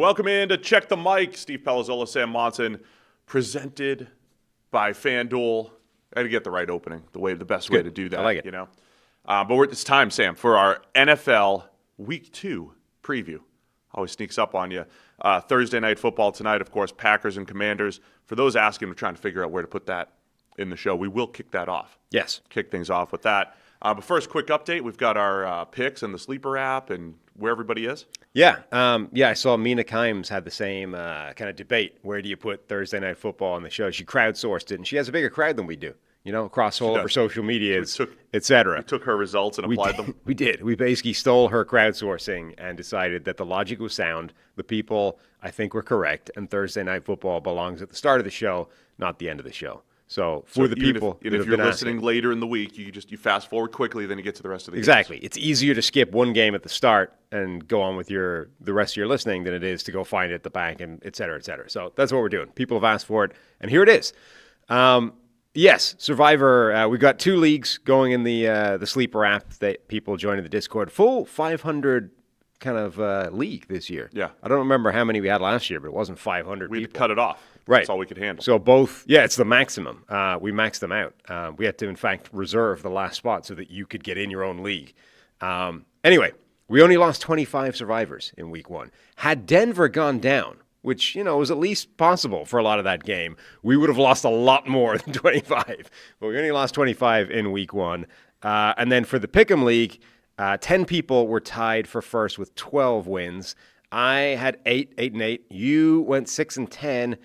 Welcome in to Check the Mic. Steve Palazzolo Sam Monson, presented by FanDuel. I had to get the right opening, the best way to do that. I like it. You know, but it's time, Sam, for our NFL Week 2 preview. Always sneaks up on you. Thursday night football tonight, of course, Packers and Commanders. For those asking, we're trying to figure out where to put that in the show. We will kick that off. Yes. Kick things off with that. But first, quick update. We've got our picks and the Sleeper app and where everybody is. Yeah. I saw Mina Kimes had the same kind of debate. Where do you put Thursday Night Football on the show? She crowdsourced it, and she has a bigger crowd than we do, across all of her social media, et cetera. We took her results and applied them. We did. We basically stole her crowdsourcing and decided that the logic was sound. The people, I think, were correct, and Thursday Night Football belongs at the start of the show, not the end of the show. So the people, if you're listening later in the week, you fast forward quickly, then you get to the rest of the exactly. games. It's easier to skip one game at the start and go on with the rest of your listening than it is to go find it at the bank and et cetera, et cetera. So that's what we're doing. People have asked for it, and here it is. Yes, Survivor. We've got 2 leagues going in the Sleeper app that people joining the Discord. Full 500 kind of league this year. Yeah, I don't remember how many we had last year, but it wasn't 500. We had to cut it off. Right. That's all we could handle. So it's the maximum. We maxed them out. We had to, in fact, reserve the last spot so that you could get in your own league. Anyway, we only lost 25 survivors in week 1. Had Denver gone down, which, was at least possible for a lot of that game, we would have lost a lot more than 25. But we only lost 25 in week 1. And then for the Pick'em League, 10 people were tied for first with 12 wins. I had 8 and 8. You went 6 and 10.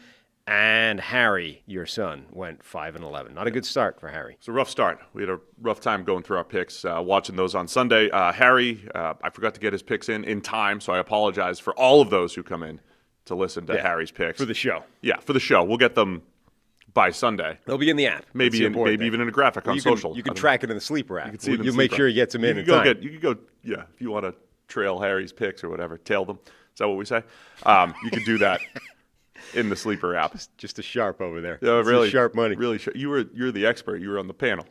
And Harry, your son, went 5 and 11. Not a good start for Harry. It's a rough start. We had a rough time going through our picks, watching those on Sunday. Harry, I forgot to get his picks in time, so I apologize for all of those who come in to listen to Harry's picks. For the show. Yeah, for the show. We'll get them by Sunday. They'll be in the app. Maybe even in a graphic on social. You can track it in the Sleeper app. You can see You'll make sure he gets them in time. You can go, if you want to trail Harry's picks or whatever, tail them. Is that what we say? You can do that. In the Sleeper app. Just a sharp over there. Yeah, really sharp money. Really sharp. You're the expert. You were on the panel.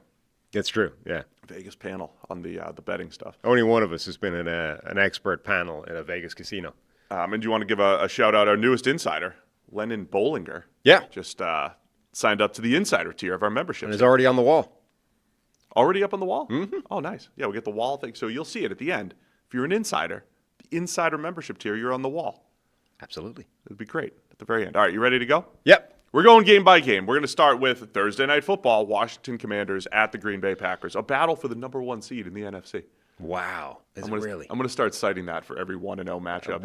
That's true, yeah. Vegas panel on the betting stuff. Only one of us has been in an expert panel in a Vegas casino. And do you want to give a shout-out our newest insider, Lennon Bollinger? Yeah. Just signed up to the insider tier of our membership. And is already on the wall. Already up on the wall? Mm-hmm. Oh, nice. Yeah, we get the wall thing. So you'll see it at the end. If you're an insider, the insider membership tier, you're on the wall. Absolutely. It'd be great at the very end. All right, you ready to go? Yep. We're going game by game. We're going to start with Thursday Night Football, Washington Commanders at the Green Bay Packers, a battle for the number 1 seed in the NFC. Wow. Really? I'm going to start citing that for every 1-0 matchup.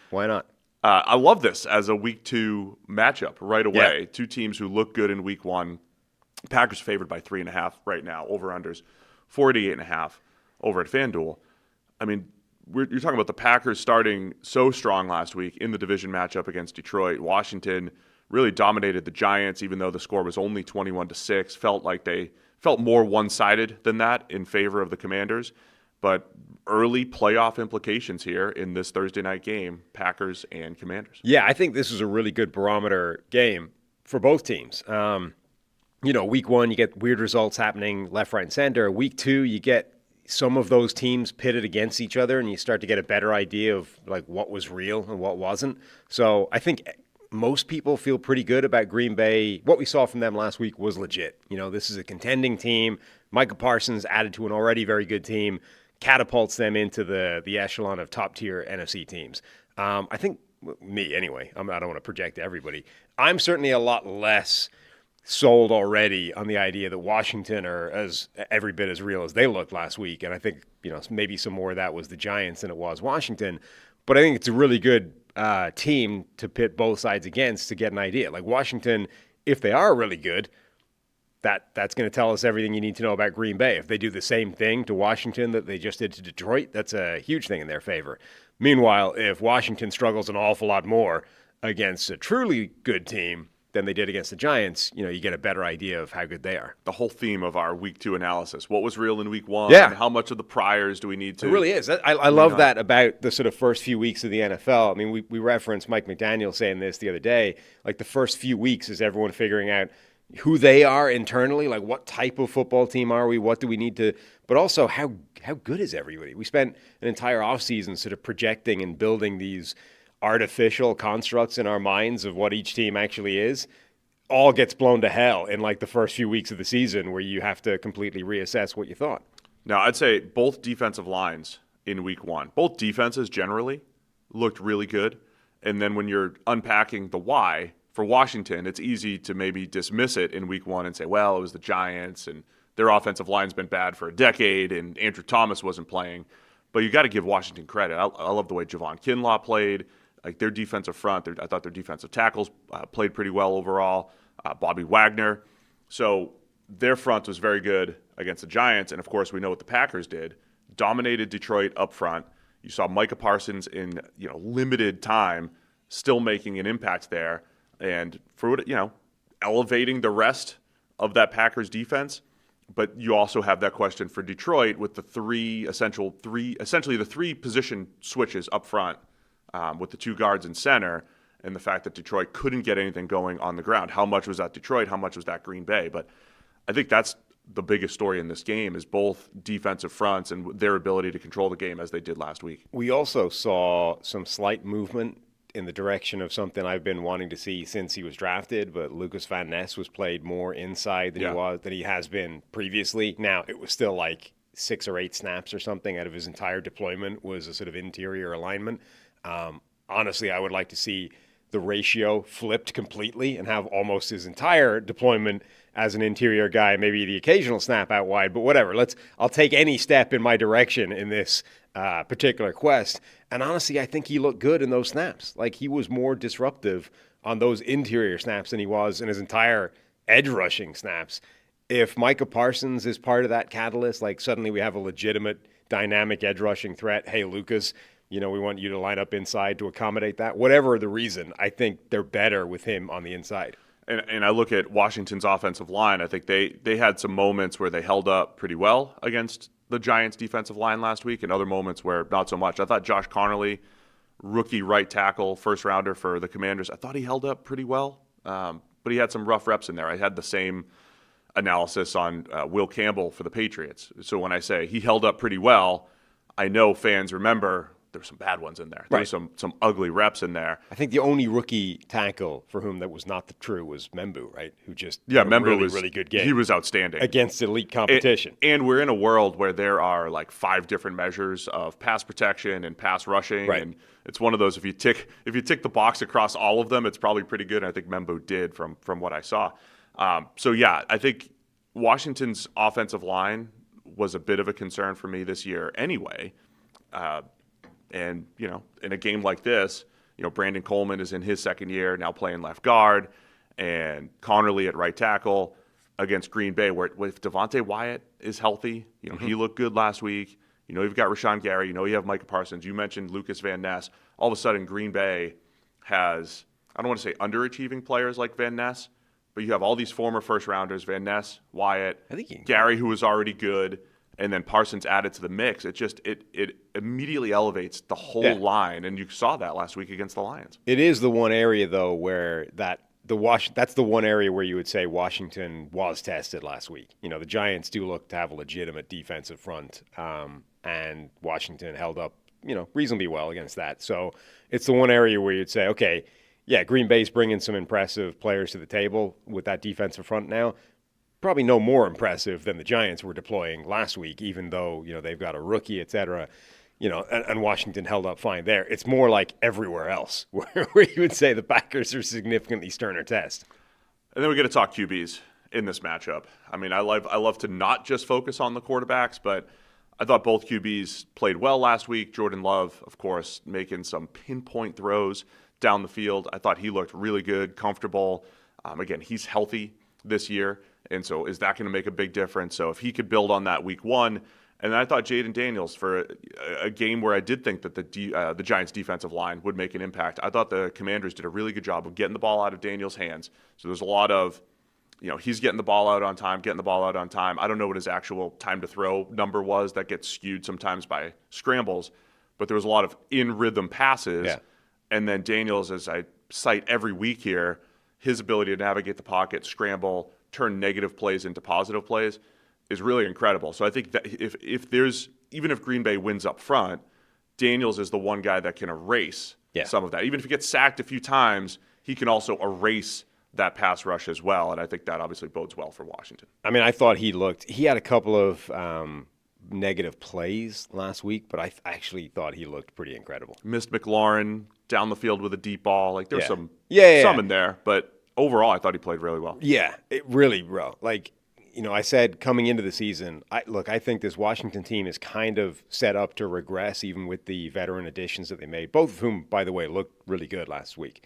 Why not? I love this as a Week 2 matchup right away. Yeah. 2 teams who look good in Week 1. Packers favored by 3.5 right now. Over-unders 48.5 over at FanDuel. I mean, you're talking about the Packers starting so strong last week in the division matchup against Detroit. Washington really dominated the Giants, even though the score was only 21-6. Felt more one-sided than that in favor of the Commanders. But early playoff implications here in this Thursday night game, Packers and Commanders. Yeah, I think this is a really good barometer game for both teams. Week 1, you get weird results happening left, right, and center. Week 2, you get some of those teams pitted against each other, and you start to get a better idea of what was real and what wasn't. So I think most people feel pretty good about Green Bay. What we saw from them last week was legit. This is a contending team. Micah Parsons added to an already very good team, catapults them into the echelon of top-tier NFC teams. I think, me anyway, I don't want to project everybody. I'm certainly a lot less sold already on the idea that Washington are as every bit as real as they looked last week. And I think, maybe some more of that was the Giants than it was Washington. But I think it's a really good team to pit both sides against to get an idea. Like Washington, if they are really good, that's going to tell us everything you need to know about Green Bay. If they do the same thing to Washington that they just did to Detroit, that's a huge thing in their favor. Meanwhile, if Washington struggles an awful lot more against a truly good team than they did against the Giants, you get a better idea of how good they are. The whole theme of our Week 2 analysis. What was real in Week 1? Yeah. How much of the priors do we need to? It really is. I love that about the sort of first few weeks of the NFL. I mean, we referenced Mike McDaniel saying this the other day. The first few weeks is everyone figuring out who they are internally, what type of football team are we, what do we need to, but also how good is everybody? We spent an entire offseason sort of projecting and building these artificial constructs in our minds of what each team actually is all gets blown to hell in like the first few weeks of the season where you have to completely reassess what you thought. Now, I'd say both defensive lines in week one, both defenses generally looked really good. And then when you're unpacking the why for Washington, it's easy to maybe dismiss it in week one and say, well, it was the Giants and their offensive line's been bad for a decade and Andrew Thomas wasn't playing. But you got to give Washington credit. I love the way Javon Kinlaw played. Like their defensive front, I thought their defensive tackles played pretty well overall. Bobby Wagner. So their front was very good against the Giants. And, of course, we know what the Packers did. Dominated Detroit up front. You saw Micah Parsons in limited time still making an impact there. And for elevating the rest of that Packers defense. But you also have that question for Detroit with the essentially the three position switches up front with the two guards and center, and the fact that Detroit couldn't get anything going on the ground. How much was that Detroit? How much was that Green Bay? But I think that's the biggest story in this game is both defensive fronts and their ability to control the game as they did last week. We also saw some slight movement in the direction of something I've been wanting to see since he was drafted, but Lucas Van Ness was played more inside than he has been previously. Now, it was still like 6 or 8 snaps or something out of his entire deployment was a sort of interior alignment. Honestly, I would like to see the ratio flipped completely and have almost his entire deployment as an interior guy, maybe the occasional snap out wide, but whatever. I'll take any step in my direction in this particular quest. And honestly, I think he looked good in those snaps. Like he was more disruptive on those interior snaps than he was in his entire edge rushing snaps. If Micah Parsons is part of that catalyst, like suddenly we have a legitimate dynamic edge rushing threat. Hey, Lucas, we want you to line up inside to accommodate that. Whatever the reason, I think they're better with him on the inside. And I look at Washington's offensive line. I think they had some moments where they held up pretty well against the Giants' defensive line last week, and other moments where not so much. I thought Josh Connolly, rookie right tackle, first rounder for the Commanders, I thought he held up pretty well, but he had some rough reps in there. I had the same analysis on Will Campbell for the Patriots. So when I say he held up pretty well, I know fans remember there were some bad ones in there. There were some ugly reps in there. I think the only rookie tackle for whom that was not the true was Membu, right? Who just Membu was really good game. He was outstanding against elite competition. And we're in a world where there are like 5 different measures of pass protection and pass rushing, right. And it's one of those if you tick the box across all of them, it's probably pretty good. And I think Membu did from what I saw. I think Washington's offensive line was a bit of a concern for me this year anyway. And, in a game like this, Brandon Coleman is in his second year, now playing left guard, and Connerly at right tackle against Green Bay, where if Devontae Wyatt is healthy, he looked good last week. You've got Rashawn Gary, you have Micah Parsons. You mentioned Lucas Van Ness. All of a sudden, Green Bay has, I don't want to say underachieving players like Van Ness, but you have all these former first-rounders, Van Ness, Wyatt, Gary, who was already good, and then Parsons added to the mix. It immediately elevates the whole line, and you saw that last week against the Lions. It is the one area, though, where that's the one area where you would say Washington was tested last week. The Giants do look to have a legitimate defensive front, and Washington held up, reasonably well against that. So it's the one area where you'd say, okay, yeah, Green Bay's bringing some impressive players to the table with that defensive front now. Probably no more impressive than the Giants were deploying last week, even though, they've got a rookie, et cetera, and Washington held up fine there. It's more like everywhere else where you would say the Packers are significantly sterner test. And then we get to talk QBs in this matchup. I mean, I love to not just focus on the quarterbacks, but I thought both QBs played well last week. Jordan Love, of course, making some pinpoint throws down the field. I thought he looked really good, comfortable. Again, he's healthy this year. And so is that going to make a big difference? So if he could build on that week one, and I thought Jaden Daniels for a game where I did think that the Giants' defensive line would make an impact. I thought the Commanders did a really good job of getting the ball out of Daniels' hands. So there's a lot of, he's getting the ball out on time. I don't know what his actual time to throw number was. That gets skewed sometimes by scrambles. But there was a lot of in-rhythm passes. Yeah. And then Daniels, as I cite every week here, his ability to navigate the pocket, scramble, turn negative plays into positive plays is really incredible. So I think that even if Green Bay wins up front, Daniels is the one guy that can erase some of that. Even if he gets sacked a few times, he can also erase that pass rush as well, and I think that obviously bodes well for Washington. I mean, I thought he had a couple of negative plays last week, but I actually thought he looked pretty incredible. Missed McLaurin down the field with a deep ball. Like, there's some in there, but overall, I thought he played really well. Yeah, it really, bro. Like, I said coming into the season, I think this Washington team is kind of set up to regress, even with the veteran additions that they made, both of whom, by the way, looked really good last week.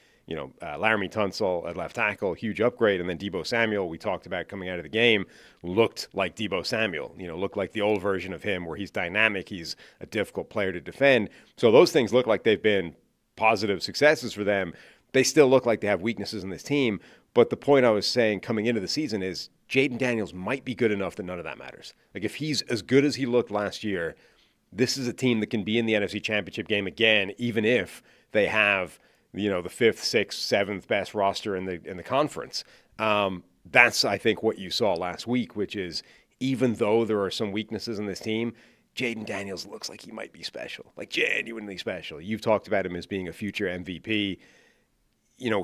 Laramie Tunsil at left tackle, huge upgrade, and then Deebo Samuel, we talked about coming out of the game, looked like Deebo Samuel, looked like the old version of him where he's dynamic, he's a difficult player to defend. So those things look like they've been positive successes for them. They still look like they have weaknesses in this team, but the point I was saying coming into the season is Jaden Daniels might be good enough that none of that matters. Like, if he's as good as he looked last year, this is a team that can be in the NFC Championship game again, even if they have the 5th, 6th, 7th best roster in the conference. That's, I think, what you saw last week, which is even though there are some weaknesses in this team, Jaden Daniels looks like he might be special, like genuinely special. You've talked about him as being a future MVP.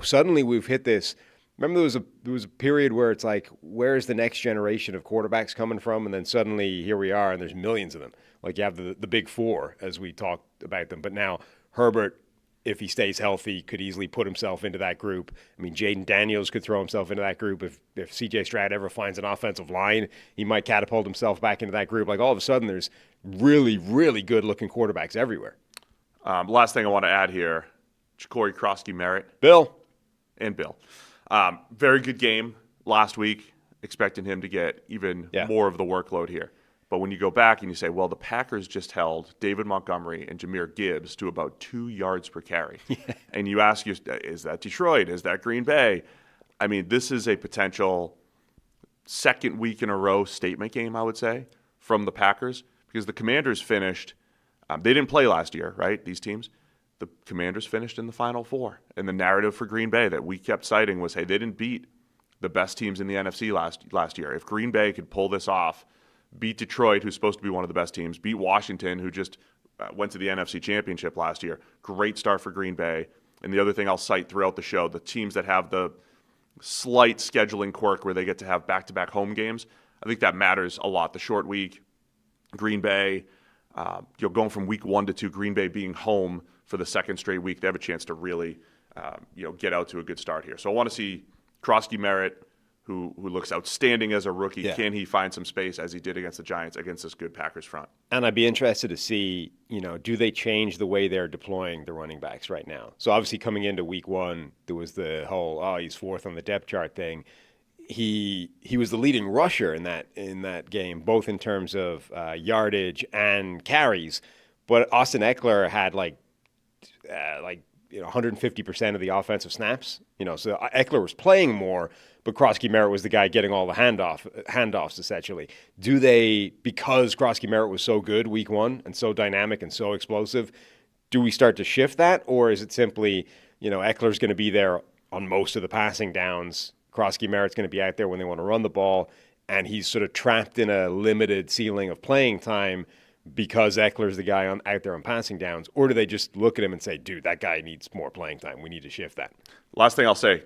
Suddenly we've hit this. Remember there was a period where it's like, where's the next generation of quarterbacks coming from? And then suddenly here we are, and there's millions of them. Like, you have the big four, as we talked about them. But now Herbert, if he stays healthy, could easily put himself into that group. I mean, Jaden Daniels could throw himself into that group. If C.J. Stroud ever finds an offensive line, he might catapult himself back into that group. Like, all of a sudden, there's really, really good-looking quarterbacks everywhere. Last thing I want to add here, Jacory, Croskey-Merritt. Bill. Very good game last week, expecting him to get even more of the workload here. But when you go back and you say, well, the Packers just held David Montgomery and Jahmyr Gibbs to about 2 yards per carry. And you ask, is that Detroit? Is that Green Bay? I mean, this is a potential second week in a row statement game, I would say, from the Packers. Because the Commanders finished, they didn't play last year, right, these teams? The Commanders finished in the Final Four. And the narrative for Green Bay that we kept citing was, hey, they didn't beat the best teams in the NFC last year. If Green Bay could pull this off, beat Detroit, who's supposed to be one of the best teams, beat Washington, who just went to the NFC Championship last year. Great start for Green Bay. And the other thing I'll cite throughout the show, the teams that have the slight scheduling quirk where they get to have back-to-back home games, I think that matters a lot. The short week, Green Bay, going from week 1 to 2, Green Bay being home for the second straight week, they have a chance to really get out to a good start here. So I want to see Croskey-Merritt, who looks outstanding as a rookie. Yeah. Can he find some space as he did against the Giants, against this good Packers front? And I'd be interested to see, do they change the way they're deploying the running backs right now? So obviously coming into week 1, there was the whole, he's 4th on the depth chart thing. He was the leading rusher in that game, both in terms of yardage and carries. But Austin Eckler had 150% of the offensive snaps. So Eckler was playing more, but Croskey-Merritt was the guy getting all the handoffs essentially. Do they, because Croskey-Merritt was so good week 1 and so dynamic and so explosive, do we start to shift that, or is it simply, Eckler's going to be there on most of the passing downs, Croskey-Merritt's going to be out there when they want to run the ball, and he's sort of trapped in a limited ceiling of playing time because Eckler's the guy out there on passing downs? Or do they just look at him and say, dude, that guy needs more playing time, we need to shift that? Last thing I'll say,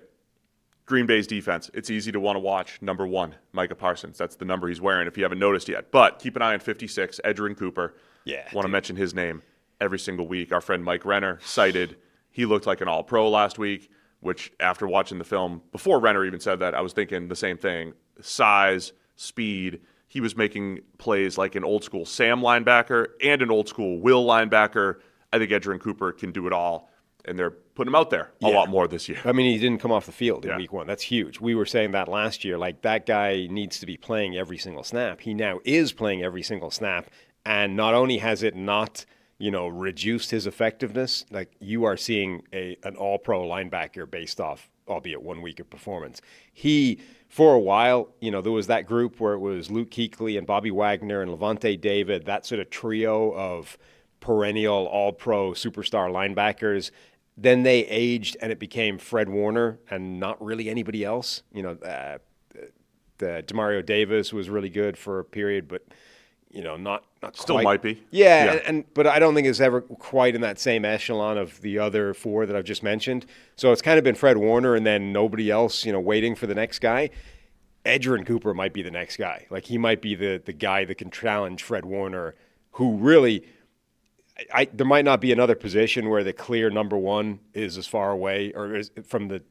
Green Bay's defense, it's easy to want to watch. Number 1, Micah Parsons. That's the number he's wearing if you haven't noticed yet. But keep an eye on 56, Edgerrin Cooper. Yeah. Want to mention his name every single week. Our friend Mike Renner cited he looked like an all-pro last week, which after watching the film, before Renner even said that, I was thinking the same thing. Size, speed. He was making plays like an old-school Sam linebacker and an old-school Will linebacker. I think Edgerrin Cooper can do it all, and they're putting him out there a lot more this year. I mean, he didn't come off the field in week 1. That's huge. We were saying that last year. That guy needs to be playing every single snap. He now is playing every single snap, and not only has it not reduced his effectiveness, you are seeing an all-pro linebacker based off, albeit 1 week of performance. He, for a while, there was that group where it was Luke Kuechly and Bobby Wagner and Levante David, that sort of trio of perennial all-pro superstar linebackers. Then they aged and it became Fred Warner and not really anybody else. The Demario Davis was really good for a period, but not Still quite. might be. Yeah. But I don't think it's ever quite in that same echelon of the other four that I've just mentioned. So it's kind of been Fred Warner and then nobody else, waiting for the next guy. Edgerrin Cooper might be the next guy. Like, he might be the guy that can challenge Fred Warner, who really there might not be another position where the clear number one is as far away or is from the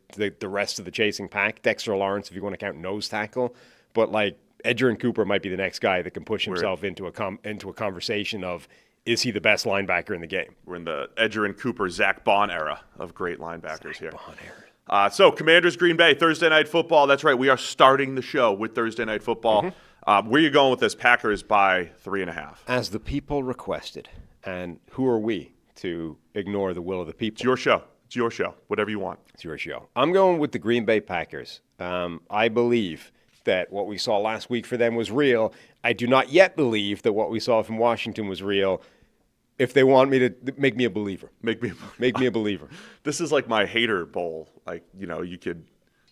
rest of the chasing pack. Dexter Lawrence, if you want to count nose tackle. But, like, Edgerrin Cooper might be the next guy that can push himself into a conversation of, is he the best linebacker in the game? We're in the Edgerrin Cooper, Zach Bond era of great linebackers here. Bond era. So, Commanders, Green Bay, Thursday Night Football. That's right. We are starting the show with Thursday Night Football. Where are you going with this? Packers by 3.5. As the people requested. And who are we to ignore the will of the people? It's your show. It's your show. Whatever you want. It's your show. I'm going with the Green Bay Packers. I believe that what we saw last week for them was real. I do not yet believe that what we saw from Washington was real. If they want me to make me a believer. Make me a believer. This is like my hater bowl. Like, you could,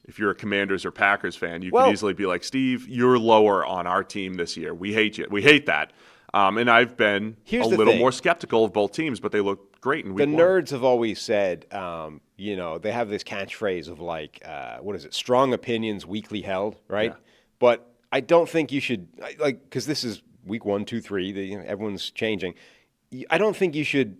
if you're a Commanders or Packers fan, you could easily be like, Steve, you're lower on our team this year. We hate you. We hate that. And I've been a little more skeptical of both teams, but they look great in week one. The nerds have always said, they have this catchphrase of like, what is it? Strong opinions weakly held, right? Yeah. But I don't think you should, because this is week 1, 2, 3. Everyone's changing. I don't think they should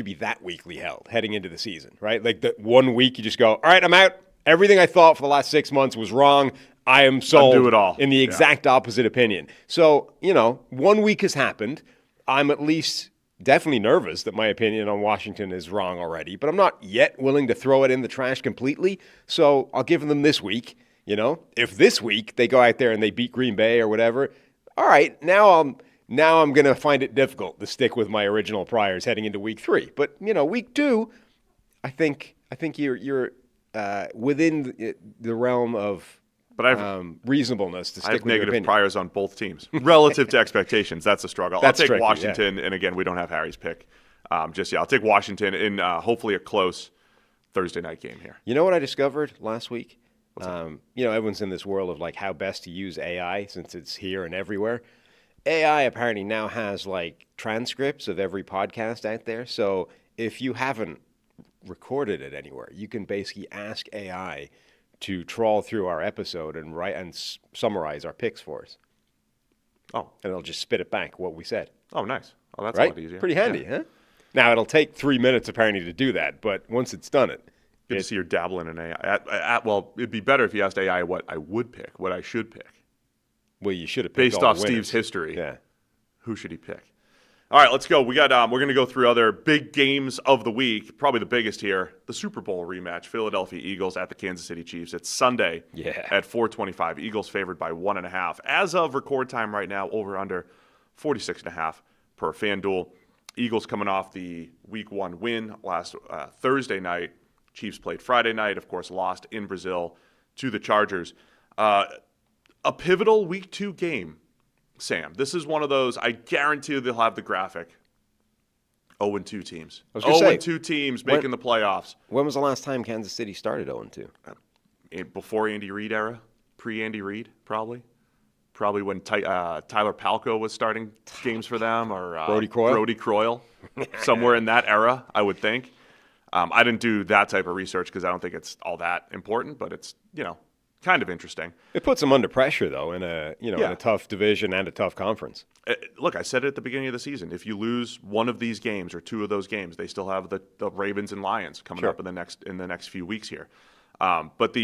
be that weakly held heading into the season, right? Like the 1 week you just go, all right, I'm out. Everything I thought for the last 6 months was wrong. I am sold Undo it all. In the exact opposite opinion. So, 1 week has happened. I'm at least definitely nervous that my opinion on Washington is wrong already, but I'm not yet willing to throw it in the trash completely. So I'll give them this week. If this week they go out there and they beat Green Bay or whatever, all right, now I'm going to find it difficult to stick with my original priors heading into week 3. But, week 2, I think you're within the realm of reasonableness to stick with your opinion. I have negative priors on both teams relative to expectations. That's a struggle. I'll take Washington, and again, we don't have Harry's pick just yet. I'll take Washington in hopefully a close Thursday night game here. You know what I discovered last week? Everyone's in this world of like how best to use AI since it's here and everywhere. AI apparently now has like transcripts of every podcast out there. So if you haven't recorded it anywhere, you can basically ask AI to trawl through our episode and write and summarize our picks for us. Oh. And it'll just spit it back, what we said. Oh, nice. Oh, that's right? a lot easier. Pretty handy, huh? Now, it'll take 3 minutes apparently to do that, but once it's done it. Good to see you're dabbling in AI. Well, it'd be better if you asked AI what I would pick, what I should pick. Well, you should have picked based off Steve's history. Yeah. Who should he pick? All right, let's go. We got. We're going to go through other big games of the week. Probably the biggest here, the Super Bowl rematch: Philadelphia Eagles at the Kansas City Chiefs. It's Sunday at 4:25. Eagles favored by 1.5. As of record time right now, over under 46.5 per FanDuel. Eagles coming off the Week 1 win last Thursday night. Chiefs played Friday night. Of course, lost in Brazil to the Chargers. A pivotal Week 2 game. Sam, this is one of those, I guarantee they'll have the graphic. 0-2 teams. 0-2 teams making the playoffs. When was the last time Kansas City started 0-2? Before Andy Reid era. Pre-Andy Reid, probably. Probably when Tyler Palko was starting games for them, or Brody Croyle. Somewhere in that era, I would think. I didn't do that type of research because I don't think it's all that important, but it's, kind of interesting. It puts them under pressure, though, in a tough division and a tough conference. Look, I said it at the beginning of the season. If you lose one of these games or two of those games, they still have the Ravens and Lions coming up in the next few weeks here. But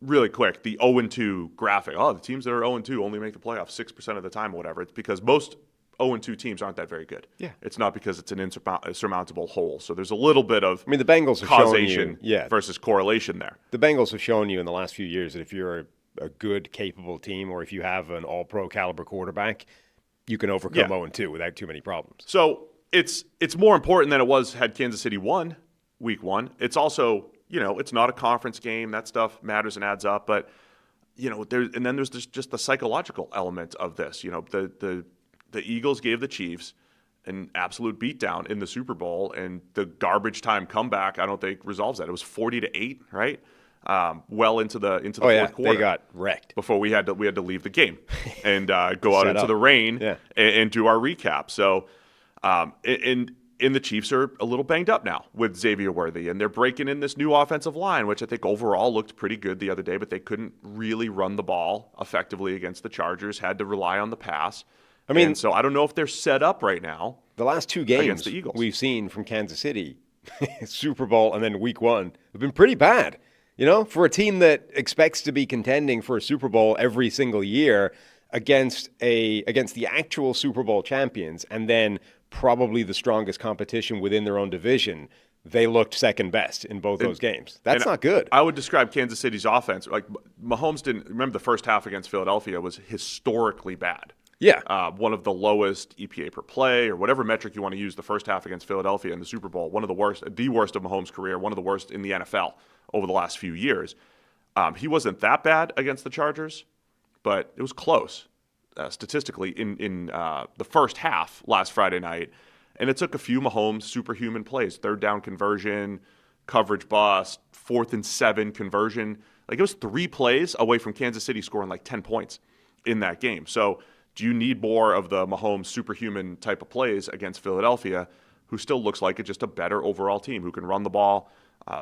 really quick, the 0-2 graphic. Oh, the teams that are 0-2 only make the playoffs 6% of the time or whatever. It's because most 0-2 teams aren't that very good. Yeah. It's not because it's an insurmountable hole. So there's a little bit of the Bengals have causation shown you, versus correlation there. The Bengals have shown you in the last few years that if you're a good, capable team, or if you have an all-pro caliber quarterback, you can overcome 0-2 without too many problems. So it's more important than it was had Kansas City won Week 1. It's also, it's not a conference game. That stuff matters and adds up. But, there's just the psychological element of this. The Eagles gave the Chiefs an absolute beatdown in the Super Bowl, and the garbage time comeback, I don't think, resolves that. It was 40-8, right? well into the Oh yeah, fourth quarter. they got wrecked Before we had to leave the game and go out into the rain and do our recap. So, and the Chiefs are a little banged up now with Xavier Worthy, and they're breaking in this new offensive line, which I think overall looked pretty good the other day, but they couldn't really run the ball effectively against the Chargers, had to rely on the pass. I mean, and so I don't know if they're set up right now. The last two games against the Eagles we've seen from Kansas City, Super Bowl and then Week 1, have been pretty bad. You know, for a team that expects to be contending for a Super Bowl every single year against the actual Super Bowl champions, and then probably the strongest competition within their own division, they looked second best in both those games. That's not good. I would describe Kansas City's offense, like Mahomes didn't, remember the first half against Philadelphia was historically bad. Yeah. One of the lowest EPA per play or whatever metric you want to use, the first half against Philadelphia in the Super Bowl, one of the worst of Mahomes' career, one of the worst in the NFL over the last few years. He wasn't that bad against the Chargers, but it was close statistically in the first half last Friday night. And it took a few Mahomes superhuman plays, third down conversion, coverage bust, 4th and 7 conversion. Like it was 3 plays away from Kansas City scoring like 10 points in that game. So do you need more of the Mahomes superhuman type of plays against Philadelphia, who still looks like just a better overall team, who can run the ball,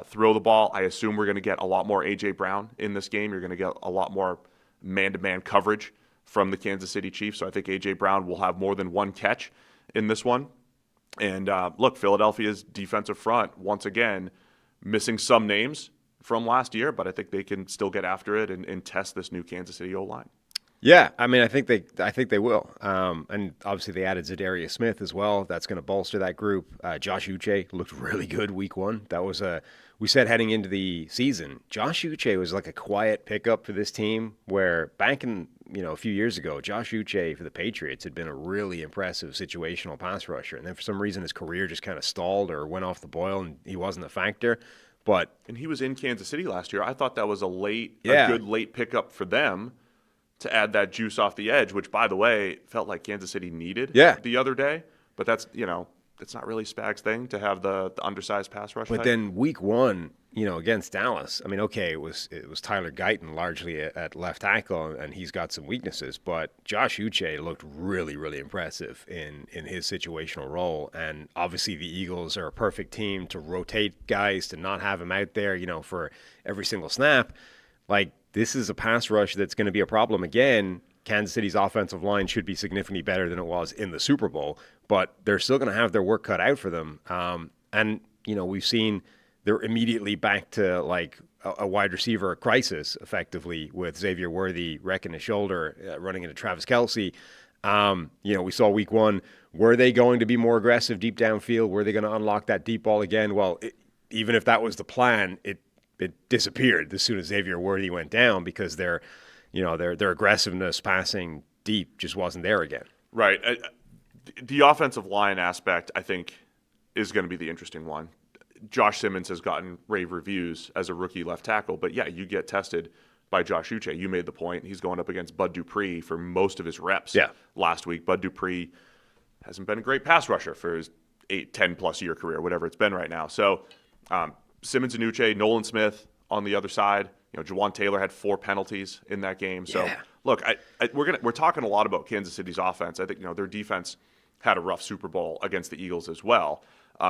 throw the ball? I assume we're going to get a lot more A.J. Brown in this game. You're going to get a lot more man-to-man coverage from the Kansas City Chiefs. So I think A.J. Brown will have more than one catch in this one. And look, Philadelphia's defensive front, once again, missing some names from last year, but I think they can still get after it and test this new Kansas City O-line. Yeah, I mean, I think they will, and obviously they added Zadarius Smith as well. That's going to bolster that group. Josh Uche looked really good Week 1. That was we said heading into the season, Josh Uche was like a quiet pickup for this team. Where back in a few years ago, Josh Uche for the Patriots had been a really impressive situational pass rusher, and then for some reason his career just kind of stalled or went off the boil, and he wasn't a factor. And he was in Kansas City last year. I thought that was a good late pickup for them to add that juice off the edge, which, by the way, felt like Kansas City needed the other day. But that's, it's not really Spag's thing to have the undersized pass rush. But then Week 1, against Dallas, I mean, okay, it was Tyler Guyton largely at left tackle, and he's got some weaknesses. But Josh Uche looked really, really impressive in his situational role. And obviously the Eagles are a perfect team to rotate guys, to not have him out there, for every single snap. Like, this is a pass rush that's going to be a problem again. Kansas City's offensive line should be significantly better than it was in the Super Bowl, but they're still going to have their work cut out for them. And we've seen they're immediately back to like a wide receiver crisis, effectively, with Xavier Worthy wrecking his shoulder, running into Travis Kelce. We saw Week 1. Were they going to be more aggressive deep downfield? Were they going to unlock that deep ball again? Well, even if that was the plan, it disappeared as soon as Xavier Worthy went down, because their aggressiveness passing deep just wasn't there again. Right. The offensive line aspect, I think, is going to be the interesting one. Josh Simmons has gotten rave reviews as a rookie left tackle, but yeah, you get tested by Josh Uche. You made the point. He's going up against Bud Dupree for most of his reps last week. Bud Dupree hasn't been a great pass rusher for his 10-plus year career, whatever it's been right now. So, Simmons and Uche, Nolan Smith on the other side. Jawan Taylor had 4 penalties in that game. So, look, we're talking a lot about Kansas City's offense. I think their defense had a rough Super Bowl against the Eagles as well.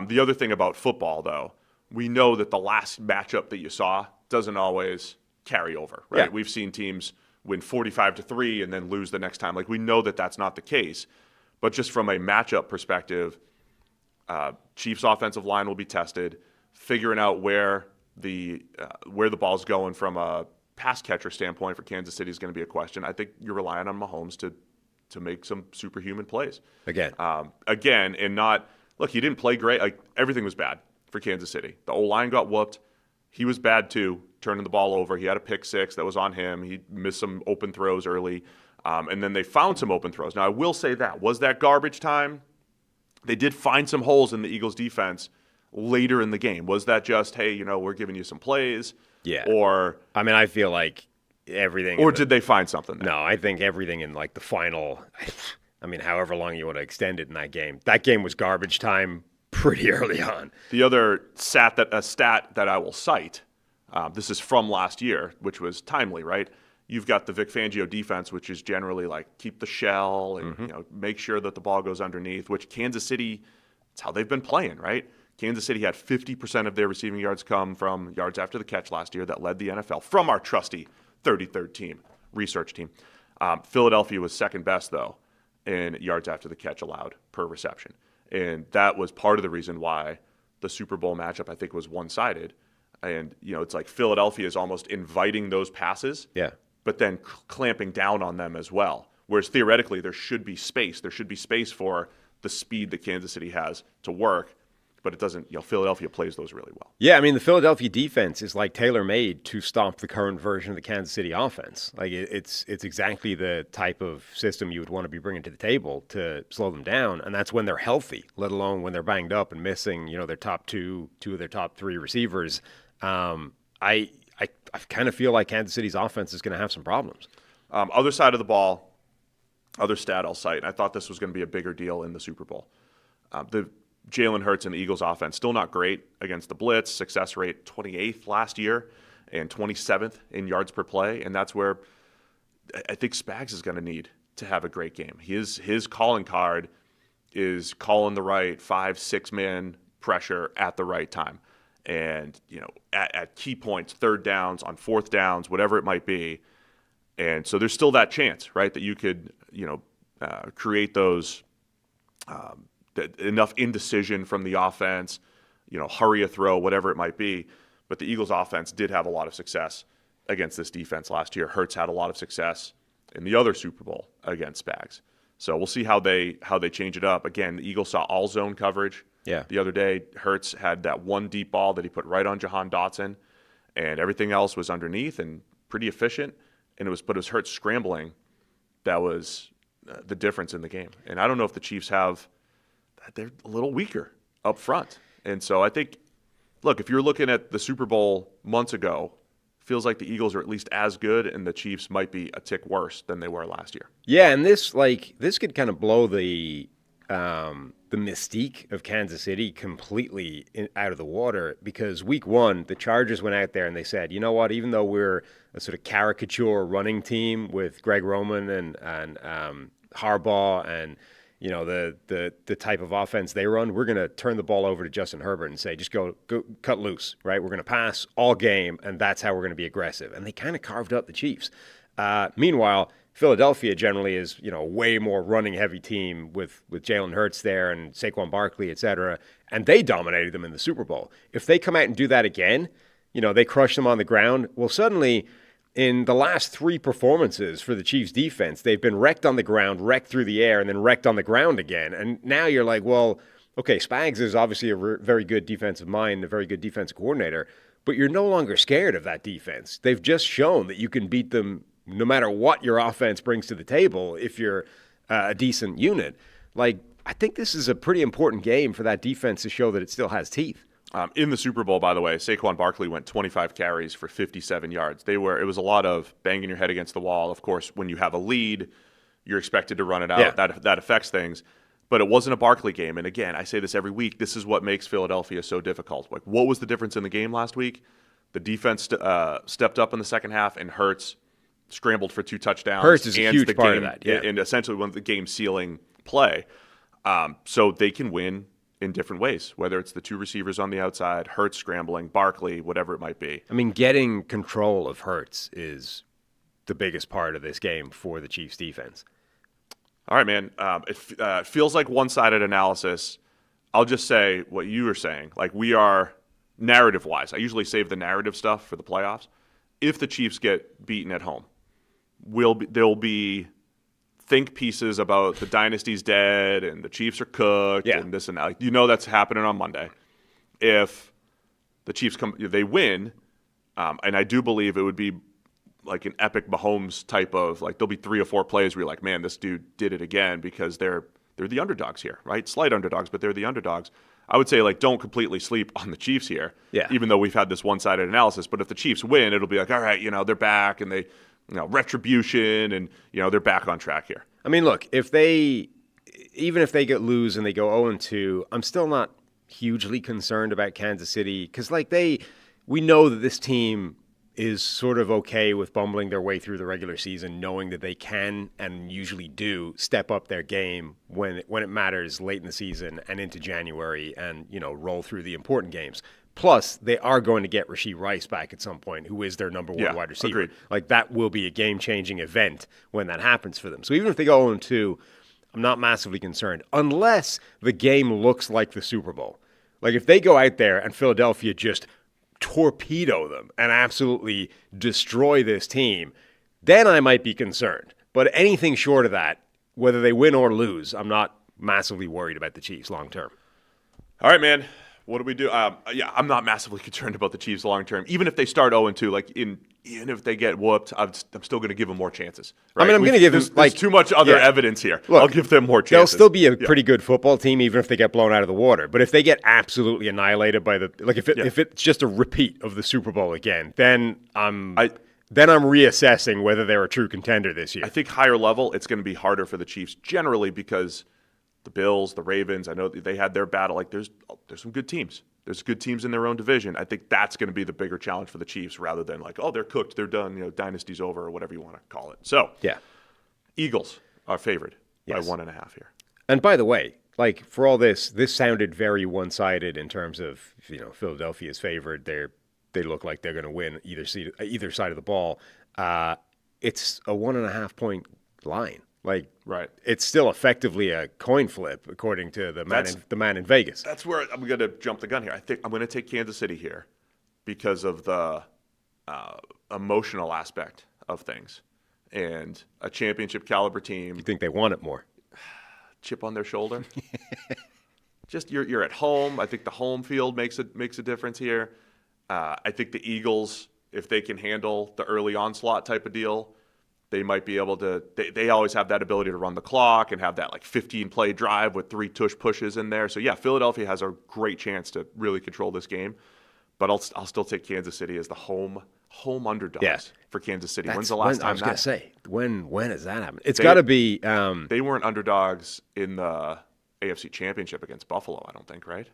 The other thing about football, though, we know that the last matchup that you saw doesn't always carry over, right? Yeah. We've seen teams win 45-3 and then lose the next time. Like, we know that that's not the case. But just from a matchup perspective, Chiefs' offensive line will be tested. Figuring out where the ball's going from a pass catcher standpoint for Kansas City is going to be a question. I think you're relying on Mahomes to make some superhuman plays again, and not look. He didn't play great. Like, everything was bad for Kansas City. The O-line got whooped. He was bad too, turning the ball over. He had a pick 6 that was on him. He missed some open throws early, and then they found some open throws. Now, I will say was that garbage time? They did find some holes in the Eagles' defense later in the game. Was that just, hey, we're giving you some plays? Yeah. Or, I mean, I feel like everything. Or did they find something there? No, I think everything in like the final, I mean, however long you want to extend it in that game. That game was garbage time pretty early on. The other stat that I will cite This is from last year, which was timely, right? You've got the Vic Fangio defense, which is generally like keep the shell and make sure that the ball goes underneath, which Kansas City, it's how they've been playing, right? Kansas City had 50% of their receiving yards come from yards after the catch last year that led the NFL from our trusty 33rd team, research team. Philadelphia was second best, though, in yards after the catch allowed per reception. And that was part of the reason why the Super Bowl matchup, I think, was one-sided. And, it's like Philadelphia is almost inviting those passes, but then clamping down on them as well. Whereas theoretically, there should be space. There should be space for the speed that Kansas City has to work. But it doesn't, Philadelphia plays those really well. Yeah, I mean, the Philadelphia defense is like tailor-made to stop the current version of the Kansas City offense. Like, it's exactly the type of system you would want to be bringing to the table to slow them down, and that's when they're healthy, let alone when they're banged up and missing, their top two of their top three receivers. I kind of feel like Kansas City's offense is going to have some problems. Other side of the ball, other stat I'll cite, and I thought this was going to be a bigger deal in the Super Bowl. The Jalen Hurts and the Eagles offense, still not great against the blitz, success rate 28th last year and 27th in yards per play. And that's where I think Spags is going to need to have a great game. His calling card is calling the right 5-6 man pressure at the right time. And, at key points, third downs, on fourth downs, whatever it might be. And so there's still that chance, right, that you could, create those enough indecision from the offense, hurry a throw, whatever it might be. But the Eagles offense did have a lot of success against this defense last year. Hurts had a lot of success in the other Super Bowl against Spags. So we'll see how they change it up. Again, the Eagles saw all zone coverage. Yeah. The other day, Hurts had that one deep ball that he put right on Jahan Dotson, and everything else was underneath and pretty efficient. And it was Hurts scrambling that was the difference in the game. And I don't know if the Chiefs they're a little weaker up front. And so I think, look, if you're looking at the Super Bowl months ago, feels like the Eagles are at least as good and the Chiefs might be a tick worse than they were last year. Yeah, and this could kind of blow the mystique of Kansas City completely out of the water, because week one, the Chargers went out there and they said, you know what, even though we're a sort of caricature running team with Greg Roman and Harbaugh and the type of offense they run, we're going to turn the ball over to Justin Herbert and say, just go cut loose, right? We're going to pass all game, and that's how we're going to be aggressive. And they kind of carved up the Chiefs. Meanwhile, Philadelphia generally is, a way more running-heavy team with Jalen Hurts there and Saquon Barkley, et cetera, and they dominated them in the Super Bowl. If they come out and do that again, they crush them on the ground, well, suddenly in the last three performances for the Chiefs defense, they've been wrecked on the ground, wrecked through the air, and then wrecked on the ground again. And now you're like, well, okay, Spags is obviously a very good defensive mind, a very good defensive coordinator, but you're no longer scared of that defense. They've just shown that you can beat them no matter what your offense brings to the table if you're a decent unit. Like, I think this is a pretty important game for that defense to show that it still has teeth. In the Super Bowl, by the way, Saquon Barkley went 25 carries for 57 yards. It was a lot of banging your head against the wall. Of course, when you have a lead, you're expected to run it out. Yeah. That affects things. But it wasn't a Barkley game. And again, I say this every week. This is what makes Philadelphia so difficult. Like, what was the difference in the game last week? The defense stepped up in the second half, and Hurts scrambled for 2 touchdowns. Hurts is a huge part of that. Yeah. And essentially won the game-sealing play. So they can win in different ways, whether it's the 2 receivers on the outside, Hurts scrambling, Barkley, whatever it might be. I mean, getting control of Hurts is the biggest part of this game for the Chiefs defense. All right, man. It feels like one-sided analysis. I'll just say what you were saying. Like, we are narrative-wise. I usually save the narrative stuff for the playoffs. If the Chiefs get beaten at home, there'll be think pieces about the dynasty's dead and the Chiefs are cooked and this and that. That's happening on Monday. If the Chiefs they win, and I do believe it would be like an epic Mahomes type of, like, there'll be 3 or 4 plays where you're like, man, this dude did it again, because they're the underdogs here, right? Slight underdogs, but they're the underdogs. I would say, like, don't completely sleep on the Chiefs here, even though we've had this one-sided analysis. But if the Chiefs win, it'll be like, all right, they're back, and they, retribution, and, they're back on track here. I mean, look, even if they lose and they go 0-2, I'm still not hugely concerned about Kansas City, because, like, they we know that this team is sort of okay with bumbling their way through the regular season, knowing that they can and usually do step up their game when it matters late in the season and into January and, roll through the important games. Plus, they are going to get Rashee Rice back at some point, who is their number one wide receiver. Agreed. Like, that will be a game-changing event when that happens for them. So even if they go 0-2, I'm not massively concerned, unless the game looks like the Super Bowl. Like, if they go out there and Philadelphia just torpedo them and absolutely destroy this team, then I might be concerned. But anything short of that, whether they win or lose, I'm not massively worried about the Chiefs long term. All right, man. What do we do? I'm not massively concerned about the Chiefs long term. Even if they start 0-2, even if they get whooped, I'm still going to give them more chances. Right? I mean, I'm going to give them there's too much other evidence here. Look, I'll give them more chances. They'll still be a pretty good football team, even if they get blown out of the water. But if they get absolutely annihilated by if it's just a repeat of the Super Bowl again, then I'm reassessing whether they're a true contender this year. I think higher level, it's going to be harder for the Chiefs generally because the Bills, the Ravens, I know they had their battle. Like there's some good teams. There's good teams in their own division. I think that's going to be the bigger challenge for the Chiefs rather than like, oh, they're cooked, they're done, dynasty's over or whatever you want to call it. So, Eagles are favored by 1.5 here. And by the way, like for all this sounded very one-sided in terms of, Philadelphia's favored. They look like they're going to win either side of the ball. It's a 1.5 point line. Like, right. It's still effectively a coin flip, according to the man in Vegas. That's where I'm going to jump the gun here. I think I'm going to take Kansas City here because of the emotional aspect of things and a championship caliber team. You think they want it more? Chip on their shoulder. Just you're at home. I think the home field makes a difference here. I think the Eagles, if they can handle the early onslaught type of deal, they might be able to – they always have that ability to run the clock and have that, 15-play drive with 3 tush pushes in there. So, Philadelphia has a great chance to really control this game. But I'll still take Kansas City as the home underdogs for Kansas City. When's the last time I was going to say, when has that happened? It's got got to be they weren't underdogs in the AFC Championship against Buffalo, I don't think, right?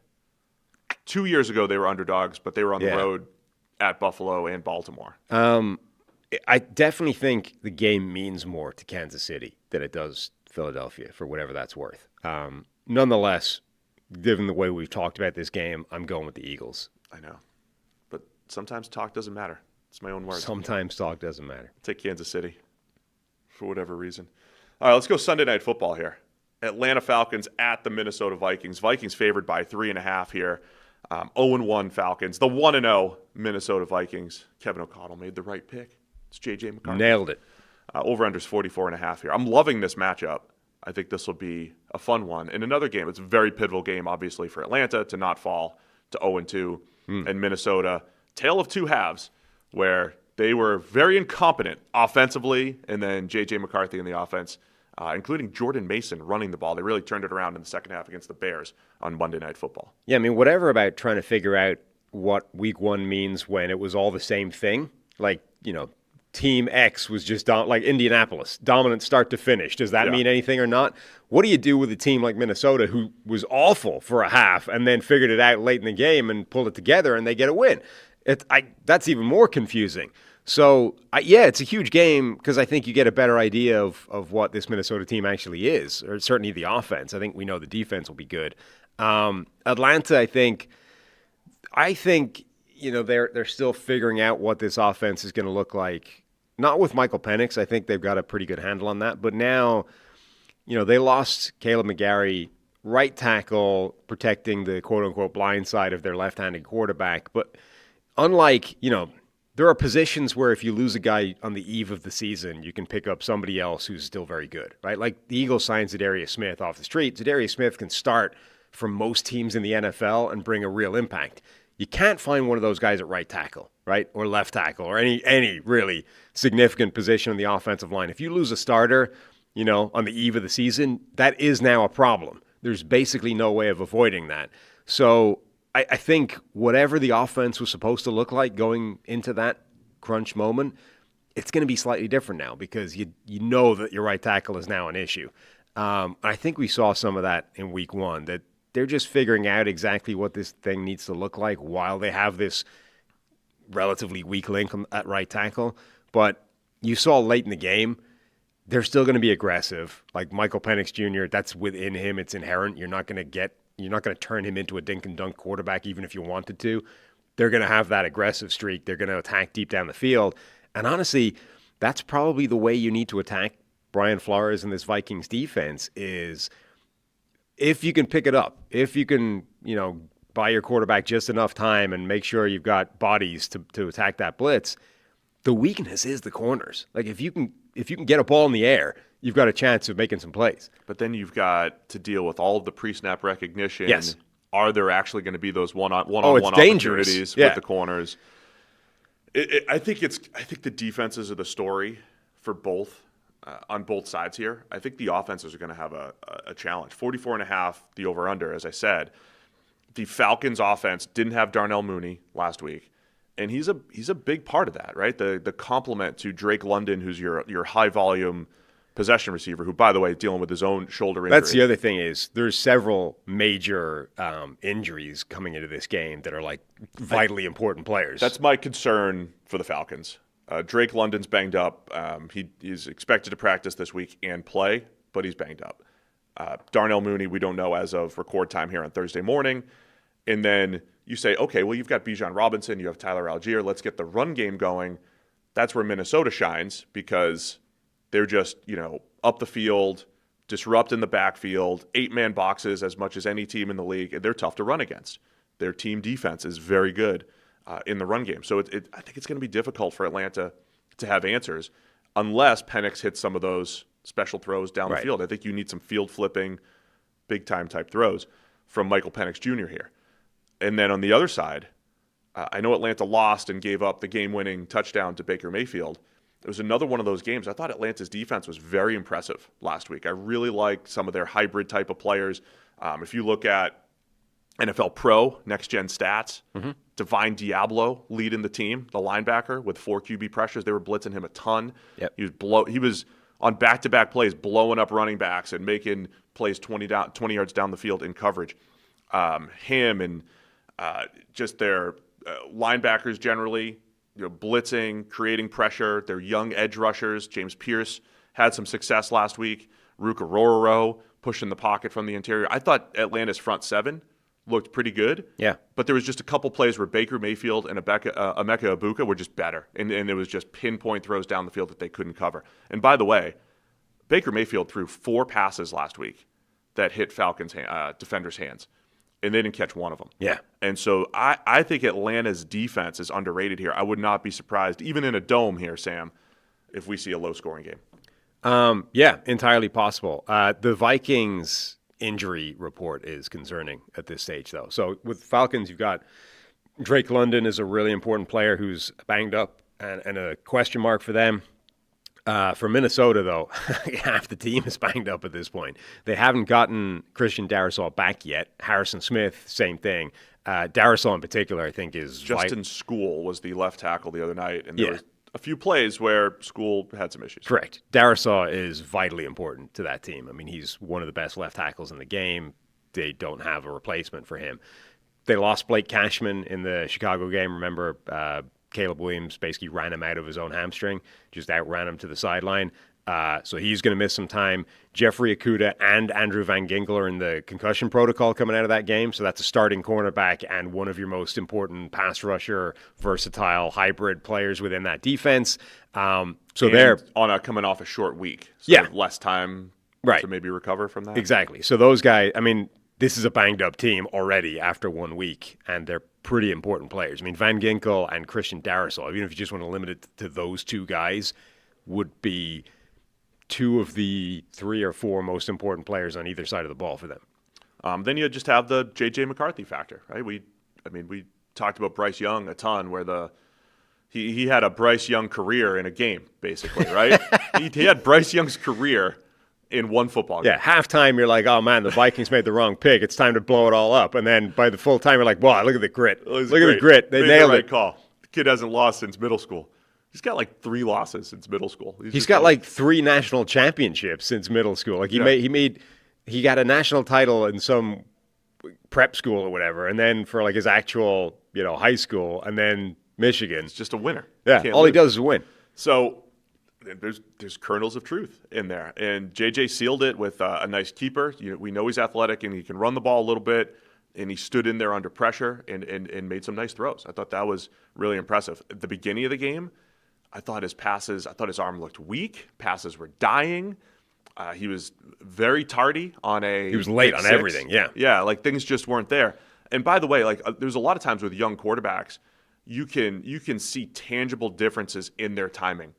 2 years ago they were underdogs, but they were on the road at Buffalo and Baltimore. I definitely think the game means more to Kansas City than it does Philadelphia, for whatever that's worth. Nonetheless, given the way we've talked about this game, I'm going with the Eagles. I know. But sometimes talk doesn't matter. It's my own word. Sometimes talk doesn't matter. I'll take Kansas City for whatever reason. All right, let's go Sunday Night Football here. Atlanta Falcons at the Minnesota Vikings. Vikings favored by 3.5 here. 0-1 Falcons. The 1-0 Minnesota Vikings. Kevin O'Connell made the right pick. It's J.J. McCarthy. Nailed it. Over-under's 44.5 here. I'm loving this matchup. I think this will be a fun one. In another game, it's a very pivotal game, obviously, for Atlanta to not fall to 0-2. And Minnesota, tale of two halves, where they were very incompetent offensively, and then J.J. McCarthy in the offense, including Jordan Mason running the ball. They really turned it around in the second half against the Bears on Monday Night Football. Yeah, I mean, whatever about trying to figure out what Week 1 means when it was all the same thing, like, Team X was just like Indianapolis, dominant start to finish. Does that mean anything or not? What do you do with a team like Minnesota who was awful for a half and then figured it out late in the game and pulled it together and they get a win? That's even more confusing. So, it's a huge game because I think you get a better idea of what this Minnesota team actually is, or certainly the offense. I think we know the defense will be good. Atlanta, I think they're still figuring out what this offense is going to look like. Not with Michael Penix. I think they've got a pretty good handle on that. But now, they lost Caleb McGarry, right tackle, protecting the quote-unquote blind side of their left-handed quarterback. But unlike, there are positions where if you lose a guy on the eve of the season, you can pick up somebody else who's still very good, right? Like the Eagles signed Zadarius Smith off the street. Zadarius Smith can start for most teams in the NFL and bring a real impact. You can't find one of those guys at right tackle, right, or left tackle, or any really significant position on the offensive line. If you lose a starter, on the eve of the season, that is now a problem. There's basically no way of avoiding that. So I think whatever the offense was supposed to look like going into that crunch moment, it's going to be slightly different now because you know that your right tackle is now an issue. I think we saw some of that in Week 1, that they're just figuring out exactly what this thing needs to look like while they have this relatively weak link at right tackle. But you saw late in the game, they're still going to be aggressive. Like Michael Penix Jr., that's within him. It's inherent. You're not going to turn him into a dink and dunk quarterback, even if you wanted to. They're going to have that aggressive streak. They're going to attack deep down the field. And honestly, that's probably the way you need to attack Brian Flores and this Vikings defense is if you can pick it up, if you can, buy your quarterback just enough time and make sure you've got bodies to attack that blitz, the weakness is the corners. Like if you can get a ball in the air, you've got a chance of making some plays. But then you've got to deal with all of the pre-snap recognition. Yes. Are there actually going to be those one-on-one opportunities with the corners? I think the defenses are the story for both on both sides here. I think the offenses are going to have a challenge. 44.5, the over-under, as I said. The Falcons offense didn't have Darnell Mooney last week, and he's a big part of that, right? The complement to Drake London, who's your high-volume possession receiver, who, by the way, is dealing with his own shoulder injury. That's the other thing is there's several major injuries coming into this game that are like vitally important players. That's my concern for the Falcons. Drake London's banged up. He's expected to practice this week and play, but he's banged up. Darnell Mooney, we don't know as of record time here on Thursday morning. And then you say, okay, well, you've got Bijan Robinson, you have Tyler Algier. Let's get the run game going. That's where Minnesota shines because they're just, up the field, disrupting the backfield, 8-man boxes as much as any team in the league, and they're tough to run against. Their team defense is very good in the run game. So I think it's going to be difficult for Atlanta to have answers unless Penix hits some of those special throws down the field. I think you need some field flipping, big-time type throws from Michael Penix Jr. here. And then on the other side, I know Atlanta lost and gave up the game-winning touchdown to Baker Mayfield. It was another one of those games. I thought Atlanta's defense was very impressive last week. I really liked some of their hybrid type of players. If you look at NFL Pro, next-gen stats, Divine Diablo leading the team, the linebacker with 4 QB pressures. They were blitzing him a ton. Yep. He was on back-to-back plays blowing up running backs and making plays 20 yards down the field in coverage. Him and just their linebackers generally, blitzing, creating pressure. Their young edge rushers. James Pierce had some success last week. Ruka Rororo pushing the pocket from the interior. I thought Atlanta's front seven looked pretty good. Yeah. But there was just a couple plays where Baker Mayfield and Emeka Egbuka were just better. And it was just pinpoint throws down the field that they couldn't cover. And by the way, Baker Mayfield threw 4 passes last week that hit Falcons' defenders' hands. And they didn't catch one of them. Yeah. And so I think Atlanta's defense is underrated here. I would not be surprised, even in a dome here, Sam, if we see a low-scoring game. Yeah, entirely possible. The Vikings injury report is concerning at this stage, though. So with Falcons, you've got Drake London is a really important player who's banged up and a question mark for them. For Minnesota, though, half the team is banged up at this point. They haven't gotten Christian Darrisaw back yet. Harrison Smith, same thing. Darrisaw in particular, I think, is Justin School was the left tackle the other night, and there was a few plays where School had some issues. Correct. Darrisaw is vitally important to that team. I mean, he's one of the best left tackles in the game. They don't have a replacement for him. They lost Blake Cashman in the Chicago game. Remember, Caleb Williams basically ran him out of his own hamstring, just outran him to the sideline. So he's going to miss some time. Jeffrey Okudah and Andrew Van Ginkel are in the concussion protocol coming out of that game. So that's a starting cornerback and one of your most important pass rusher, versatile hybrid players within that defense. They're coming off a short week. So they have less time to maybe recover from that. Exactly. So those guys, I mean, this is a banged up team already after 1 week, and they're pretty important players. I mean, Van Ginkel and Christian Darrisaw, even if you just want to limit it to those 2 guys, would be 2 of the 3 or 4 most important players on either side of the ball for them. Then you just have the J.J. McCarthy factor, right? We talked about Bryce Young a ton, where he had a Bryce Young career in a game, basically, right? he had Bryce Young's career in one football game. Yeah, halftime you're like, oh man, the Vikings made the wrong pick. It's time to blow it all up. And then by the full time you're like, wow, look at the grit. Look at the grit. They nailed it. Call. The kid hasn't lost since middle school. He's got like 3 losses since middle school. He's got like 3 national championships since middle school. Like he got a national title in some prep school or whatever, and then for like his actual high school, and then Michigan. It's just a winner. Yeah, all he does is win. So there's kernels of truth in there. And JJ sealed it with a nice keeper. We know he's athletic and he can run the ball a little bit. And he stood in there under pressure and made some nice throws. I thought that was really impressive. At the beginning of the game, I thought his arm looked weak. Passes were dying. He was very tardy on He was late on everything, yeah. Yeah, like things just weren't there. And by the way, there's a lot of times with young quarterbacks, you can see tangible differences in their timing.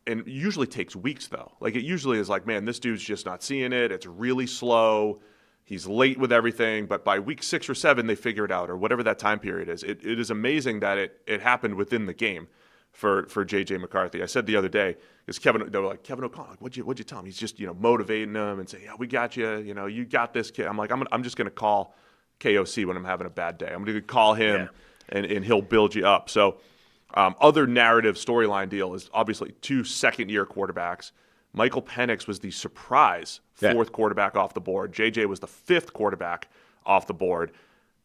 And it usually takes weeks, though. Like, it usually is like, man, this dude's just not seeing it. It's really slow. He's late with everything, but by week 6 or 7, they figure it out, or whatever that time period is. It is amazing that it happened within the game for J.J. McCarthy. I said the other day, because they were like, Kevin O'Connell, what'd you tell him? He's just, motivating them and saying, yeah, we got you. You got this kid. I'm like, I'm just going to call KOC when I'm having a bad day. I'm going to call him, and he'll build you up. So other narrative storyline deal is obviously 2 second-year quarterbacks. Michael Penix was the surprise fourth quarterback off the board. JJ was the 5th quarterback off the board.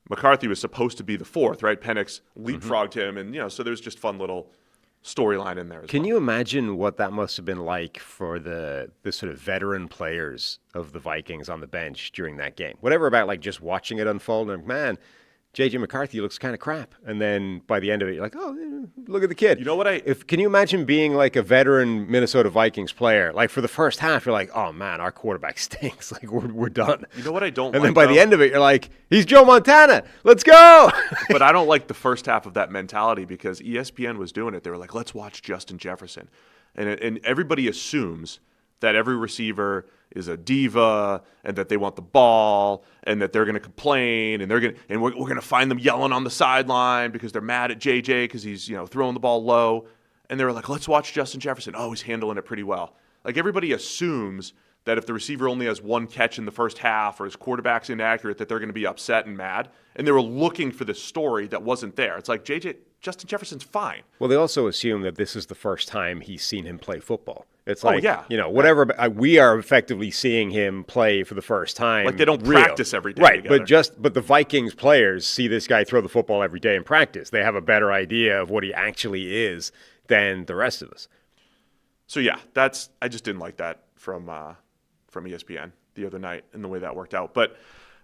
McCarthy was supposed to be the 4th, right? Penix leapfrogged him, and so there's just fun little storyline in there. Can you imagine what that must have been like for the sort of veteran players of the Vikings on the bench during that game? Whatever about just watching it unfold, and man, J.J. McCarthy looks kind of crap. And then by the end of it, you're like, oh, look at the kid. You know what can you imagine being like a veteran Minnesota Vikings player? Like for the first half, you're like, oh man, our quarterback stinks. Like we're done. You know what I don't and like? And then by the end of it, you're like, he's Joe Montana. Let's go. But I don't like the first half of that mentality because ESPN was doing it. They were like, let's watch Justin Jefferson. And everybody assumes that every receiver is a diva and that they want the ball and that they're going to complain and we're going to find them yelling on the sideline because they're mad at JJ because he's throwing the ball low. And they were like, let's watch Justin Jefferson. Oh, he's handling it pretty well. Like everybody assumes that if the receiver only has 1 catch in the first half or his quarterback's inaccurate, that they're going to be upset and mad. And they were looking for this story that wasn't there. It's like Justin Jefferson's fine. Well, they also assume that this is the first time he's seen him play football. It's like, whatever. We are effectively seeing him play for the first time. Like they don't practice every day right, together. But the Vikings players see this guy throw the football every day in practice. They have a better idea of what he actually is than the rest of us. So yeah, I just didn't like that from ESPN the other night and the way that worked out. But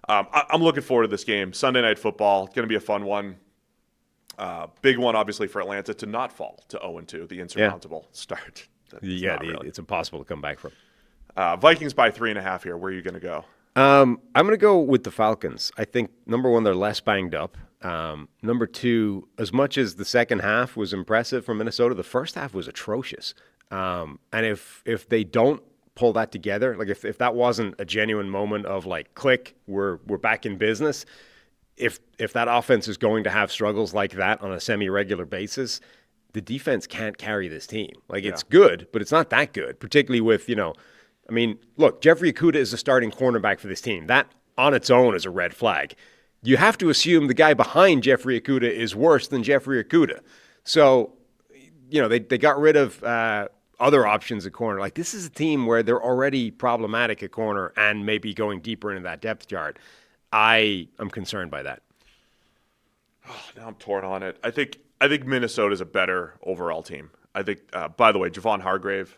I'm looking forward to this game. Sunday Night Football. It's going to be a fun one. Big one, obviously, for Atlanta to not fall to 0-2, the insurmountable start. It's impossible to come back from. Vikings by 3.5 here. Where are you going to go? I'm going to go with the Falcons. I think, number one, they're less banged up. Number two, as much as the second half was impressive from Minnesota, the first half was atrocious. And if they don't pull that together, like if that wasn't a genuine moment of like, click, we're back in business, if that offense is going to have struggles like that on a semi-regular basis, the defense can't carry this team. Like, it's good, but it's not that good, particularly with, look, Jeffrey Okudah is the starting cornerback for this team. That on its own is a red flag. You have to assume the guy behind Jeffrey Okudah is worse than Jeffrey Okudah. So, they got rid of other options at corner. Like, this is a team where they're already problematic at corner and maybe going deeper into that depth chart. I am concerned by that. Oh, now I'm torn on it. I think Minnesota's a better overall team. I think, by the way, Javon Hargrave,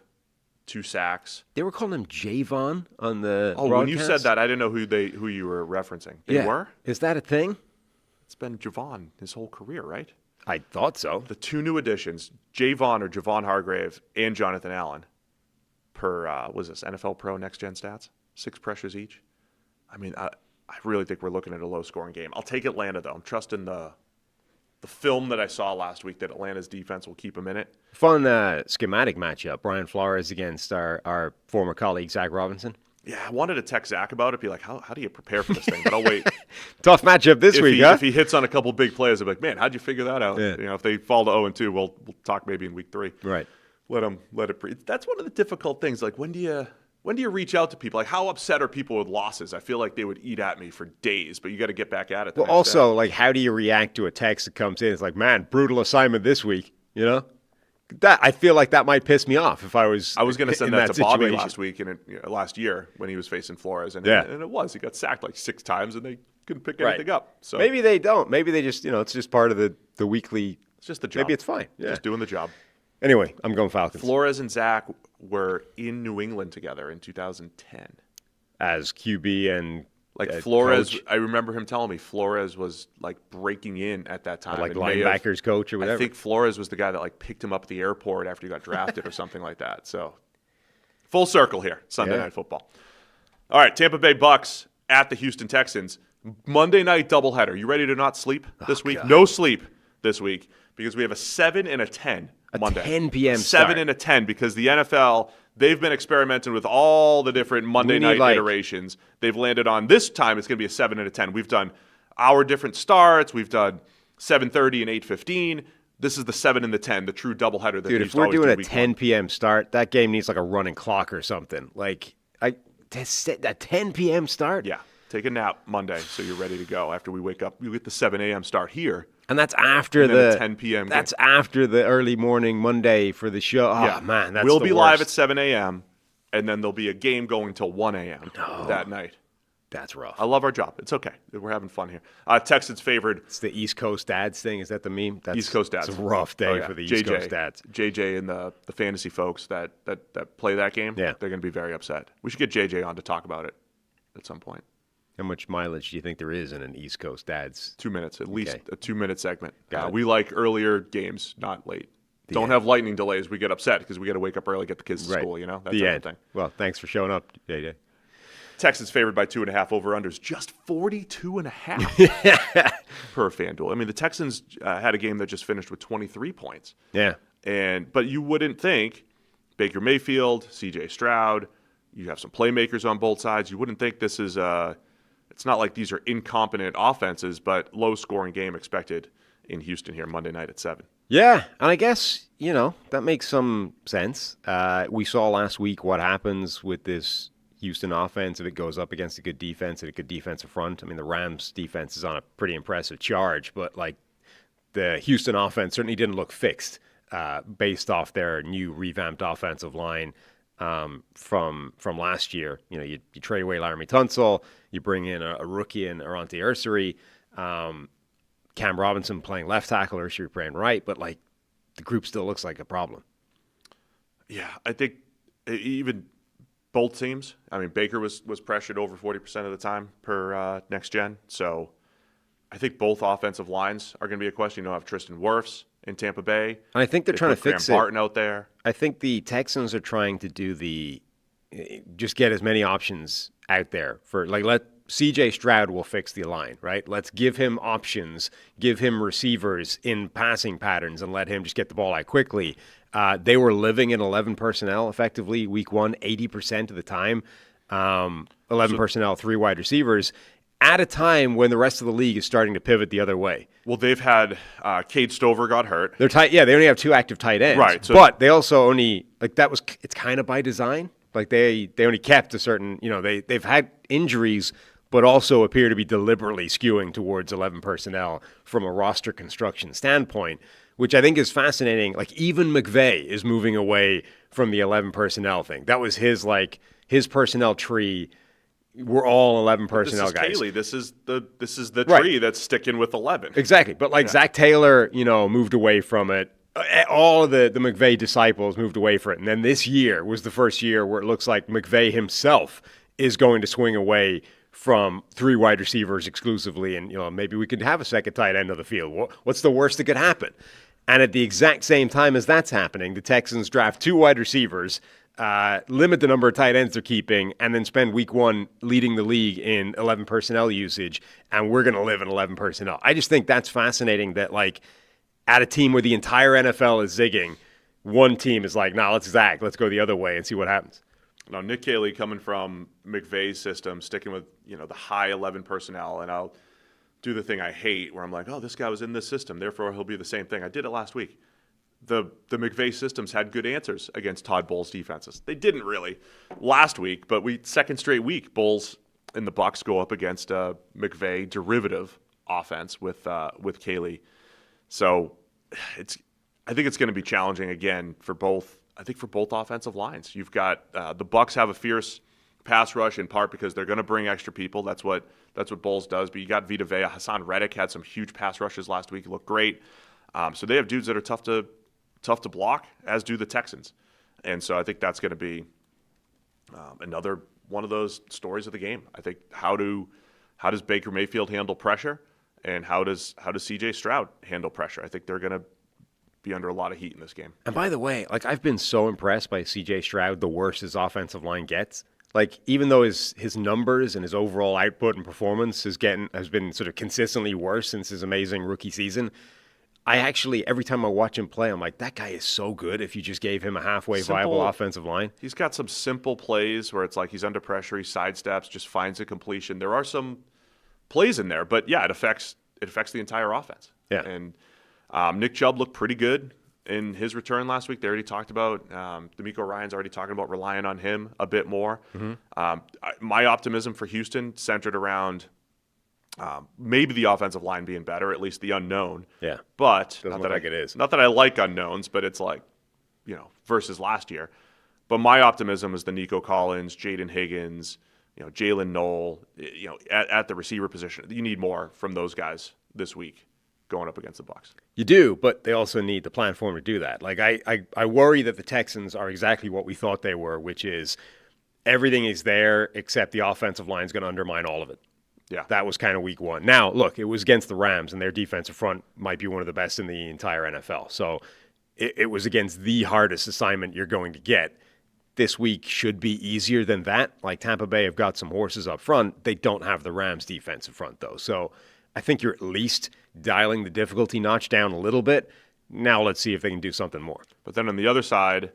2 sacks. They were calling him Javon on the broadcast? When you said that, I didn't know who you were referencing. They were? Is that a thing? It's been Javon his whole career, right? I thought so. The 2 new additions, Javon Hargrave and Jonathan Allen, per, NFL Pro Next Gen Stats? 6 pressures each. I mean, I really think we're looking at a low-scoring game. I'll take Atlanta, though. I'm trusting the film that I saw last week that Atlanta's defense will keep them in it. Fun schematic matchup. Brian Flores against our former colleague, Zach Robinson. Yeah, I wanted to text Zach about it, be like, how do you prepare for this thing? But I'll wait. Tough matchup this week, huh? If he hits on a couple big plays, I'll be like, man, how'd you figure that out? Yeah. If they fall to 0-2, we'll talk maybe in week 3. Right. Let it breathe. That's one of the difficult things. Like, when do you reach out to people? Like, how upset are people with losses? I feel like they would eat at me for days, but you got to get back at it. Well, also, like, how do you react to a text that comes in? It's like, man, brutal assignment this week, That I feel like that might piss me off if I was going to send that to Bobby last week and last year when he was facing Flores, and it was. He got sacked like 6 times, and they couldn't pick anything up. So maybe they don't. Maybe they just, it's just part of the weekly It's just the job. Maybe it's fine. Yeah. Just doing the job. Anyway, I'm going Falcons. Flores and Zach were in New England together in 2010. As QB and Flores, coach. I remember him telling me Flores was breaking in at that time. Like linebackers coach or whatever. I think Flores was the guy that picked him up at the airport after he got drafted or something like that. So full circle here, Sunday Night Football. All right, Tampa Bay Bucks at the Houston Texans. Monday night doubleheader. You ready to not sleep this week? God. No sleep this week because we have a 7 and a 10 Monday. 10 p.m. 7 and a 10 because the NFL, they've been experimenting with all the different Monday night iterations. They've landed on this time it's going to be a 7 and a 10. We've done our different starts. We've done 7:30 and 8:15. This is the 7 and the 10, the true doubleheader. That if we're doing a 10 p.m. start, that game needs a running clock or something. A 10 p.m. start? Yeah. Take a nap Monday so you're ready to go. After we wake up, you get the 7 a.m. start here. And that's after the 10 p.m. That's after the early morning Monday for the show. Oh, man, that's We'll the be worst. live at 7 a.m., and then there'll be a game going till 1 a.m. that night. That's rough. I love our job. It's okay. We're having fun here. Texans favored. It's the East Coast dads thing. Is that the meme? That's, East Coast dads. It's a rough day for the East Coast dads. JJ and the fantasy folks that play that game, they're going to be very upset. We should get JJ on to talk about it at some point. How much mileage do you think there is in an East Coast dads? 2 minutes, at least a 2-minute segment. Got it. We like earlier games, not late. Don't have lightning delays. We get upset because we got to wake up early, get the kids to school. That's the everything. end. Well, thanks for showing up, JJ. Texans favored by 2.5 over-unders, just 42.5 per FanDuel. I mean, the Texans had a game that just finished with 23 points. Yeah. But you wouldn't think Baker Mayfield, C.J. Stroud, you have some playmakers on both sides. You wouldn't think this is it's not like these are incompetent offenses, but low-scoring game expected in Houston here Monday night at 7. Yeah, and I guess, that makes some sense. We saw last week what happens with this Houston offense if it goes up against a good defense and a good defensive front. I mean, the Rams defense is on a pretty impressive charge, but the Houston offense certainly didn't look fixed based off their new revamped offensive line from last year. You trade away Laramie Tunsil, you bring in a rookie in Arante Ursary, Cam Robinson playing left tackle, Ursary playing right, but the group still looks like a problem. Yeah, I think even both teams. I mean, Baker was pressured over 40% of the time per next gen. So I think both offensive lines are going to be a question. You don't have Tristan Wirfs in Tampa Bay. And I think they're trying to fix Graham Barton out there. I think the Texans are trying to do just get as many options out there for let C.J. Stroud will fix the line, right? Let's give him options, give him receivers in passing patterns, and let him just get the ball out quickly. They were living in 11 personnel effectively week 1, 80% of the time. 11 personnel, 3 wide receivers, at a time when the rest of the league is starting to pivot the other way. Well, they've had Cade Stover got hurt. They're tight. Yeah, they only have 2 active tight ends. Right. So but they also only it's kind of by design. They only kept a certain, they've had injuries, but also appear to be deliberately skewing towards 11 personnel from a roster construction standpoint, which I think is fascinating. Even McVay is moving away from the 11 personnel thing. That was his personnel tree. We're all 11 personnel guys. This is the tree that's sticking with 11. Exactly. But Zach Taylor, moved away from it. All of the McVay disciples moved away from it. And then this year was the first year where it looks like McVay himself is going to swing away from 3 wide receivers exclusively, and maybe we could have a second tight end of the field. What's the worst that could happen? And at the exact same time as that's happening, the Texans draft 2 wide receivers, limit the number of tight ends they're keeping, and then spend week 1 leading the league in 11 personnel usage, and we're going to live in 11 personnel. I just think that's fascinating that, at a team where the entire NFL is zigging, one team is let's zag, let's go the other way and see what happens. Now, Nick Caley coming from McVay's system, sticking with, the high 11 personnel, and I'll do the thing I hate where I'm this guy was in this system, therefore he'll be the same thing. I did it last week. The McVay systems had good answers against Todd Bowles' defenses. They didn't really last week, but second straight week, Bowles and the Bucs go up against a McVay derivative offense with Caley. So I think it's going to be challenging again for both. I think for both offensive lines. You've got the Bucs have a fierce pass rush in part because they're going to bring extra people. That's what Bowles does. But you got Vita Vea. Hassan Reddick had some huge pass rushes last week. He looked great. So they have dudes that are tough to block, as do the Texans. And so I think that's going to be another one of those stories of the game. I think how does Baker Mayfield handle pressure, and how does C.J. Stroud handle pressure? I think they're going to be under a lot of heat in this game. And by the way, like, I've been so impressed by C.J. Stroud, the worse his offensive line gets. Like, even though his numbers and his overall output and performance has been sort of consistently worse since his amazing rookie season, I actually, every time I watch him play, I'm like, that guy is so good if you just gave him a halfway viable offensive line. He's got some simple plays where it's like he's under pressure, he sidesteps, just finds a completion. There are some plays in there, but yeah, it affects the entire offense. Yeah. And Nick Chubb looked pretty good in his return last week. They already talked about D'Amico Ryan's already talking about relying on him a bit more. Mm-hmm. My optimism for Houston centered around maybe the offensive line being better, at least the unknown. Yeah. But doesn't look like it is. Not that I like unknowns, but it's like, versus last year. But my optimism is the Nico Collins, Jaden Higgins, Jalen Knoll, at the receiver position. You need more from those guys this week going up against the Bucs. You do, but they also need the plan for him to do that. Like, I worry that the Texans are exactly what we thought they were, which is everything is there except the offensive line is going to undermine all of it. Yeah. That was kind of week one. Now, look, it was against the Rams, and their defensive front might be one of the best in the entire NFL. So it was against the hardest assignment you're going to get. This week should be easier than that. Like, Tampa Bay have got some horses up front. They don't have the Rams defensive front, though. So I think you're at least dialing the difficulty notch down a little bit. Now let's see if they can do something more. But then on the other side,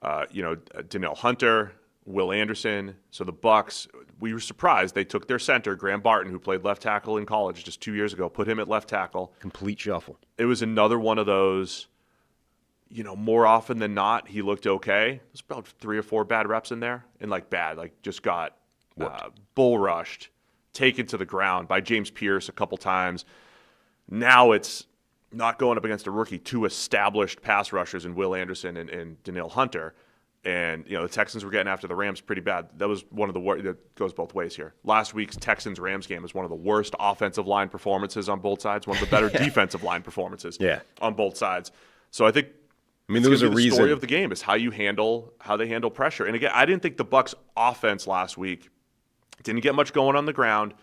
Danielle Hunter, Will Anderson. So the Bucs, we were surprised. They took their center, Graham Barton, who played left tackle in college just 2 years ago, put him at left tackle. Complete shuffle. It was another one of those, more often than not, he looked okay. There's about 3 or 4 bad reps in there. And just got bull rushed, taken to the ground by James Pierce a couple times. Now it's not going up against a rookie, 2 established pass rushers in Will Anderson and Danielle Hunter. And, the Texans were getting after the Rams pretty bad. That was one of the worst. That goes both ways here. Last week's Texans-Rams game was one of the worst offensive line performances on both sides, one of the better defensive line performances on both sides. So I think there was a reason. The story of the game is how they handle pressure. And again, I didn't think the Bucs offense last week didn't get much going on the ground.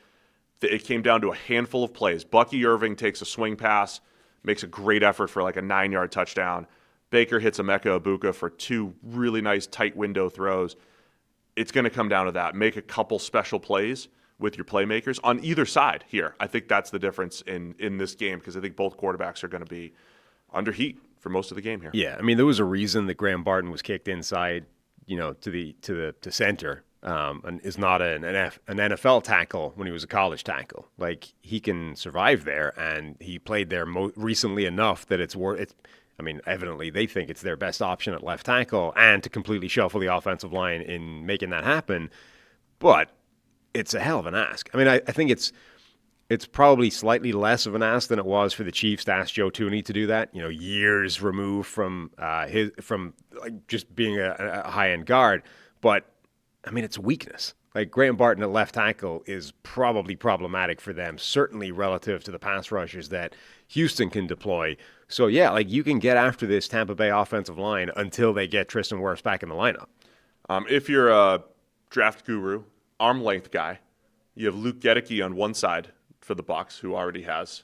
It came down to a handful of plays. Bucky Irving takes a swing pass, makes a great effort for like a 9-yard touchdown. Baker hits Emeka Egbuka for 2 really nice tight window throws. It's going to come down to that. Make a couple special plays with your playmakers on either side here. I think that's the difference in this game, because I think both quarterbacks are going to be under heat for most of the game here. Yeah, there was a reason that Graham Barton was kicked inside, to center, and is not an NFL tackle when he was a college tackle. Like, he can survive there, and he played there recently enough that it's worth it. Evidently they think it's their best option at left tackle, and to completely shuffle the offensive line in making that happen. But it's a hell of an ask. I think it's probably slightly less of an ask than it was for the Chiefs to ask Joe Thuney to do that. Years removed from just being a high-end guard. But it's a weakness. Like, Graham Barton at left tackle is probably problematic for them, certainly relative to the pass rushers that Houston can deploy. So, yeah, you can get after this Tampa Bay offensive line until they get Tristan Wirfs back in the lineup. If you're a draft guru, arm length guy, you have Luke Gedeke on one side for the Bucs, who already has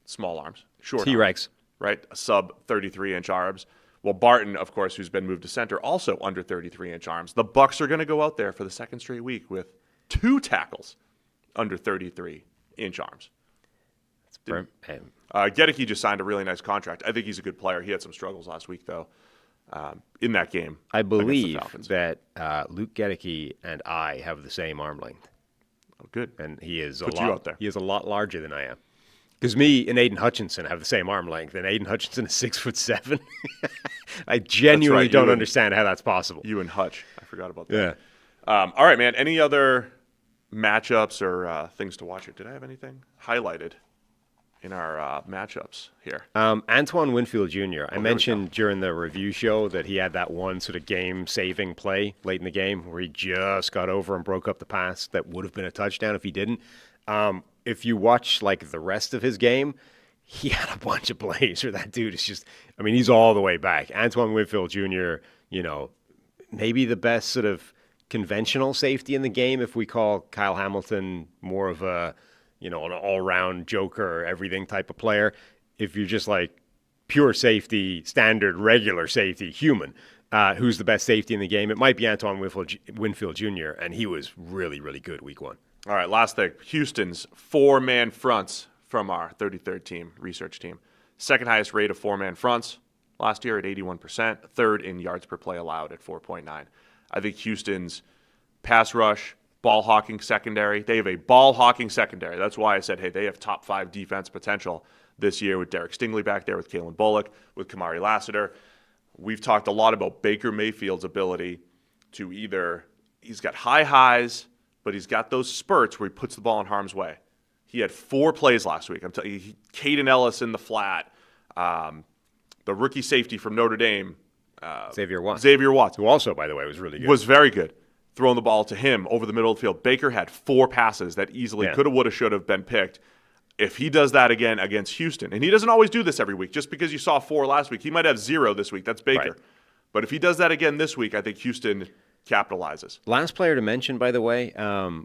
small arms, short T-Rex. Arms, right? Sub 33-inch arms. Well, Barton, of course, who's been moved to center, also under 33-inch arms. The Bucs are going to go out there for the second straight week with 2 tackles under 33-inch arms. Gedeke just signed a really nice contract. I think he's a good player. He had some struggles last week, though, in that game. I believe that Luke Gedeke and I have the same arm length. Oh, good. And he is Put you out there. He is a lot larger than I am. Because me and Aiden Hutchinson have the same arm length, and Aiden Hutchinson is 6'7". I genuinely don't understand how that's possible. You and Hutch. I forgot about that. Yeah. All right, man. Any other matchups or things to watch here? Did I have anything highlighted in our matchups here? Antoine Winfield Jr. I mentioned during the review show that he had that one sort of game-saving play late in the game where he just got over and broke up the pass that would have been a touchdown if he didn't. If you watch the rest of his game, he had a bunch of plays where that dude is just, I mean, he's all the way back. Antoine Winfield Jr., maybe the best sort of conventional safety in the game if we call Kyle Hamilton more of a, an all-round joker, everything type of player. If you're just like pure safety, standard, regular safety, human, who's the best safety in the game, it might be Antoine Winfield Jr., and he was really, really good week one. All right, last thing. Houston's four-man fronts from our 33rd team, research team. Second highest rate of four-man fronts last year at 81%. Third in yards per play allowed at 4.9. I think Houston's pass rush, ball hawking secondary. They have a ball hawking secondary. That's why I said, hey, they have top 5 defense potential this year with Derek Stingley back there, with Kalen Bullock, with Kamari Lassiter. We've talked a lot about Baker Mayfield's ability to he's got high highs, but he's got those spurts where he puts the ball in harm's way. He had 4 plays last week. I'm telling you, Caden Ellis in the flat, the rookie safety from Notre Dame, Xavier Watts, who also, by the way, was really good. Was very good. Throwing the ball to him over the middle of the field. Baker had 4 passes that easily could have, would have, should have been picked. If he does that again against Houston, and he doesn't always do this every week, just because you saw 4 last week, he might have 0 this week. That's Baker. Right. But if he does that again this week, I think Houston capitalizes. Last player to mention, by the way,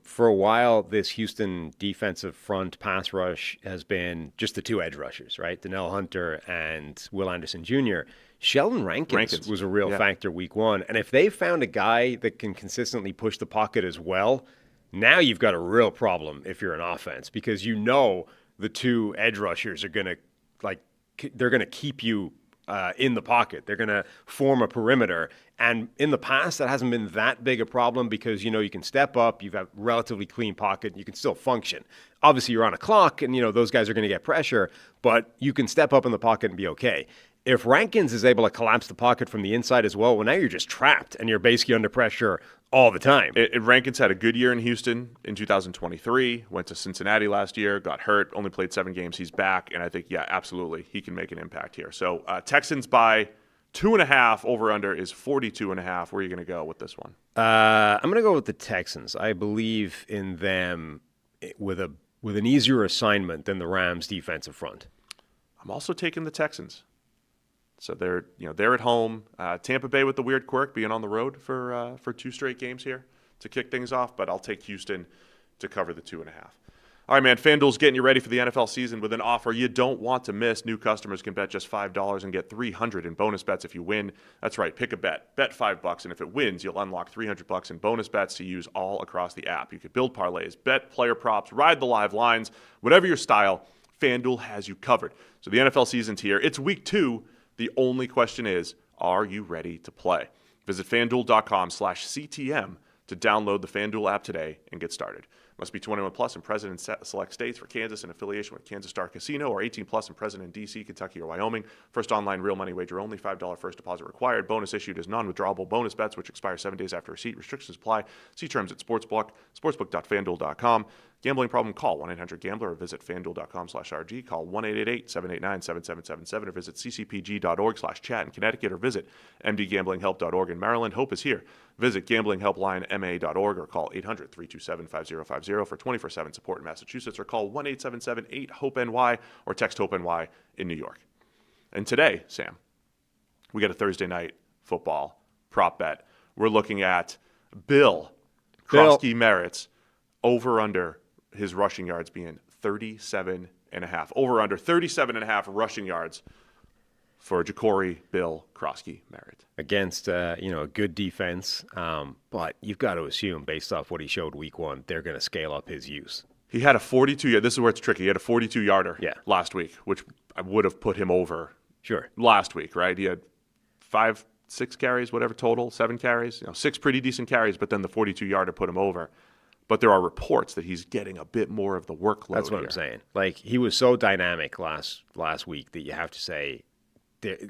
for a while, this Houston defensive front pass rush has been just the 2 edge rushers, right? Donnell Hunter and Will Anderson Jr. Sheldon Rankins was a real factor week one. And if they found a guy that can consistently push the pocket as well, now you've got a real problem if you're an offense, because the 2 edge rushers are going to keep you in the pocket. They're going to form a perimeter. And in the past, that hasn't been that big a problem because, you can step up, you've got a relatively clean pocket, you can still function. Obviously, you're on a clock, and, those guys are going to get pressure, but you can step up in the pocket and be okay. If Rankins is able to collapse the pocket from the inside as well, now you're just trapped, and you're basically under pressure all the time. Rankins had a good year in Houston in 2023, went to Cincinnati last year, got hurt, only played 7 games. He's back, and I think, absolutely, he can make an impact here. So Texans by 2.5, over-under is 42.5. Where are you going to go with this one? I'm going to go with the Texans. I believe in them with an easier assignment than the Rams' defensive front. I'm also taking the Texans. So they're at home. Tampa Bay with the weird quirk, being on the road for 2 straight games here to kick things off. But I'll take Houston to cover the 2.5. All right, man. FanDuel's getting you ready for the NFL season with an offer you don't want to miss. New customers can bet just $5 and get $300 in bonus bets if you win. That's right. Pick a bet. Bet $5, and if it wins, you'll unlock $300 in bonus bets to use all across the app. You could build parlays, bet player props, ride the live lines, whatever your style. FanDuel has you covered. So the NFL season's here. It's week 2. The only question is, are you ready to play? Visit FanDuel.com/CTM to download the FanDuel app today and get started. Must be 21 plus and present in select states. For Kansas, in affiliation with Kansas Star Casino, or 18 plus and present in D.C., Kentucky, or Wyoming. First online real money wager only. $5 first deposit required. Bonus issued as non-withdrawable bonus bets, which expire 7 days after receipt. Restrictions apply. See terms at Sportsbook, sportsbook.fanduel.com. Gambling problem? Call 1-800-GAMBLER or visit FanDuel.com/RG. Call 1-888-789-7777 or visit ccpg.org/chat in Connecticut or visit mdgamblinghelp.org in Maryland. Hope is here. Visit gamblinghelplinema.org or call 800-327-5050 for 24/7 support in Massachusetts, or call 1-877-8-HOPE-NY or text HOPE-NY in New York. And today, Sam, we got a Thursday night football prop bet. We're looking at Bill Croskey-Merritt's over-under his rushing yards being 37.5. Over-under 37.5 rushing yards for Jacory Bill Croskey-Merritt. Against, a good defense, but you've got to assume, based off what he showed week 1, they're going to scale up his use. He had a 42-yard. This is where it's tricky. He had a 42-yarder last week, which I would have put him over last week, right? He had 5, 6 carries, whatever total, 7 carries, 6 pretty decent carries, but then the 42-yarder put him over. But there are reports that he's getting a bit more of the workload. That's what I'm saying. Like, he was so dynamic last week that you have to say,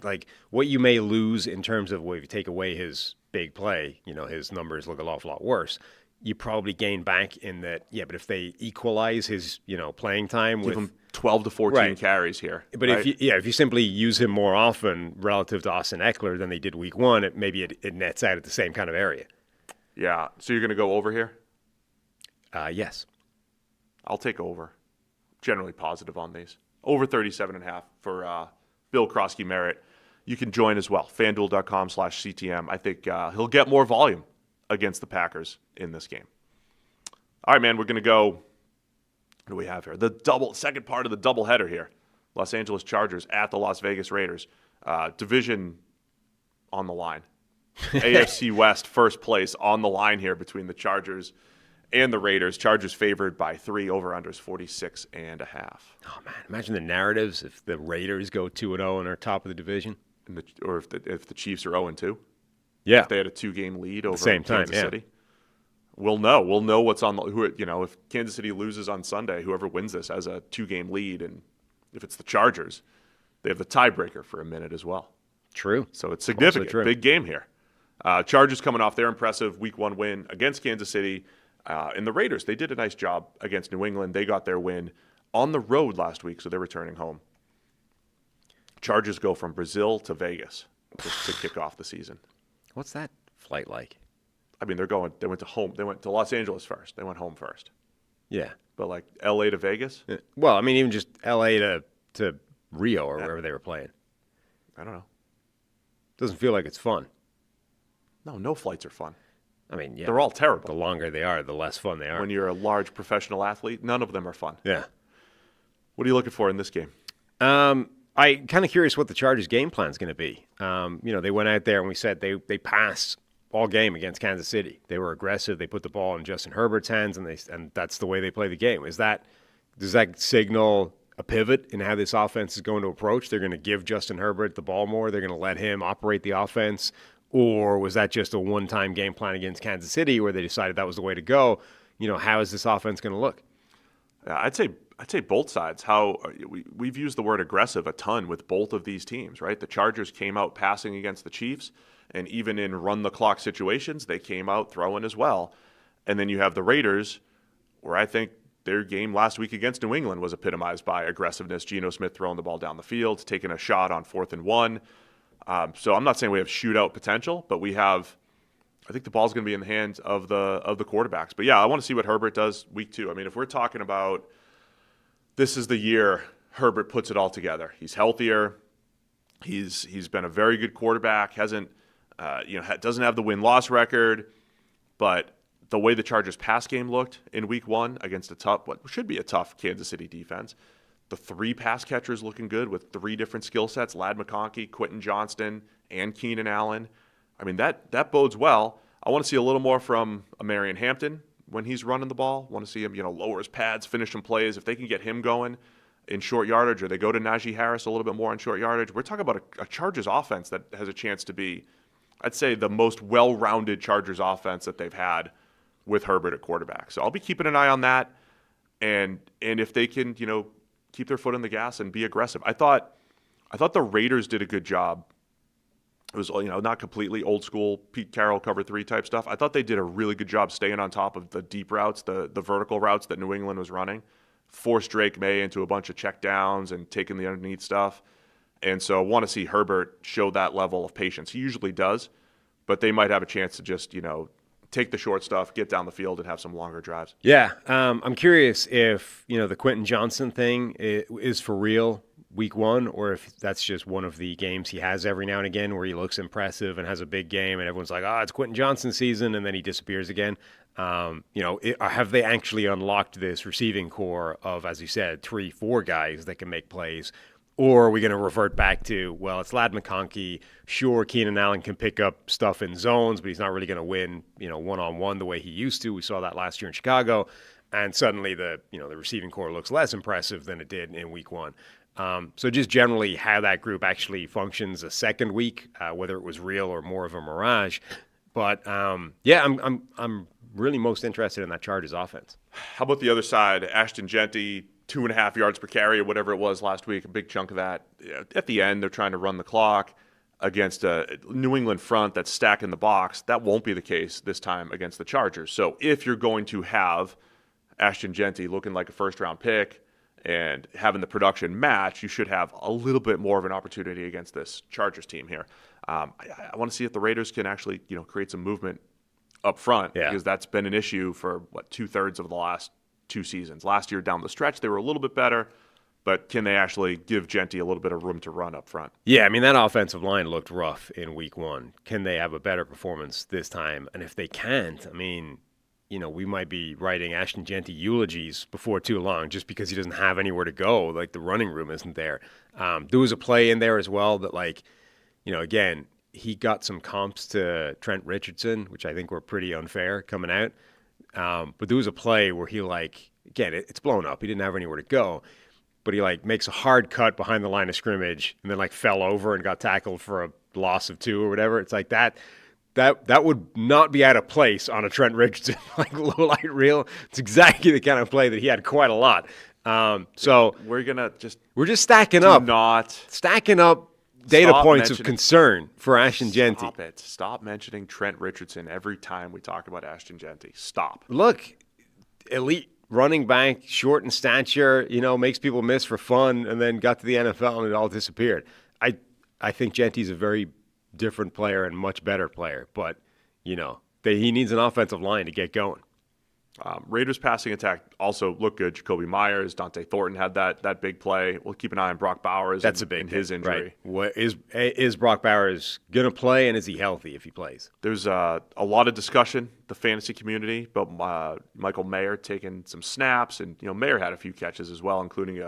like, what you may lose in terms of, well, if you take away his big play, his numbers look an awful lot worse. You probably gain back in that, but if they equalize his, playing time give him 12 to 14 carries here. But right? if you simply use him more often relative to Austin Eckler than they did week 1, it nets out at the same kind of area. Yeah. So you're going to go over here? Yes. I'll take over. Generally positive on these. over 37.5 for Bill Croskey-Merritt. You can join as well, FanDuel.com/CTM. I think he'll get more volume against the Packers in this game. All right, man, we're going to go. What do we have here? The second part of the doubleheader here. Los Angeles Chargers at the Las Vegas Raiders. Division on the line. AFC West first place on the line here between the Chargers and the Raiders. Chargers favored by 3, over-unders 46.5. Oh, man, imagine the narratives if the Raiders go 2-0 and are top of the division. Or if the Chiefs are 0-2. Yeah. If they had a 2-game lead over same Kansas time, City. We'll know. We'll know what's on the if Kansas City loses on Sunday, whoever wins this has a 2-game lead, and if it's the Chargers, they have the tiebreaker for a minute as well. True. So it's significant. Big game here. Chargers coming off their impressive Week 1 win against Kansas City. And the Raiders, they did a nice job against New England. They got their win on the road last week, so they're returning home. Chargers go from Brazil to Vegas to kick off the season. What's that flight like? I mean, they went to Los Angeles first. They went home first. Yeah. But like L.A. to Vegas? Well, I mean, even just L.A. to Rio or wherever they were playing. I don't know. Doesn't feel like it's fun. No flights are fun. I mean, yeah. They're all terrible. The longer they are, the less fun they are. When you're a large professional athlete, none of them are fun. Yeah. What are you looking for in this game? I'm kind of curious what the Chargers' game plan is going to be. They went out there and we said they passed all game against Kansas City. They were aggressive. They put the ball in Justin Herbert's hands, and that's the way they play the game. Does that signal a pivot in how this offense is going to approach? They're going to give Justin Herbert the ball more. They're going to let him operate the offense. Or was that just a one-time game plan against Kansas City where they decided that was the way to go? How is this offense going to look? I'd say both sides. We've used the word aggressive a ton with both of these teams, right? The Chargers came out passing against the Chiefs, and even in run-the-clock situations, they came out throwing as well. And then you have the Raiders, where I think their game last week against New England was epitomized by aggressiveness. Geno Smith throwing the ball down the field, taking a shot on 4th and 1. So I'm not saying we have shootout potential, but I think the ball's going to be in the hands of the quarterbacks. But yeah, I want to see what Herbert does week 2. I mean, if we're talking about this is the year Herbert puts it all together. He's healthier. He's been a very good quarterback. Doesn't have the win-loss record, but the way the Chargers pass game looked in week 1 against what should be a tough Kansas City defense. The 3 pass catchers looking good with 3 different skill sets, Ladd McConkey, Quentin Johnston, and Keenan Allen. I mean, that bodes well. I want to see a little more from Marion Hampton when he's running the ball. I want to see him, lower his pads, finish some plays. If they can get him going in short yardage, or they go to Najee Harris a little bit more in short yardage, we're talking about a Chargers offense that has a chance to be, I'd say, the most well-rounded Chargers offense that they've had with Herbert at quarterback. So I'll be keeping an eye on that. And if they can, keep their foot on the gas and be aggressive. I thought the Raiders did a good job. It was, not completely old school Pete Carroll cover 3 type stuff. I thought they did a really good job staying on top of the deep routes, the vertical routes that New England was running, forced Drake May into a bunch of check downs and taking the underneath stuff. And so I want to see Herbert show that level of patience. He usually does, but they might have a chance to just, take the short stuff, get down the field, and have some longer drives. Yeah, I'm curious if the Quentin Johnson thing is for real week 1, or if that's just one of the games he has every now and again where he looks impressive and has a big game, and everyone's like, it's Quentin Johnson season, and then he disappears again. Have they actually unlocked this receiving core of, as you said, 3-4 guys that can make plays? Or are we going to revert back to, well, it's Ladd McConkey. Sure, Keenan Allen can pick up stuff in zones, but he's not really going to win, one-on-one the way he used to. We saw that last year in Chicago. And suddenly the receiving core looks less impressive than it did in week 1. So just generally how that group actually functions a second week, whether it was real or more of a mirage. But, I'm really most interested in that Chargers offense. How about the other side? Ashton Genty, 2.5 yards per carry or whatever it was last week, a big chunk of that. At the end, they're trying to run the clock against a New England front that's stacking the box. That won't be the case this time against the Chargers. So if you're going to have Ashton Genty looking like a first-round pick and having the production match, you should have a little bit more of an opportunity against this Chargers team here. I want to see if the Raiders can actually, create some movement up front, because that's been an issue for 2/3 of the last 2 seasons. Last year down the stretch, they were a little bit better. But can they actually give Genty a little bit of room to run up front? Yeah, I mean, that offensive line looked rough in week one. Can they have a better performance this time? And if they can't, I mean, we might be writing Ashton Genty eulogies before too long just because he doesn't have anywhere to go. Like, the running room isn't there. There was a play in there as well that, again, he got some comps to Trent Richardson, which I think were pretty unfair coming out. But there was a play where he, again, it's blown up. He didn't have anywhere to go. But he makes a hard cut behind the line of scrimmage and then fell over and got tackled for a loss of 2 or whatever. It's like that would not be out of place on a Trent Richardson low light reel. It's exactly the kind of play that he had quite a lot. So we're just stacking up data points of concern for Ashton Genty. Stop it. Stop mentioning Trent Richardson every time we talk about Ashton Genty. Stop. Look, elite running back, short in stature, makes people miss for fun, and then got to the NFL and it all disappeared. I think Genty's a very different player and much better player, but, he needs an offensive line to get going. Raiders passing attack also looked good. Jacoby Myers, Dante Thornton had that big play. We'll keep an eye on Brock Bowers. That's a big in his injury. Right. What is Brock Bowers going to play, and is he healthy if he plays? There's a lot of discussion, the fantasy community, about Michael Mayer taking some snaps, and Mayer had a few catches as well, including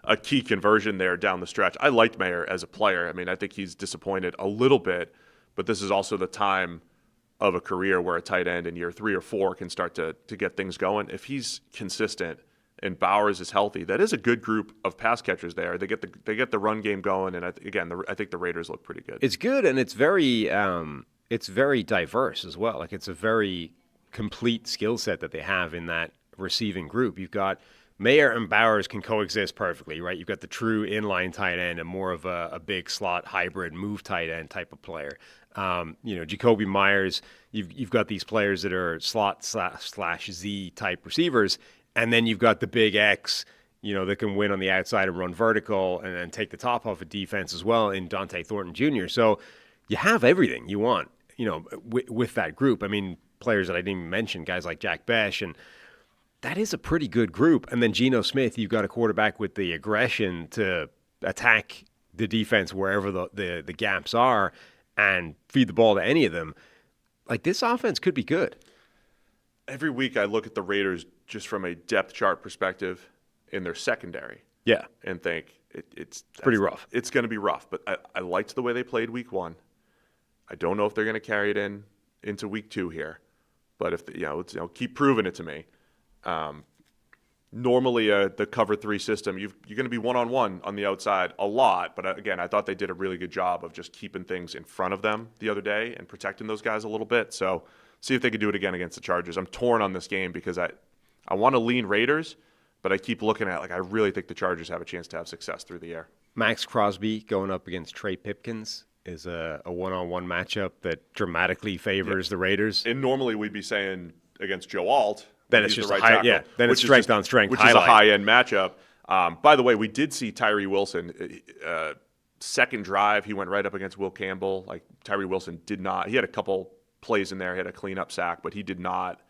a key conversion there down the stretch. I liked Mayer as a player. I mean, I think he's disappointed a little bit, but this is also the time of a career where a tight end in year 3 or 4 can start to get things going. If he's consistent and Bowers is healthy, that is a good group of pass catchers there. They get the run game going, and I think the Raiders look pretty good. It's good, and it's very diverse as well. It's a very complete skill set that they have in that receiving group. You've got Mayer and Bowers can coexist perfectly, right? You've got the true inline tight end and more of a big slot hybrid move tight end type of player. Jacoby Myers, you've got these players that are slot slash Z type receivers, and then you've got the big X, that can win on the outside and run vertical and then take the top off of defense as well in Dante Thornton Jr. So you have everything you want, with that group. I mean, players that I didn't even mention, guys like Jack Besh, and that is a pretty good group. And then Geno Smith, you've got a quarterback with the aggression to attack the defense wherever the gaps are and feed the ball to any of them. This offense could be good. Every week I look at the Raiders just from a depth chart perspective in their secondary. Yeah. And think it's pretty rough. It's going to be rough, but I liked the way they played week 1. I don't know if they're going to carry it into week 2 here, but if keep proving it to me. Normally, the cover 3 system, you're going to be one-on-one on the outside a lot. But again, I thought they did a really good job of just keeping things in front of them the other day and protecting those guys a little bit. So see if they could do it again against the Chargers. I'm torn on this game because I want to lean Raiders, but I keep looking at I really think the Chargers have a chance to have success through the air. Max Crosby going up against Trey Pipkins is a one-on-one matchup that dramatically favors the Raiders. And normally we'd be saying against Joe Alt. Then it's just then it's strength on strength, which highlight. Is a high-end matchup. By the way, we did see Tyree Wilson, second drive, he went right up against Will Campbell. Tyree Wilson did not. He had a couple plays in there. He had a cleanup sack, but he did not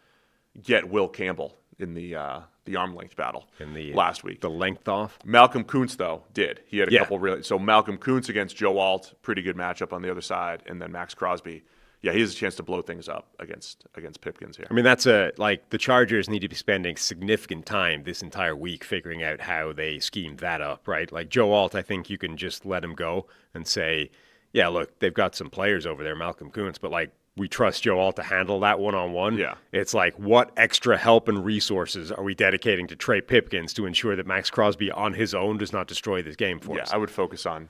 get Will Campbell in the arm length battle last week. The length off. Malcolm Kuntz, though, did. He had a couple really. So Malcolm Kuntz against Joe Alt, pretty good matchup on the other side, and then Max Crosby. Yeah, he has a chance to blow things up against Pipkins here. I mean, that's the Chargers need to be spending significant time this entire week figuring out how they schemed that up, right? Joe Alt, I think you can just let him go and say, yeah, look, they've got some players over there, Malcolm Kuntz, but we trust Joe Alt to handle that one-on-one. Yeah. It's what extra help and resources are we dedicating to Trey Pipkins to ensure that Max Crosby on his own does not destroy this game for us? Yeah, I would focus on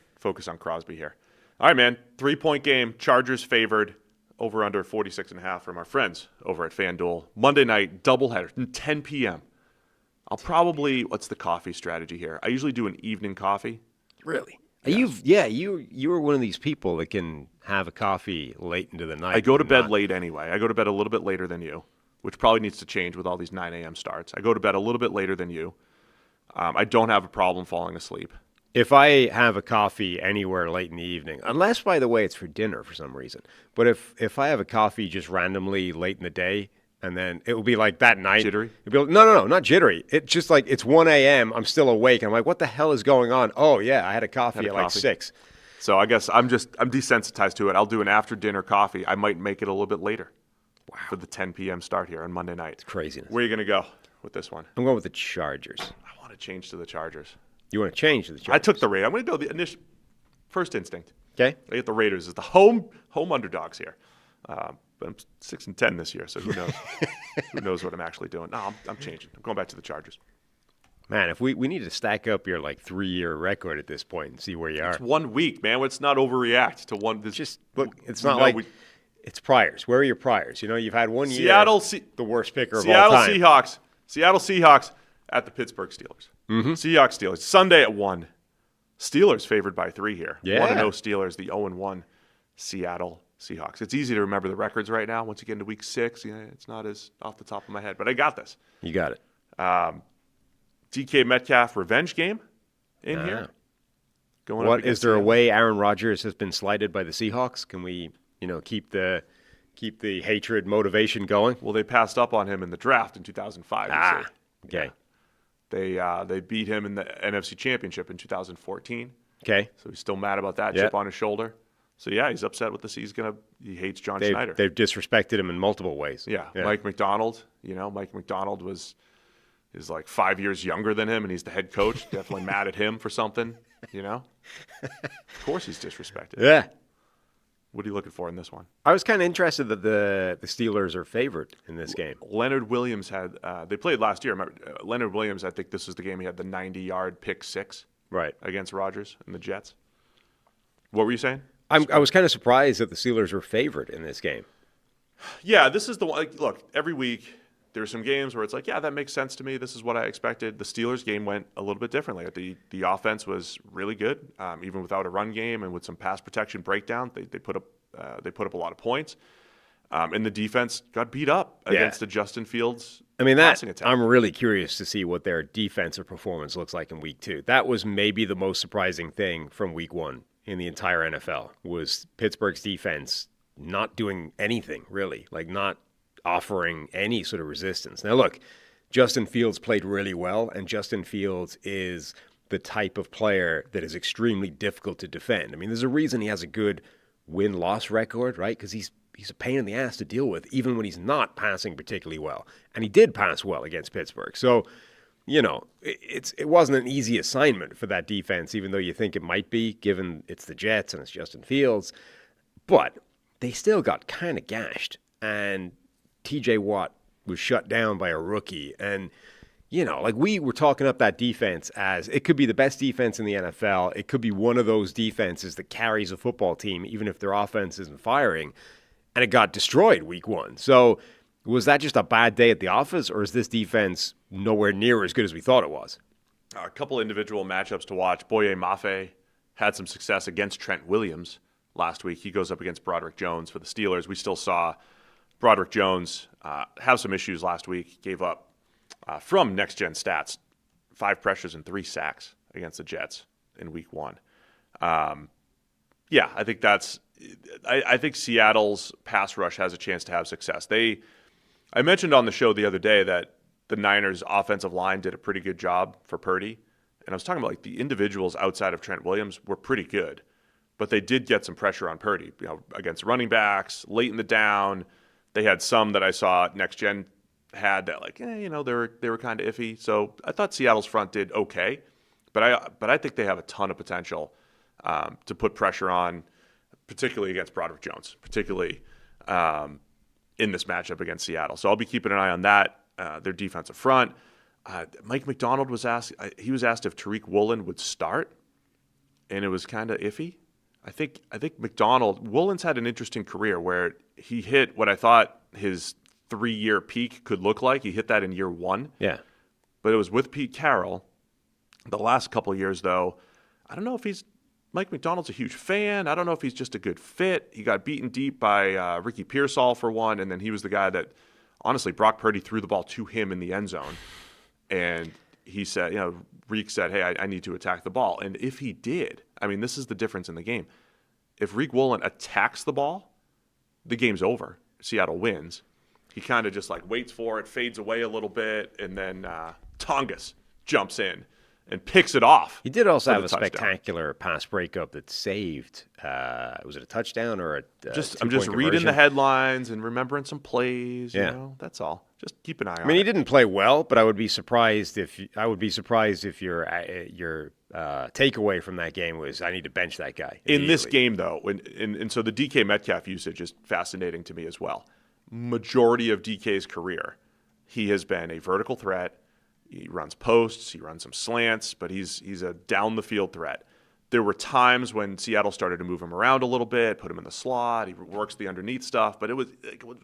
Crosby here. All right, man, 3-point game, Chargers favored. Over under 46.5 from our friends over at FanDuel. Monday night, doubleheader, 10 p.m. What's the coffee strategy here? I usually do an evening coffee. Really? Yeah. You are one of these people that can have a coffee late into the night. I go to bed late anyway. I go to bed a little bit later than you, which probably needs to change with all these 9 a.m. starts. I go to bed a little bit later than you. I don't have a problem falling asleep. If I have a coffee anywhere late in the evening, unless, by the way, it's for dinner for some reason, but if I have a coffee just randomly late in the day, And then it will be like that night. Jittery? It'll be, no, not jittery. It's just like it's 1 a.m. I'm still awake. I'm like, what the hell is going on? Oh, yeah, I had a coffee at like 6. So I guess I'm desensitized to it. I'll do an after-dinner coffee. I might make it a little bit later for the 10 p.m. start here on Monday night. It's craziness. Where are you going to go with this one? I'm going with the Chargers. I want to change to the Chargers. You want to change to the Chargers? I took the Raiders. I'm going to go the initial first instinct. Okay. I get the Raiders as the home underdogs here. But I'm 6-10 this year, so who knows? Who knows what I'm actually doing? No, I'm changing. I'm going back to the Chargers. Man, if we need to stack up your 3-year record at this point and see where you are. It's 1 week, man. Let's not overreact to one. Just look, it's not like it's priors. Where are your priors? You've had 1 year. The worst picker of all time. Seattle Seahawks at the Pittsburgh Steelers. Mm-hmm. Seahawks Steelers Sunday at 1. Steelers favored by 3 here. Yeah. 1-0 Steelers. The 0-1 Seattle Seahawks. It's easy to remember the records right now. Once you get into week 6, it's not as off the top of my head, but I got this. You got it. DK Metcalf revenge game in here. What is there a way Aaron Rodgers has been slighted by the Seahawks? Can we, keep the hatred motivation going? Well, they passed up on him in the draft in 2005. Okay. Yeah. They beat him in the NFC Championship in 2014. Okay. So he's still mad about that chip on his shoulder. So yeah, he's upset with this. He hates John Schneider. They've disrespected him in multiple ways. Yeah. Mike McDonald. Mike McDonald is like 5 years younger than him, and he's the head coach. Definitely mad at him for something. Of course he's disrespected. Yeah. What are you looking for in this one? I was kind of interested that the Steelers are favored in this game. Leonard Williams they played last year. Remember, Leonard Williams, I think this was the game he had the 90-yard pick 6 against Rodgers and the Jets. What were you saying? I was kind of surprised that the Steelers were favored in this game. Yeah, this is the one. Look, every week there's some games where it's like, yeah, that makes sense to me. This is what I expected. The Steelers game went a little bit differently. The offense was really good, even without a run game and with some pass protection breakdown. They put up a lot of points, and the defense got beat up against the Justin Fields. Passing attack. I'm really curious to see what their defensive performance looks like in week 2. That was maybe the most surprising thing from week 1 in the entire NFL was Pittsburgh's defense not doing anything really, not offering any sort of resistance. Now, look, Justin Fields played really well, and Justin Fields is the type of player that is extremely difficult to defend. There's a reason he has a good win-loss record, right? Because he's a pain in the ass to deal with, even when he's not passing particularly well. And he did pass well against Pittsburgh. So, it wasn't an easy assignment for that defense, even though you think it might be, given it's the Jets and it's Justin Fields. But they still got kind of gashed. And TJ Watt was shut down by a rookie. And, we were talking up that defense as it could be the best defense in the NFL. It could be one of those defenses that carries a football team, even if their offense isn't firing. And it got destroyed week 1. So was that just a bad day at the office, or is this defense nowhere near as good as we thought it was? A couple individual matchups to watch. Boye Mafe had some success against Trent Williams last week. He goes up against Broderick Jones for the Steelers. We still saw Broderick Jones have some issues last week. Gave up, from Next Gen Stats, 5 pressures and 3 sacks against the Jets in week 1. I think I think Seattle's pass rush has a chance to have success. I mentioned on the show the other day that the Niners' offensive line did a pretty good job for Purdy. And I was talking about the individuals outside of Trent Williams were pretty good. But they did get some pressure on Purdy, against running backs, late in the down. They had some that I saw Next Gen had that they were kind of iffy. So I thought Seattle's front did okay. But I think they have a ton of potential to put pressure on, particularly against Broderick Jones, particularly in this matchup against Seattle. So I'll be keeping an eye on that. Their defensive front. Mike McDonald was asked. He was asked if Tariq Woolen would start, and it was kind of iffy. I think Woolen's had an interesting career where he hit what I thought his 3-year peak could look like. He hit that in year 1. Yeah, but it was with Pete Carroll. The last couple of years, though, I don't know if Mike McDonald's a huge fan. I don't know if he's just a good fit. He got beaten deep by Ricky Pearsall for one, and then he was the guy that, honestly, Brock Purdy threw the ball to him in the end zone. And he said, Reek said, hey, I need to attack the ball. And if he did, this is the difference in the game. If Reek Woolen attacks the ball, the game's over. Seattle wins. He kind of just like waits for it, fades away a little bit, and then Tongas jumps in and picks it off. He did also have a touchdown. Spectacular pass breakup that saved. Was it a touchdown or a I'm just reading the headlines and remembering some plays. Yeah. You know, that's all. Just keep an eye on it. I mean, he didn't play well, but I would be surprised if your takeaway from that game was I need to bench that guy in this game, though. And so the DK Metcalf usage is fascinating to me as well. Majority of DK's career, he has been a vertical threat. He runs posts, he runs some slants, but he's a down the field threat. There were times when Seattle started to move him around a little bit, put him in the slot, he works the underneath stuff, but it was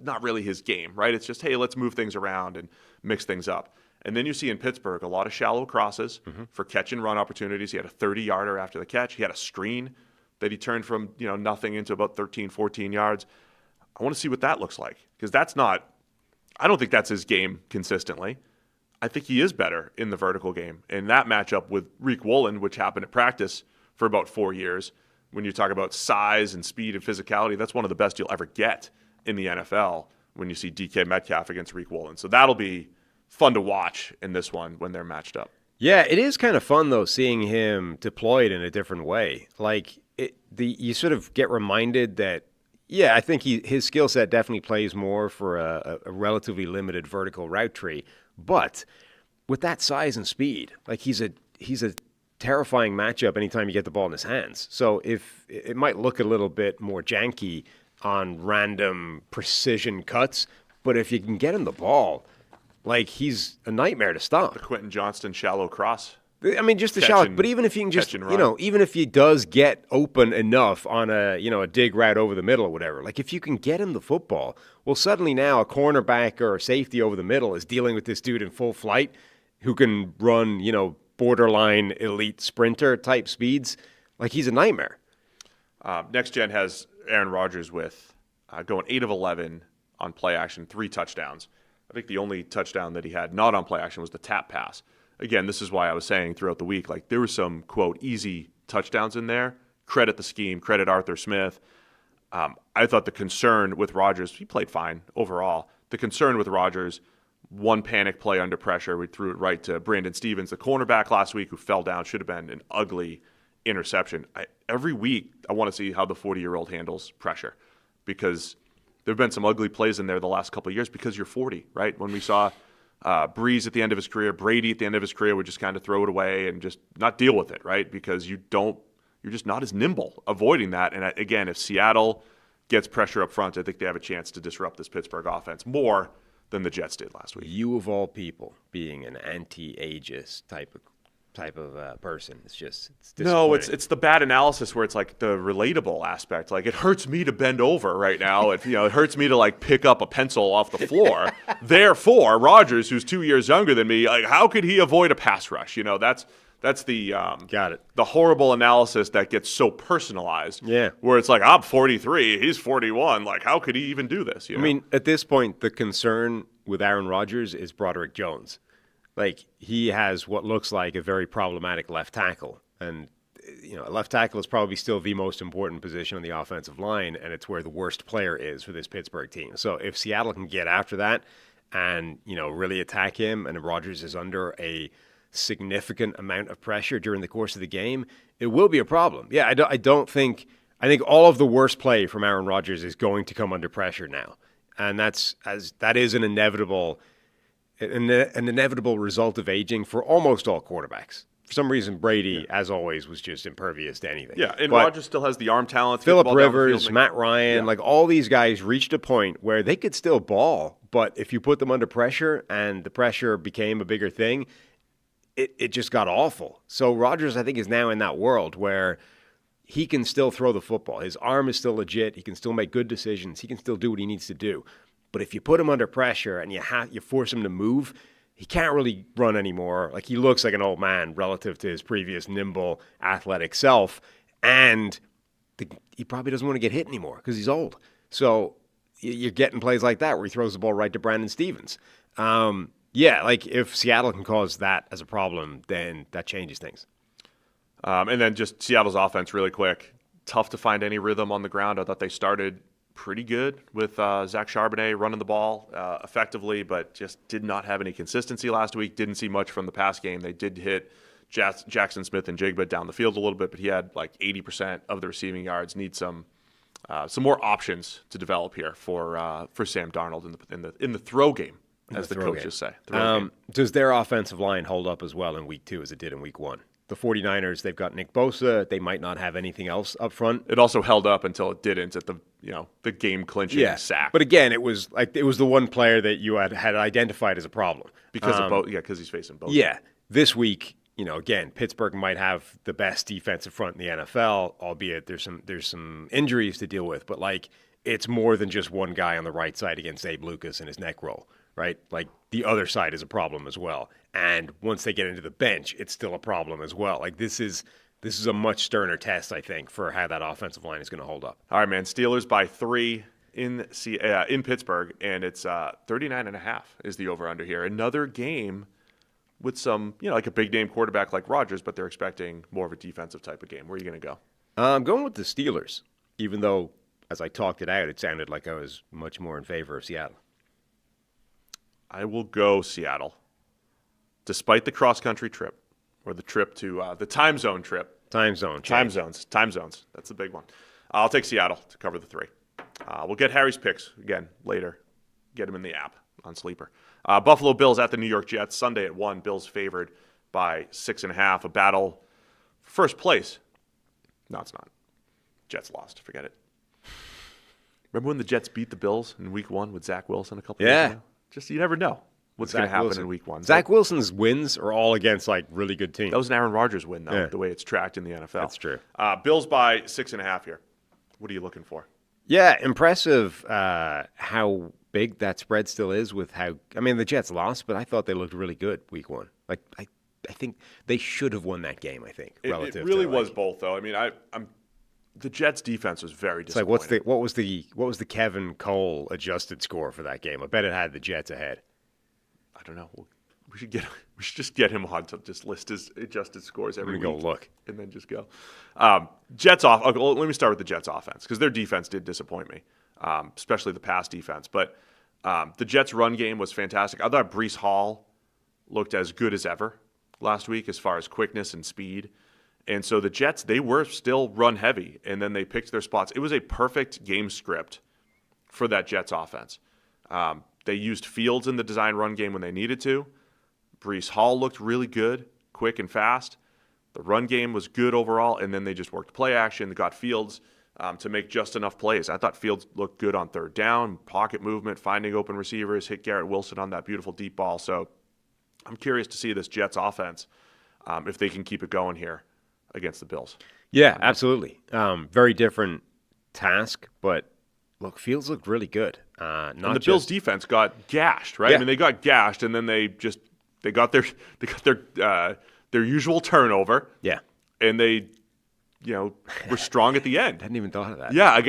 not really his game, right? It's just, hey, let's move things around and mix things up. And then you see in Pittsburgh a lot of shallow crosses for catch and run opportunities. He had a 30-yarder after the catch. He had a screen that he turned from nothing into about 13, 14 yards. I want to see what that looks like because I don't think that's his game consistently. I think he is better in the vertical game. And that matchup with Riq Woolen, which happened at practice for about 4 years, when you talk about size and speed and physicality, that's one of the best you'll ever get in the NFL when you see DK Metcalf against Riq Woolen. So that'll be fun to watch in this one when they're matched up. Yeah, it is kind of fun, though, seeing him deployed in a different way. Like, you sort of get reminded that, yeah, I think his skill set definitely plays more for a relatively limited vertical route tree. But with that size and speed, like he's a terrifying matchup anytime you get the ball in his hands. So if it might look a little bit more janky on random precision cuts, but if you can get him the ball, like he's a nightmare to stop. The Quentin Johnston shallow cross. I mean, just the shallow. But even if you can just, even if he does get open enough on a dig route over the middle or whatever, like if you can get him the football, well, suddenly now a cornerback or a safety over the middle is dealing with this dude in full flight who can run, borderline elite sprinter type speeds. Like he's a nightmare. Next Gen has Aaron Rodgers with going 8 of 11 on play action, 3 touchdowns. I think the only touchdown that he had not on play action was the tap pass. Again, this is why I was saying throughout the week, like there were some, quote, easy touchdowns in there. Credit the scheme, credit Arthur Smith. I thought the concern with Rodgers, he played fine overall. The concern with Rodgers, one panic play under pressure, we threw it right to Brandon Stevens, the cornerback last week who fell down, should have been an ugly interception. Every week I want to see how the 40-year-old handles pressure because there have been some ugly plays in there the last couple of years because you're 40, right? When we saw Breeze at the end of his career, Brady at the end of his career would just kind of throw it away and just not deal with it, right? Because you're just not as nimble avoiding that. And again, if Seattle gets pressure up front, I think they have a chance to disrupt this Pittsburgh offense more than the Jets did last week. You of all people being an anti-ageist type of person. It's disappointing. No, it's the bad analysis where it's like the relatable aspect. Like it hurts me to bend over right now. It hurts me to like pick up a pencil off the floor. Therefore, Rodgers, who's 2 years younger than me, like how could he avoid a pass rush? That's the got it. The horrible analysis that gets so personalized. Yeah, where it's like I'm 43, he's 41. Like how could he even do this? I mean, at this point, the concern with Aaron Rodgers is Broderick Jones. Like, he has what looks like a very problematic left tackle. And, left tackle is probably still the most important position on the offensive line, and it's where the worst player is for this Pittsburgh team. So if Seattle can get after that and, really attack him, and Rodgers is under a significant amount of pressure during the course of the game, it will be a problem. Yeah, I think all of the worst play from Aaron Rodgers is going to come under pressure now. And that is an inevitable result of aging for almost all quarterbacks. For some reason, Brady, as always, was just impervious to anything. Yeah, and Rodgers still has the arm talent. Phillip Rivers, Matt Ryan, like all these guys reached a point where they could still ball, but if you put them under pressure and the pressure became a bigger thing, it just got awful. So Rodgers, I think, is now in that world where he can still throw the football. His arm is still legit. He can still make good decisions. He can still do what he needs to do. But if you put him under pressure and you force him to move, he can't really run anymore. Like he looks like an old man relative to his previous nimble, athletic self, and he probably doesn't want to get hit anymore because he's old. So you're getting plays like that where he throws the ball right to Brandon Stevens. Like if Seattle can cause that as a problem, then that changes things. And then just Seattle's offense really quick. Tough to find any rhythm on the ground. I thought they started pretty good with Zach Charbonnet running the ball effectively, but just did not have any consistency last week. Didn't see much from the pass game. They did hit Jackson Smith and Jigba down the field a little bit, but he had like 80% of the receiving yards. Need some more options to develop here for Sam Darnold in the throw game, as the coaches say. Does their offensive line hold up as well in week 2 as it did in week 1? The 49ers, they've got Nick Bosa. They might not have anything else up front. It also held up until it didn't at the game clinching sack. But again, it was the one player that you had identified as a problem because because he's facing Bosa. Yeah, this week. Again, Pittsburgh might have the best defensive front in the NFL, albeit there's some injuries to deal with. But it's more than just one guy on the right side against Abe Lucas and his neck roll, right? Like the other side is a problem as well. And once they get into the bench, it's still a problem as well. Like this is a much sterner test, I think, for how that offensive line is going to hold up. All right, man. Steelers by 3 in Pittsburgh, and it's 39.5 is the over-under here. Another game with some, like a big-name quarterback like Rodgers, but they're expecting more of a defensive type of game. Where are you going to go? I'm going with the Steelers, even though, as I talked it out, it sounded like I was much more in favor of Seattle. I will go Seattle. Despite the cross-country trip, or the trip to the time zone trip. Time zones. That's the big one. I'll take Seattle to cover the 3. We'll get Harry's picks again later. Get him in the app on Sleeper. Buffalo Bills at the New York Jets, Sunday at 1. Bills favored by 6.5. A battle for first place. No, it's not. Jets lost. Forget it. Remember when the Jets beat the Bills in week 1 with Zach Wilson a couple years ago? Just, you never know what's going to happen in week 1. Zach Wilson's wins are all against really good teams. That was an Aaron Rodgers win, though, the way it's tracked in the NFL. That's true. Bills by 6.5 here. What are you looking for? Yeah, impressive how big that spread still is with the Jets lost, but I thought they looked really good week 1. I think they should have won that game, I think, relative it really to, was both, though. I mean, the Jets defense was very disappointing. It's what was the Kevin Cole adjusted score for that game? I bet it had the Jets ahead. I don't know. We should just get him on to just list his adjusted scores every week. Go look and then just go. Jets off. Okay, let me start with the Jets offense because their defense did disappoint me, especially the pass defense. But the Jets run game was fantastic. I thought Breece Hall looked as good as ever last week as far as quickness and speed. And so the Jets, they were still run heavy, and then they picked their spots. It was a perfect game script for that Jets offense. They used Fields in the design run game when they needed to. Breece Hall looked really good, quick and fast. The run game was good overall, and then they just worked play action. They got Fields to make just enough plays. I thought Fields looked good on third down, pocket movement, finding open receivers, hit Garrett Wilson on that beautiful deep ball. So I'm curious to see this Jets offense, if they can keep it going here against the Bills. Yeah, absolutely. Very different task, but look, Fields looked really good. And the Bills defense got gashed, right? Yeah. I mean, they got gashed, and then they got their usual turnover. Yeah, and they, were strong at the end. I hadn't even thought of that. Yeah,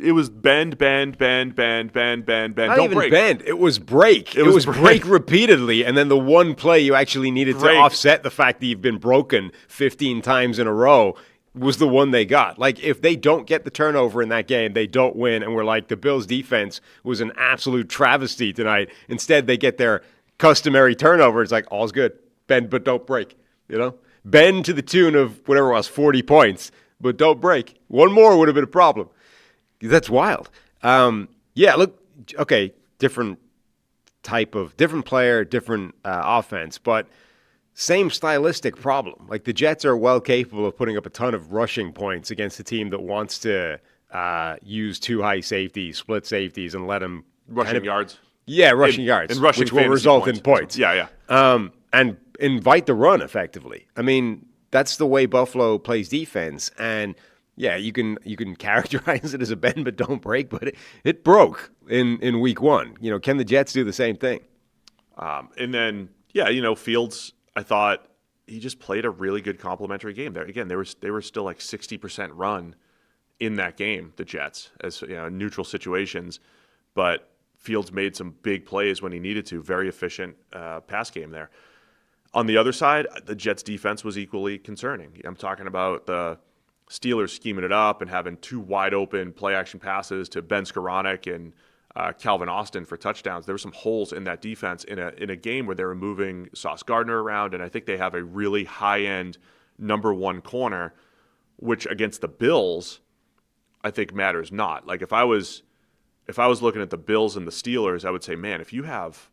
it was bend. Not Don't even break. bend. It was break. It was break repeatedly, and then the one play you actually needed to offset the fact that you've been broken 15 times in a row was the one they got. Like, if they don't get the turnover in that game, they don't win, and we're like, the Bills' defense was an absolute travesty tonight. Instead, they get their customary turnover. It's like, all's good. Bend, but don't break. Bend to the tune of whatever it was, 40 points, but don't break. One more would have been a problem. That's wild. Look, okay, different player, different offense, but same stylistic problem. Like, the Jets are well capable of putting up a ton of rushing points against a team that wants to use 2 high safeties, split safeties, and let them rushing yards. Yeah, rushing yards, and rushing which will result in points. Yeah. And invite the run effectively. I mean, that's the way Buffalo plays defense, and yeah, you can characterize it as a bend but don't break, but it broke in week 1. Can the Jets do the same thing? And then Fields, I thought he just played a really good complimentary game there. Again, they were still like 60% run in that game, the Jets, as neutral situations, but Fields made some big plays when he needed to. Very efficient pass game there. On the other side, the Jets defense was equally concerning. I'm talking about the Steelers scheming it up and having 2 wide open play action passes to Ben Skoranek and Calvin Austin for touchdowns. There were some holes in that defense in a game where they were moving Sauce Gardner around, and I think they have a really high-end number 1 corner, which against the Bills, I think matters not. Like if I was looking at the Bills and the Steelers, I would say, man, if you have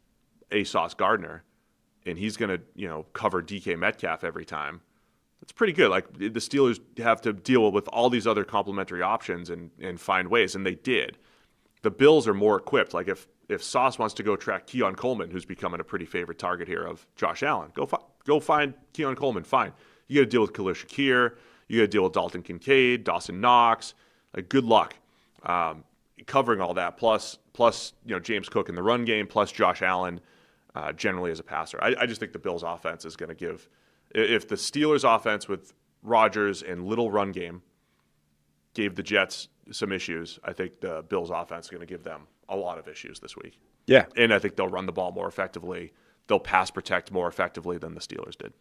a Sauce Gardner and he's going to, cover DK Metcalf every time, that's pretty good. Like the Steelers have to deal with all these other complementary options and find ways, and they did. The Bills are more equipped. Like if Sauce wants to go track Keon Coleman, who's becoming a pretty favorite target here of Josh Allen, go find Keon Coleman. Fine. You got to deal with Khalil Shakir. You got to deal with Dalton Kincaid, Dawson Knox. Like good luck covering all that. Plus James Cook in the run game. Plus Josh Allen generally as a passer. I just think the Bills' offense is going to give. If the Steelers' offense with Rodgers and little run game gave the Jets some issues, I think the Bills' offense is going to give them a lot of issues this week. Yeah. And I think they'll run the ball more effectively. They'll pass protect more effectively than the Steelers did.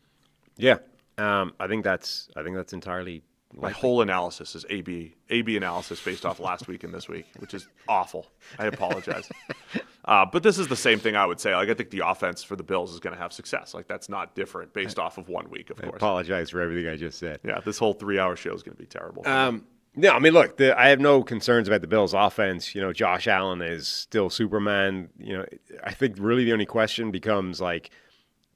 Yeah. I think that's entirely my whole analysis is A/B analysis based off last week and this week, which is awful. I apologize. But this is the same thing I would say. Like I think the offense for the Bills is going to have success. Like that's not different based off of 1 week, of course. I apologize for everything I just said. Yeah, this whole 3-hour show is going to be terrible. No, I mean, look, I have no concerns about the Bills' offense. Josh Allen is still Superman. I think really the only question becomes like,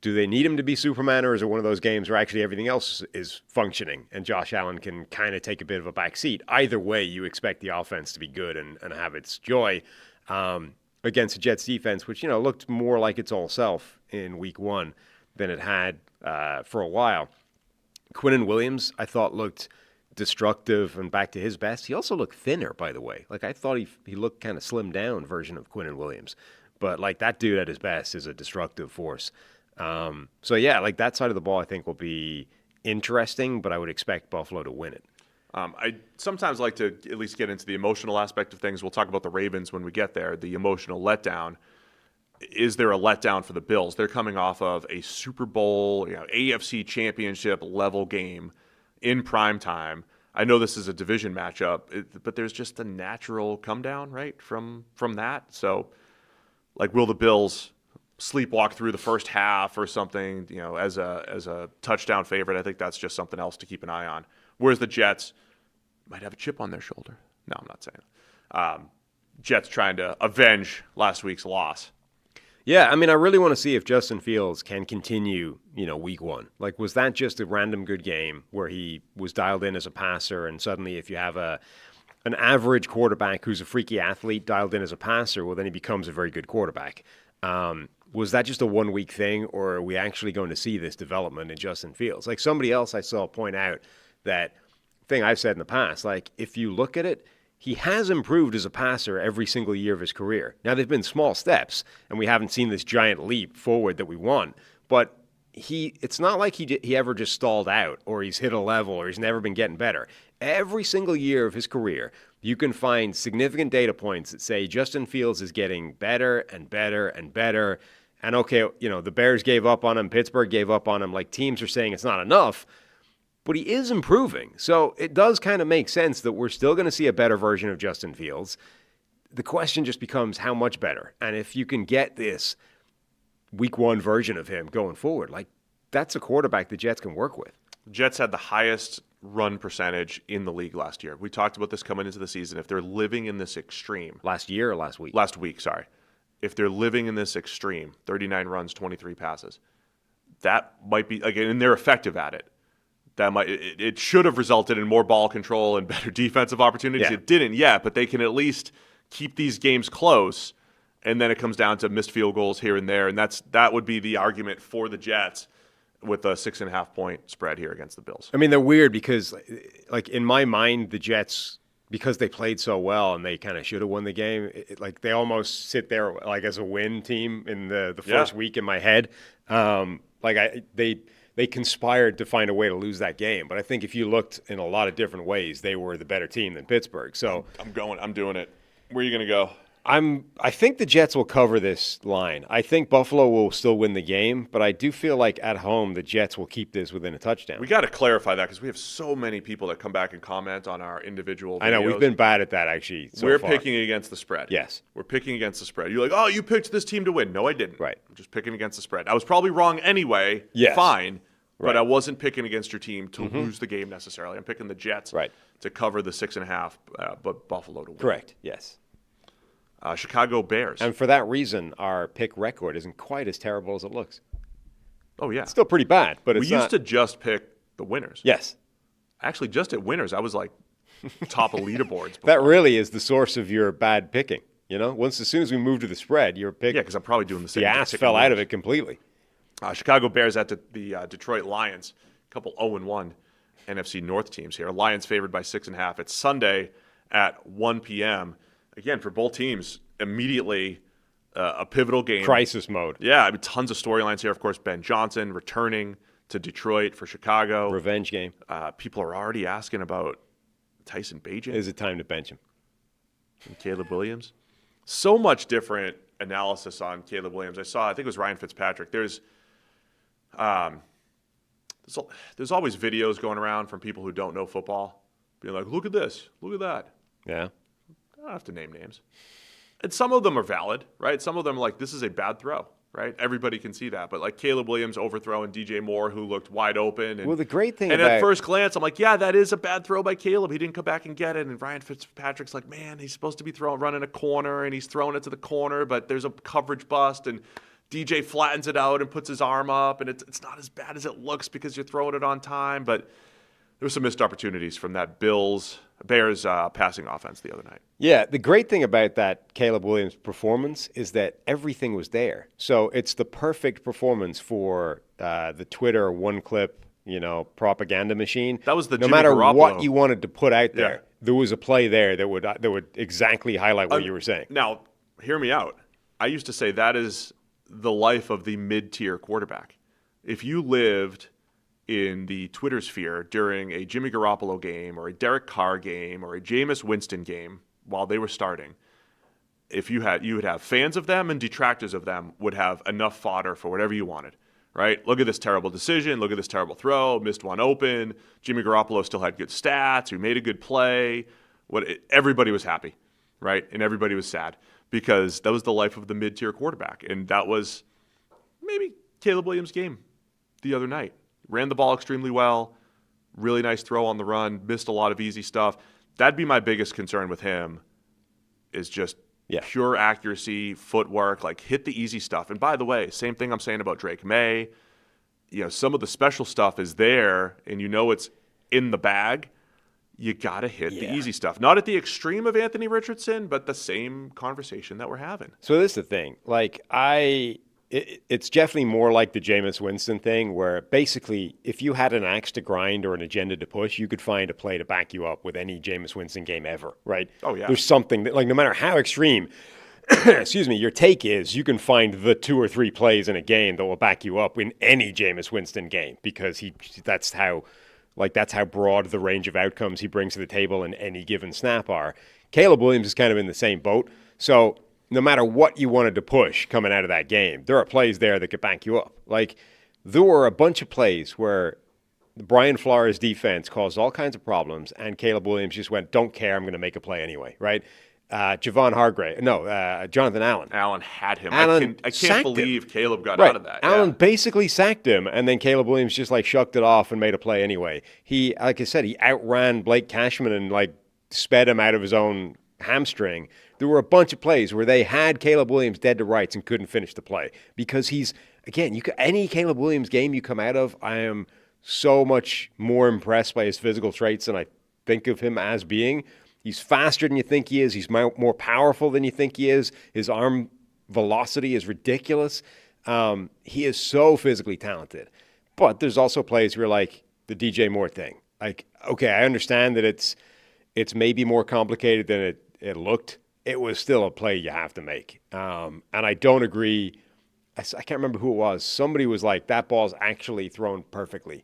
do they need him to be Superman, or is it one of those games where actually everything else is functioning and Josh Allen can kind of take a bit of a back seat? Either way, you expect the offense to be good and have its joy against the Jets defense, which, looked more like its old self in week 1 than it had for a while. Quinnen Williams, I thought, looked destructive and back to his best. He also looked thinner, by the way. Like I thought he looked kind of slimmed down version of Quinnen Williams. But like that dude at his best is a destructive force. So yeah, like that side of the ball I think will be interesting, but I would expect Buffalo to win it. I sometimes like to at least get into the emotional aspect of things. We'll talk about the Ravens when we get there, the emotional letdown. Is there a letdown for the Bills? They're coming off of a Super Bowl, AFC championship level game in prime time. I know this is a division matchup, but there's just a natural come down, right, from that. So, like, will the Bills sleepwalk through the first half or something, as a touchdown favorite? I think that's just something else to keep an eye on. Whereas the Jets might have a chip on their shoulder. No, I'm not saying it. Jets trying to avenge last week's loss. Yeah, I mean, I really want to see if Justin Fields can continue, week 1. Like, was that just a random good game where he was dialed in as a passer, and suddenly if you have an average quarterback who's a freaky athlete dialed in as a passer, well, then he becomes a very good quarterback. Was that just a 1-week thing, or are we actually going to see this development in Justin Fields? Like somebody else I saw point out that thing I've said in the past, like if you look at it, he has improved as a passer every single year of his career. Now, they've been small steps, and we haven't seen this giant leap forward that we want, but it's not like he ever just stalled out or he's hit a level or he's never been getting better. Every single year of his career, you can find significant data points that say Justin Fields is getting better and better and better. And okay, the Bears gave up on him, Pittsburgh gave up on him, like teams are saying it's not enough, but he is improving. So it does kind of make sense that we're still going to see a better version of Justin Fields. The question just becomes how much better. And if you can get this week 1 version of him going forward, like that's a quarterback the Jets can work with. Jets had the highest run percentage in the league last year. We talked about this coming into the season. If they're living in this extreme. Last year or last week? Last week, sorry. If they're living in this extreme, 39 runs, 23 passes, that might be, again, and they're effective at it. It should have resulted in more ball control and better defensive opportunities. Yeah. It didn't yet, but they can at least keep these games close, and then it comes down to missed field goals here and there, and that would be the argument for the Jets with a 6.5-point spread here against the Bills. I mean, they're weird because, like, in my mind, the Jets, because they played so well and they kind of should have won the game, like they sit there like as a win team in the first week in my head. They conspired to find a way to lose that game. But I think if you looked in a lot of different ways, they were the better team than Pittsburgh. So I'm doing it. Where are you going to go? I think the Jets will cover this line. I think Buffalo will still win the game, but I do feel like at home the Jets will keep this within a touchdown. We got to clarify that because we have so many people that come back and comment on our individual videos. I know, we've been bad at that actually so We're far. picking against the spread. Yes. We're picking against the spread. You're like, oh, you picked this team to win. No, I didn't. Right. I'm just picking against the spread. I was probably wrong anyway. Yes. Fine. But Right. I wasn't picking against your team to lose the game necessarily. I'm picking the Jets Right. to cover the 6.5, but Buffalo to win. Correct, yes. Chicago Bears. And for that reason, our pick record isn't quite as terrible as it looks. Oh, yeah. It's still pretty bad, but We it's used not. to just pick the winners. Yes. Actually, just at winners, I was like top of leaderboards. That before. really is the source of your bad picking. As soon as we move to the spread, your pick, Yeah, because I'm probably doing the same. the just ass picking fell out of winners. it completely. Chicago Bears at the Detroit Lions. A couple 0-1 NFC North teams here. Lions favored by 6.5. It's Sunday at 1 p.m. Again, for both teams, immediately a pivotal game. Crisis mode. Yeah, I mean, tons of storylines here. Of course, Ben Johnson returning to Detroit for Chicago. Revenge game. People are already asking about Tyson Bagent Is it time to bench him? and Caleb Williams. So much different analysis on Caleb Williams. I think it was Ryan Fitzpatrick. There's always videos going around from people who don't know football, being like, look at this, look at that. Yeah. I don't have to name names. And some of them are valid, right? Some of them are like, this is a bad throw, right? Everybody can see that. But like Caleb Williams overthrowing DJ Moore, who looked wide open. And, Well, the great thing and about at first glance, I'm like, yeah, that is a bad throw by Caleb. He didn't come back and get it. And Ryan Fitzpatrick's like, man, he's supposed to be running a corner, and he's throwing it to the corner, but there's a coverage bust, and DJ flattens it out and puts his arm up, and it's not as bad as it looks because you're throwing it on time. But there were some missed opportunities from that Bears passing offense the other night. Yeah, the great thing about that Caleb Williams performance is that everything was there. So it's the perfect performance for the Twitter one clip, propaganda machine. That was the no Jimmy matter Garoppolo. what you wanted to put out there, Yeah. there was a play there that would exactly highlight what you were saying. Now, hear me out. I used to say that is the life of the mid-tier quarterback. If you lived in the Twitter sphere during a Jimmy Garoppolo game or a Derek Carr game or a Jameis Winston game while they were starting, you would have fans of them and detractors of them would have enough fodder for whatever you wanted, right? Look at this terrible decision. Look at this terrible throw. Missed one open. Jimmy Garoppolo still had good stats. He made a good play. Everybody was happy, right? And everybody was sad because that was the life of the mid-tier quarterback. And that was maybe Caleb Williams' game the other night. Ran the ball extremely well. Really nice throw on the run. Missed a lot of easy stuff. That'd be my biggest concern with him is just pure accuracy, footwork, like hit the easy stuff. And by the way, same thing I'm saying about Drake May. Some of the special stuff is there and it's in the bag. You got to hit the easy stuff. Not at the extreme of Anthony Richardson, but the same conversation that we're having. So this is the thing. Like it's definitely more like the Jameis Winston thing where basically if you had an axe to grind or an agenda to push, you could find a play to back you up with any Jameis Winston game ever, right? Oh, yeah. There's something that, like, no matter how extreme, your take is, you can find the 2 or 3 plays in a game that will back you up in any Jameis Winston game because that's how broad the range of outcomes he brings to the table in any given snap are. Caleb Williams is kind of in the same boat. So no matter what you wanted to push coming out of that game, there are plays there that could back you up. Like, there were a bunch of plays where the Brian Flores defense caused all kinds of problems, and Caleb Williams just went, don't care, I'm going to make a play anyway, right? Jonathan Allen. Allen had him. Allen I can't sacked believe Caleb got Right. out of that. Allen Yeah. basically sacked him, and then Caleb Williams just shucked it off and made a play anyway. He, like I said, he outran Blake Cashman and sped him out of his own hamstring. There were a bunch of plays where they had Caleb Williams dead to rights and couldn't finish the play because any Caleb Williams game you come out of, I am so much more impressed by his physical traits than I think of him as being. He's faster than you think he is. He's more powerful than you think he is. His arm velocity is ridiculous. He is so physically talented. But there's also plays where, like the DJ Moore thing. Like, okay, I understand that it's maybe more complicated than it looked. It was still a play you have to make. And I don't agree. I can't remember who it was. Somebody was like, that ball's actually thrown perfectly.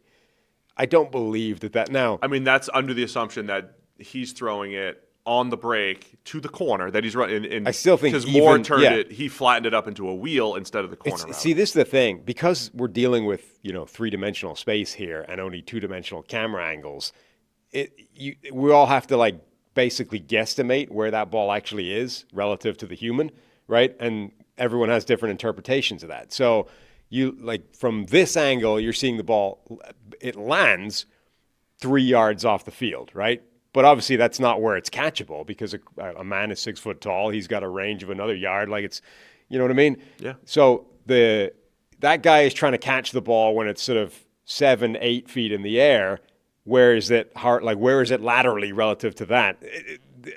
I don't believe that now. I mean, that's under the assumption that he's throwing it on the break to the corner that he's running. And I still think because Moore turned it, he flattened it up into a wheel instead of the corner route. See, this is the thing. Because we're dealing with, three-dimensional space here and only two-dimensional camera angles, we all have to, like, basically guesstimate where that ball actually is relative to the human, right? And everyone has different interpretations of that. So from this angle, you're seeing the ball, it lands 3 yards off the field, right? But obviously that's not where it's catchable because a man is 6 foot tall. He's got a range of another yard. Like it's, you know what I mean? Yeah. So that guy is trying to catch the ball when it's sort of 7-8 feet in the air. Where is it laterally relative to that?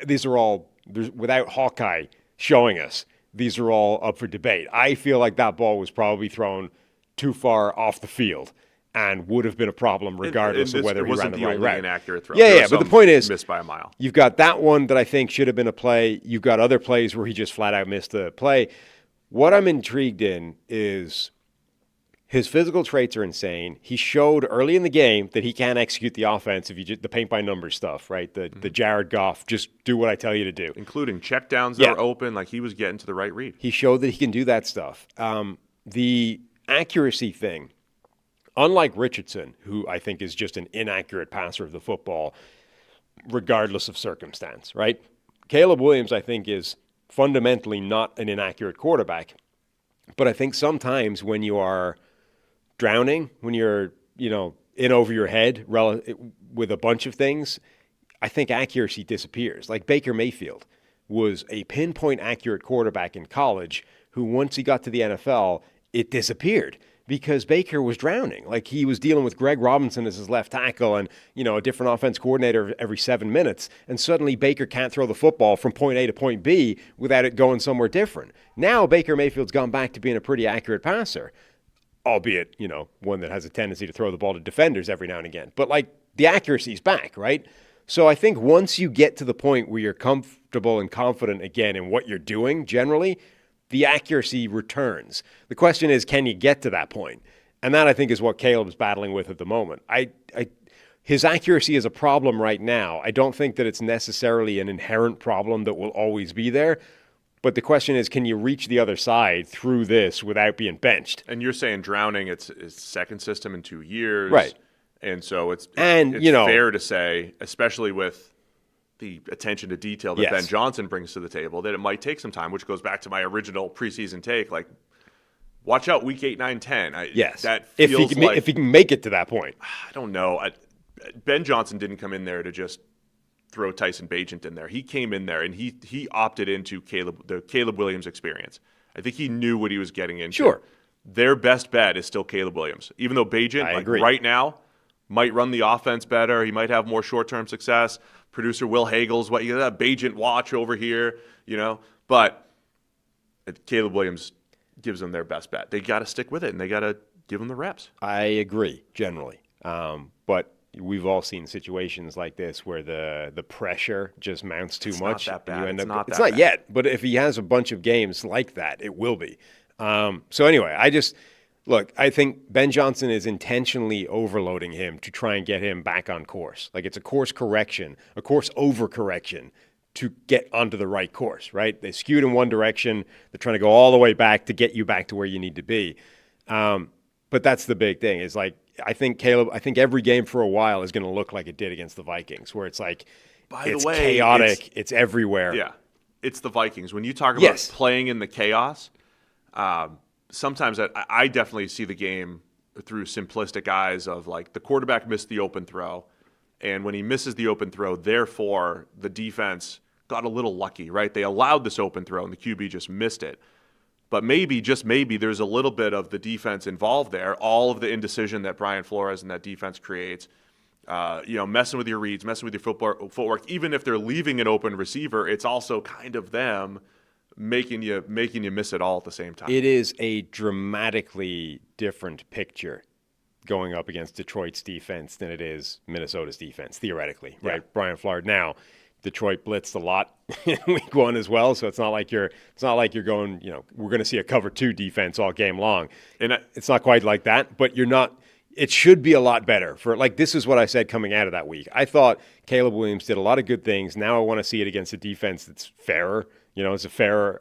These are all, without Hawkeye showing us, these are all up for debate. I feel like that ball was probably thrown too far off the field and would have been a problem regardless of whether he ran the right route. Inaccurate throw. Yeah, but the point is, missed by a mile. You've got that one that I think should have been a play. You've got other plays where he just flat out missed the play. What I'm intrigued in is his physical traits are insane. He showed early in the game that he can execute the offense if you the paint by numbers stuff, right? The Jared Goff, just do what I tell you to do. Including checkdowns that were open, like he was getting to the right read. He showed that he can do that stuff. The accuracy thing, unlike Richardson, who I think is just an inaccurate passer of the football, regardless of circumstance, right? Caleb Williams, I think, is fundamentally not an inaccurate quarterback. But I think sometimes when you are drowning, when you're, in over your head with a bunch of things, I think accuracy disappears. Like Baker Mayfield was a pinpoint accurate quarterback in college who, once he got to the NFL, it disappeared because Baker was drowning. Like he was dealing with Greg Robinson as his left tackle and, a different offense coordinator every 7 minutes. And suddenly Baker can't throw the football from point A to point B without it going somewhere different. Now Baker Mayfield's gone back to being a pretty accurate passer, albeit, one that has a tendency to throw the ball to defenders every now and again. But like the accuracy's back, right? So I think once you get to the point where you're comfortable and confident again in what you're doing generally, the accuracy returns. The question is, can you get to that point? And that, I think, is what Caleb's battling with at the moment. His accuracy is a problem right now. I don't think that it's necessarily an inherent problem that will always be there. But the question is, can you reach the other side through this without being benched? And you're saying drowning, it's second system in 2 years. Right. And so it's fair to say, especially with the attention to detail that Ben Johnson brings to the table, that it might take some time, which goes back to my original preseason take. Like, watch out week 8, 9, 10. That feels if he can make it to that point. I don't know. Ben Johnson didn't come in there to just throw Tyson Bagent in there. He came in there and he opted into the Caleb Williams experience. I think he knew what he was getting into. Sure. Their best bet is still Caleb Williams. Even though Bagent, right now, might run the offense better. He might have more short-term success. Producer Will Hagel's you got that Bagent watch over here, But Caleb Williams gives them their best bet. They got to stick with it, and they got to give them the reps. I agree, generally. But we've all seen situations like this where the pressure just mounts too much. Not that bad. It's not yet, but if he has a bunch of games like that, it will be. So anyway, I think Ben Johnson is intentionally overloading him to try and get him back on course. Like it's a course correction, a course overcorrection to get onto the right course, right? They skewed in one direction. They're trying to go all the way back to get you back to where you need to be. But that's the big thing is like, I think every game for a while is going to look like it did against the Vikings, where it's like, it's chaotic, it's everywhere. Yeah, it's the Vikings. When you talk about playing in the chaos, sometimes I definitely see the game through simplistic eyes of like the quarterback missed the open throw, and when he misses the open throw, therefore the defense got a little lucky, right? They allowed this open throw and the QB just missed it. But maybe, just maybe, there's a little bit of the defense involved there, all of the indecision that Brian Flores and that defense creates, messing with your reads, messing with your footwork. Even if they're leaving an open receiver, it's also kind of them making you miss it all at the same time. It is a dramatically different picture going up against Detroit's defense than it is Minnesota's defense, theoretically, right? Brian Flores. Now, Detroit blitzed a lot in week 1 as well, so it's not like you're going, we're going to see a cover 2 defense all game long. And it's not quite like that, but you're not. it should be a lot better. This is what I said coming out of that week. I thought Caleb Williams did a lot of good things. Now I want to see it against a defense that's fairer. It's a fairer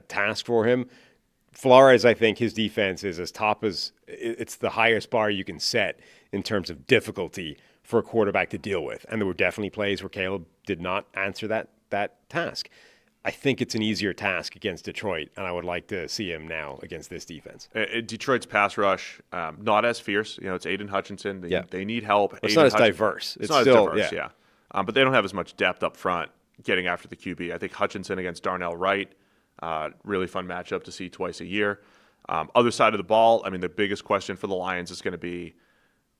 task for him. Flores, I think his defense is as top as it's the highest bar you can set in terms of difficulty for a quarterback to deal with. And there were definitely plays where Caleb did not answer that task. I think it's an easier task against Detroit, and I would like to see him now against this defense. Detroit's pass rush, not as fierce. It's Aiden Hutchinson. They need help. It's not as diverse. It's not still, as diverse, yeah. But they don't have as much depth up front getting after the QB. I think Hutchinson against Darnell Wright, really fun matchup to see twice a year. Other side of the ball, the biggest question for the Lions is going to be,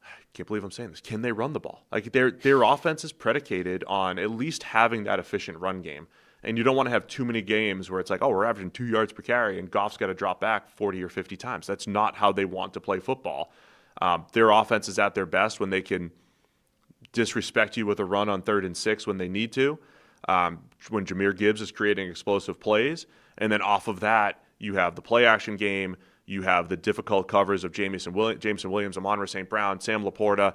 I can't believe I'm saying this, can they run the ball? Their offense is predicated on at least having that efficient run game. And you don't want to have too many games where it's like, oh, we're averaging 2 yards per carry and Goff's got to drop back 40 or 50 times. That's not how they want to play football. Their offense is at their best when they can disrespect you with a run on 3rd and 6 when they need to, when Jahmyr Gibbs is creating explosive plays. And then off of that, you have the play action game. You have the difficult covers of Jameson Williams, Amon-Ra St. Brown, Sam Laporta.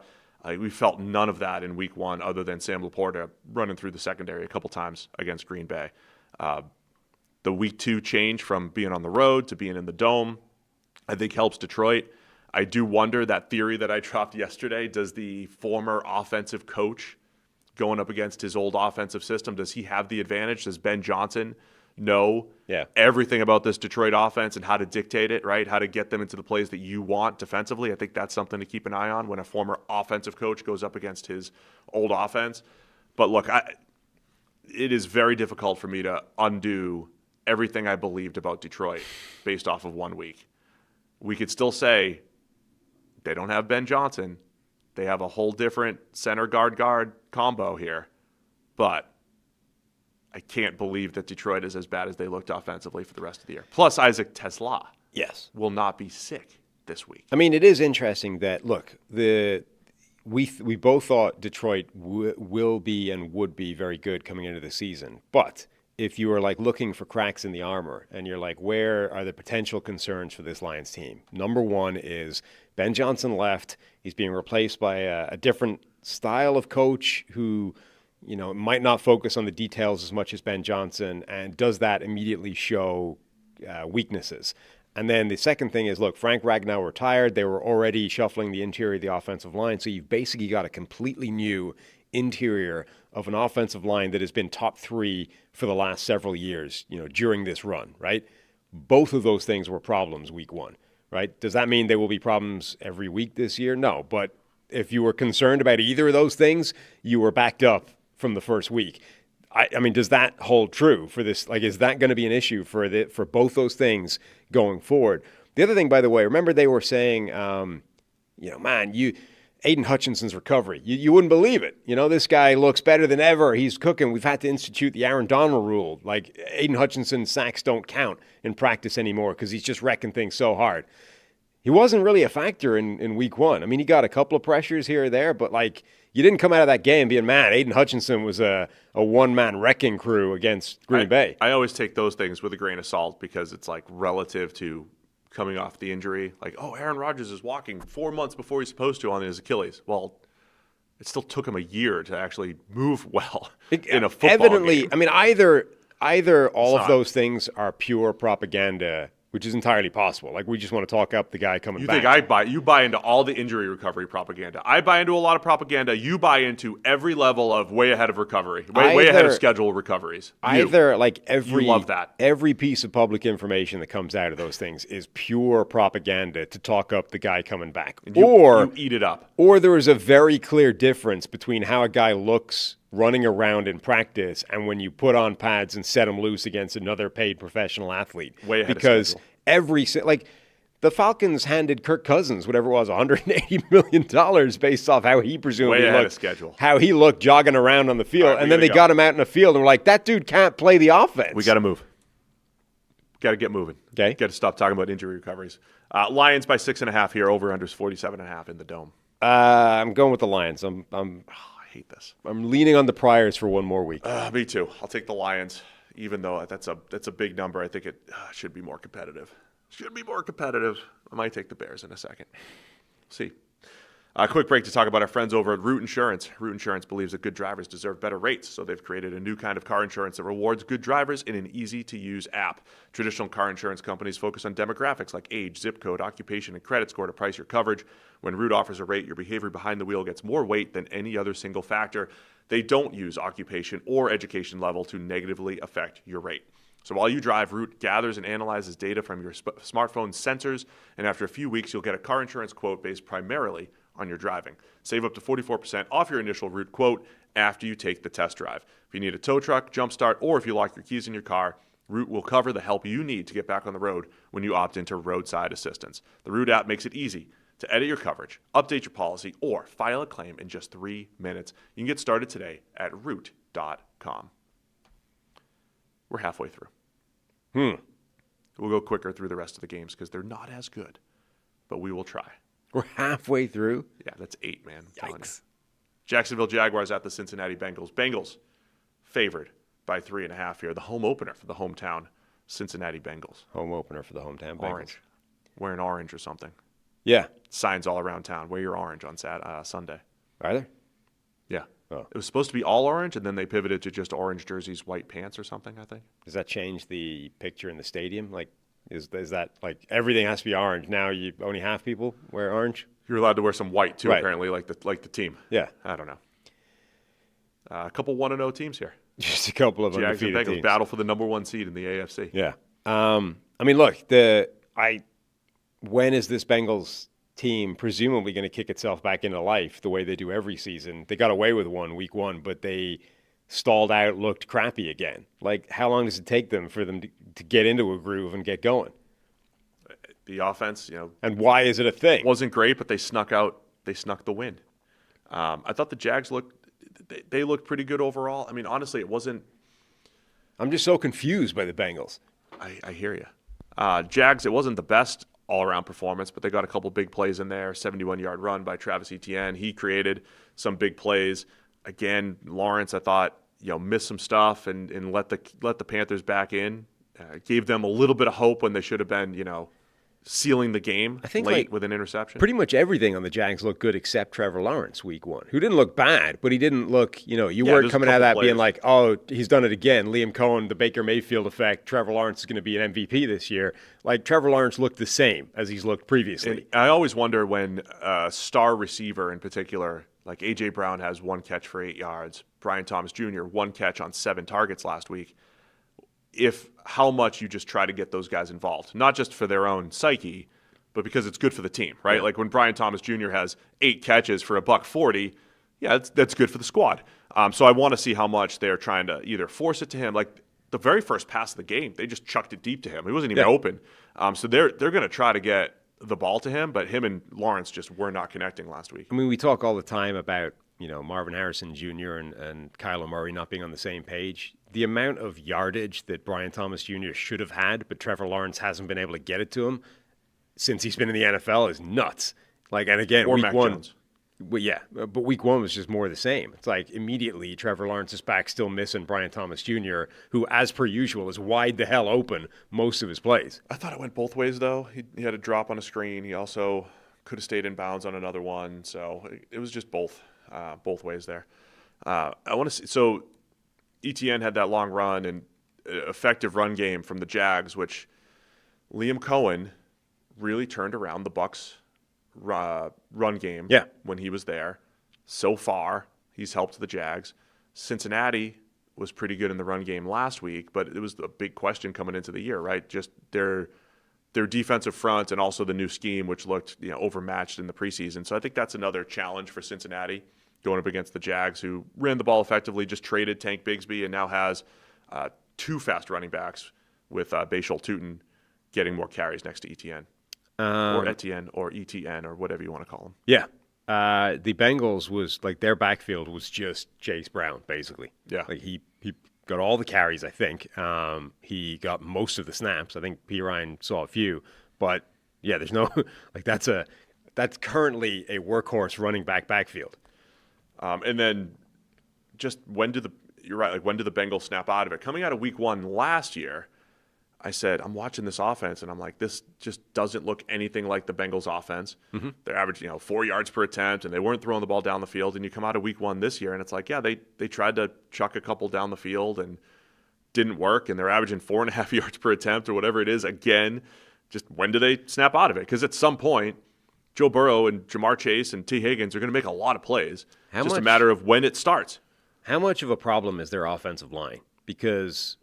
We felt none of that in week 1 other than Sam Laporta running through the secondary a couple times against Green Bay. The week 2 change from being on the road to being in the dome, I think helps Detroit. I do wonder, that theory that I dropped yesterday, does the former offensive coach going up against his old offensive system, does he have the advantage? Does Ben Johnson know everything about this Detroit offense and how to dictate it, right? How to get them into the plays that you want defensively? I think that's something to keep an eye on when a former offensive coach goes up against his old offense. But look, it is very difficult for me to undo everything I believed about Detroit based off of 1 week. We could still say they don't have Ben Johnson. They have a whole different center guard combo here. But I can't believe that Detroit is as bad as they looked offensively for the rest of the year. Plus, Isaac Tesla will not be sick this week. It is interesting that, look, we both thought Detroit will be and would be very good coming into the season. But if you were looking for cracks in the armor and you're like, where are the potential concerns for this Lions team? Number 1 is Ben Johnson left. He's being replaced by a different style of coach who might not focus on the details as much as Ben Johnson, and does that immediately show weaknesses? And then the second thing is, look, Frank Ragnow retired. They were already shuffling the interior of the offensive line, so you've basically got a completely new interior of an offensive line that has been top 3 for the last several years, during this run, right? Both of those things were problems week 1, right? Does that mean there will be problems every week this year? No, but if you were concerned about either of those things, you were backed up from the first week. Does that hold true for this? Is that going to be an issue for both those things going forward? The other thing, by the way, remember they were saying, Aiden Hutchinson's recovery. You wouldn't believe it. This guy looks better than ever. He's cooking. We've had to institute the Aaron Donald rule. Aiden Hutchinson's sacks don't count in practice anymore because he's just wrecking things so hard. He wasn't really a factor in week 1. He got a couple of pressures here or there, but you didn't come out of that game being mad. Aiden Hutchinson was a one-man wrecking crew against Green Bay. I always take those things with a grain of salt because it's relative to coming off the injury. Aaron Rodgers is walking 4 months before he's supposed to on his Achilles. Well, it still took him a year to actually move well in a football game. Either all of those things are pure propaganda, which is entirely possible. We just want to talk up the guy coming back. You buy into all the injury recovery propaganda. I buy into a lot of propaganda. You buy into every level of way ahead of recovery, way ahead of schedule recoveries. You love that. Every piece of public information that comes out of those things is pure propaganda to talk up the guy coming back. You eat it up. Or there is a very clear difference between how a guy looks running around in practice and when you put on pads and set him loose against another paid professional athlete. Way ahead because the Falcons handed Kirk Cousins, whatever it was, $180 million based off how he presumably way ahead looked, of schedule. How he looked jogging around on the field. And then they got him out in the field and were like, that dude can't play the offense. We got to move. Got to get moving. Okay. Got to stop talking about injury recoveries. Lions by 6.5 here. Over-unders 47.5 in the dome. I'm going with the Lions. I hate this. I'm leaning on the Priors for one more week. Me too. I'll take the Lions, even though that's a big number. I think it should be more competitive. I might take the Bears in a second. See. A quick break to talk about our friends over at Root Insurance. Root Insurance believes that good drivers deserve better rates, so they've created a new kind of car insurance that rewards good drivers in an easy-to-use app. Traditional car insurance companies focus on demographics like age, zip code, occupation, and credit score to price your coverage. When Root offers a rate, your behavior behind the wheel gets more weight than any other single factor. They don't use occupation or education level to negatively affect your rate. So while you drive, Root gathers and analyzes data from your smartphone's sensors, and after a few weeks, you'll get a car insurance quote based primarily on your driving. Save up to 44% off your initial Root quote after you take the test drive. If you need a tow truck, jump start, or if you lock your keys in your car, Root will cover the help you need to get back on the road when you opt into roadside assistance. The Root app makes it easy to edit your coverage, update your policy, or file a claim in just 3 minutes. You can get started today at root.com. We're halfway through. We'll go quicker through the rest of the games because they're not as good, but we will try. We're halfway through? Yeah, that's 8, man. Yikes. Jacksonville Jaguars at the Cincinnati Bengals. Bengals favored by 3.5 here. The home opener for the hometown Cincinnati Bengals. Home opener for the hometown Bengals. Orange. Wearing orange or something. Yeah. Signs all around town. Wear your orange on Sunday. Are there? Yeah. Oh. It was supposed to be all orange, and then they pivoted to just orange jerseys, white pants or something, I think. Does that change the picture in the stadium? Like, is that like everything has to be orange? Now you only half people wear orange? You're allowed to wear some white, too, Right. apparently, like the team. Yeah. I don't know. A couple 1-0 teams here. Just a couple of Jags and undefeated Bengals teams. battle for the number 1 seed in the AFC. Yeah. I mean, look, when is this Bengals team presumably going to kick itself back into life the way they do every season? They got away with week one, but they stalled out, looked crappy again. Like, how long does it take them for them to get into a groove and get going? The offense, And why is it a thing? wasn't great, but they snuck the win. I thought the Jags looked pretty good overall. I mean, honestly, it wasn't. I'm just so confused by the Bengals. I hear you. Jags, it wasn't the best all-around performance, but they got a couple big plays in there. 71-yard run by Travis Etienne. He created some big plays. Again, Lawrence, I thought, missed some stuff and let the Panthers back in. Gave them a little bit of hope when they should have been, sealing the game late with an interception. Pretty much everything on the Jags looked good except Trevor Lawrence week one, who didn't look bad, but he didn't look, you weren't coming out of that being like, oh, he's done it again. Liam Cohen, the Baker Mayfield effect. Trevor Lawrence is going to be an MVP this year. Like, Trevor Lawrence looked the same as he's looked previously. And I always wonder when a star receiver in particular, like A.J. Brown has 1 catch for 8 yards, Brian Thomas Jr., 1 catch on 7 targets last week, how much you just try to get those guys involved, not just for their own psyche, but because it's good for the team, right? Yeah. Like when Brian Thomas Jr. has 8 catches for $140, yeah, that's good for the squad. So I want to see how much they're trying to either force it to him. Like the very first pass of the game, they just chucked it deep to him. He wasn't even open. So they're going to try to get the ball to him, but him and Lawrence just were not connecting last week. I mean, we talk all the time about, Marvin Harrison Jr. and Kyler Murray not being on the same page. The amount of yardage that Brian Thomas Jr. should have had, but Trevor Lawrence hasn't been able to get it to him since he's been in the NFL is nuts. Like, and again, Or week Mac one, Jones. Well, yeah, but week one was just more of the same. It's like immediately Trevor Lawrence is back, still missing Brian Thomas Jr., who, as per usual, is wide the hell open most of his plays. I thought it went both ways, though. He had a drop on a screen. He also could have stayed in bounds on another one. So it was just both ways there. I want to see. So ETN had that long run and effective run game from the Jags, which Liam Cohen really turned around the Bucs run game when he was there. So far, he's helped the Jags. Cincinnati was pretty good in the run game last week, but it was a big question coming into the year, right? Just their defensive front and also the new scheme, which looked overmatched in the preseason. So I think that's another challenge for Cincinnati going up against the Jags, who ran the ball effectively, just traded Tank Bigsby, and now has 2 fast running backs with Bashal Tutin getting more carries next to Etienne. Or Etienne or ETN or whatever you want to call him. Yeah. The Bengals was like their backfield was just Chase Brown, basically. Yeah. Like he got all the carries, I think. He got most of the snaps. I think P. Ryan saw a few. But yeah, there's no like that's currently a workhorse running backfield. And then just when do the Bengals snap out of it? Coming out of week one last year, I said, I'm watching this offense, and I'm like, this just doesn't look anything like the Bengals offense. Mm-hmm. They're averaging 4 yards per attempt, and they weren't throwing the ball down the field. And you come out of week 1 this year, and it's like, yeah, they tried to chuck a couple down the field and didn't work, and they're averaging 4.5 yards per attempt or whatever it is. Again, just when do they snap out of it? Because at some point, Joe Burrow and Jamar Chase and T. Higgins are going to make a lot of plays. It's just a matter of when it starts. How much of a problem is their offensive line? Because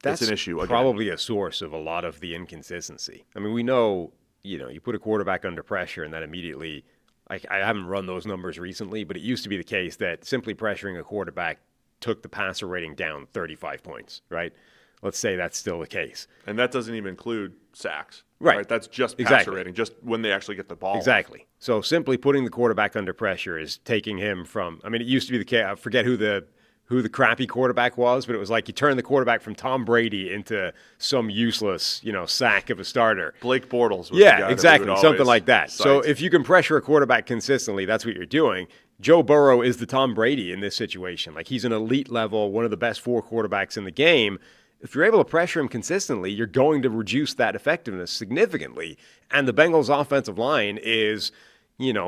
that's an issue. Probably a source of a lot of the inconsistency. I mean, we know, you put a quarterback under pressure and that immediately, I haven't run those numbers recently, but it used to be the case that simply pressuring a quarterback took the passer rating down 35 points, right? Let's say that's still the case. And that doesn't even include sacks. Right. That's just passer rating, just when they actually get the ball. Exactly. So simply putting the quarterback under pressure is taking him from, it used to be the case, I forget who the crappy quarterback was, but it was like you turn the quarterback from Tom Brady into some useless, sack of a starter. Blake Bortles was the guy exactly, something like that. cite. So if you can pressure a quarterback consistently, that's what you're doing. Joe Burrow is the Tom Brady in this situation. Like, he's an elite level, one of the best 4 quarterbacks in the game. If you're able to pressure him consistently, you're going to reduce that effectiveness significantly. And the Bengals' offensive line is,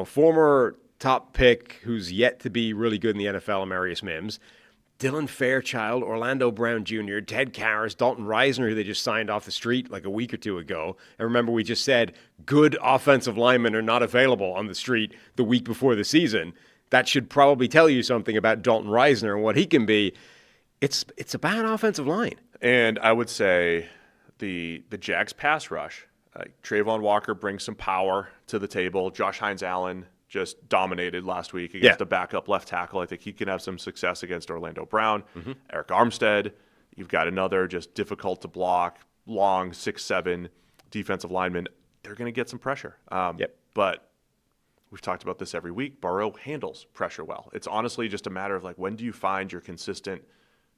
former top pick who's yet to be really good in the NFL, Amarius Mims, Dylan Fairchild, Orlando Brown Jr., Ted Karras, Dalton Reisner, who they just signed off the street like a week or 2 ago. And remember, we just said good offensive linemen are not available on the street the week before the season. That should probably tell you something about Dalton Reisner and what he can be. It's a bad offensive line. And I would say the Jags pass rush, Trayvon Walker brings some power to the table. Josh Hines-Allen just dominated last week against a backup left tackle. I think he can have some success against Orlando Brown. Mm-hmm. Eric Armstead, you've got another just difficult to block, long 6'7" defensive lineman. They're going to get some pressure. But we've talked about this every week. Burrow handles pressure well. It's honestly just a matter of when do you find your consistent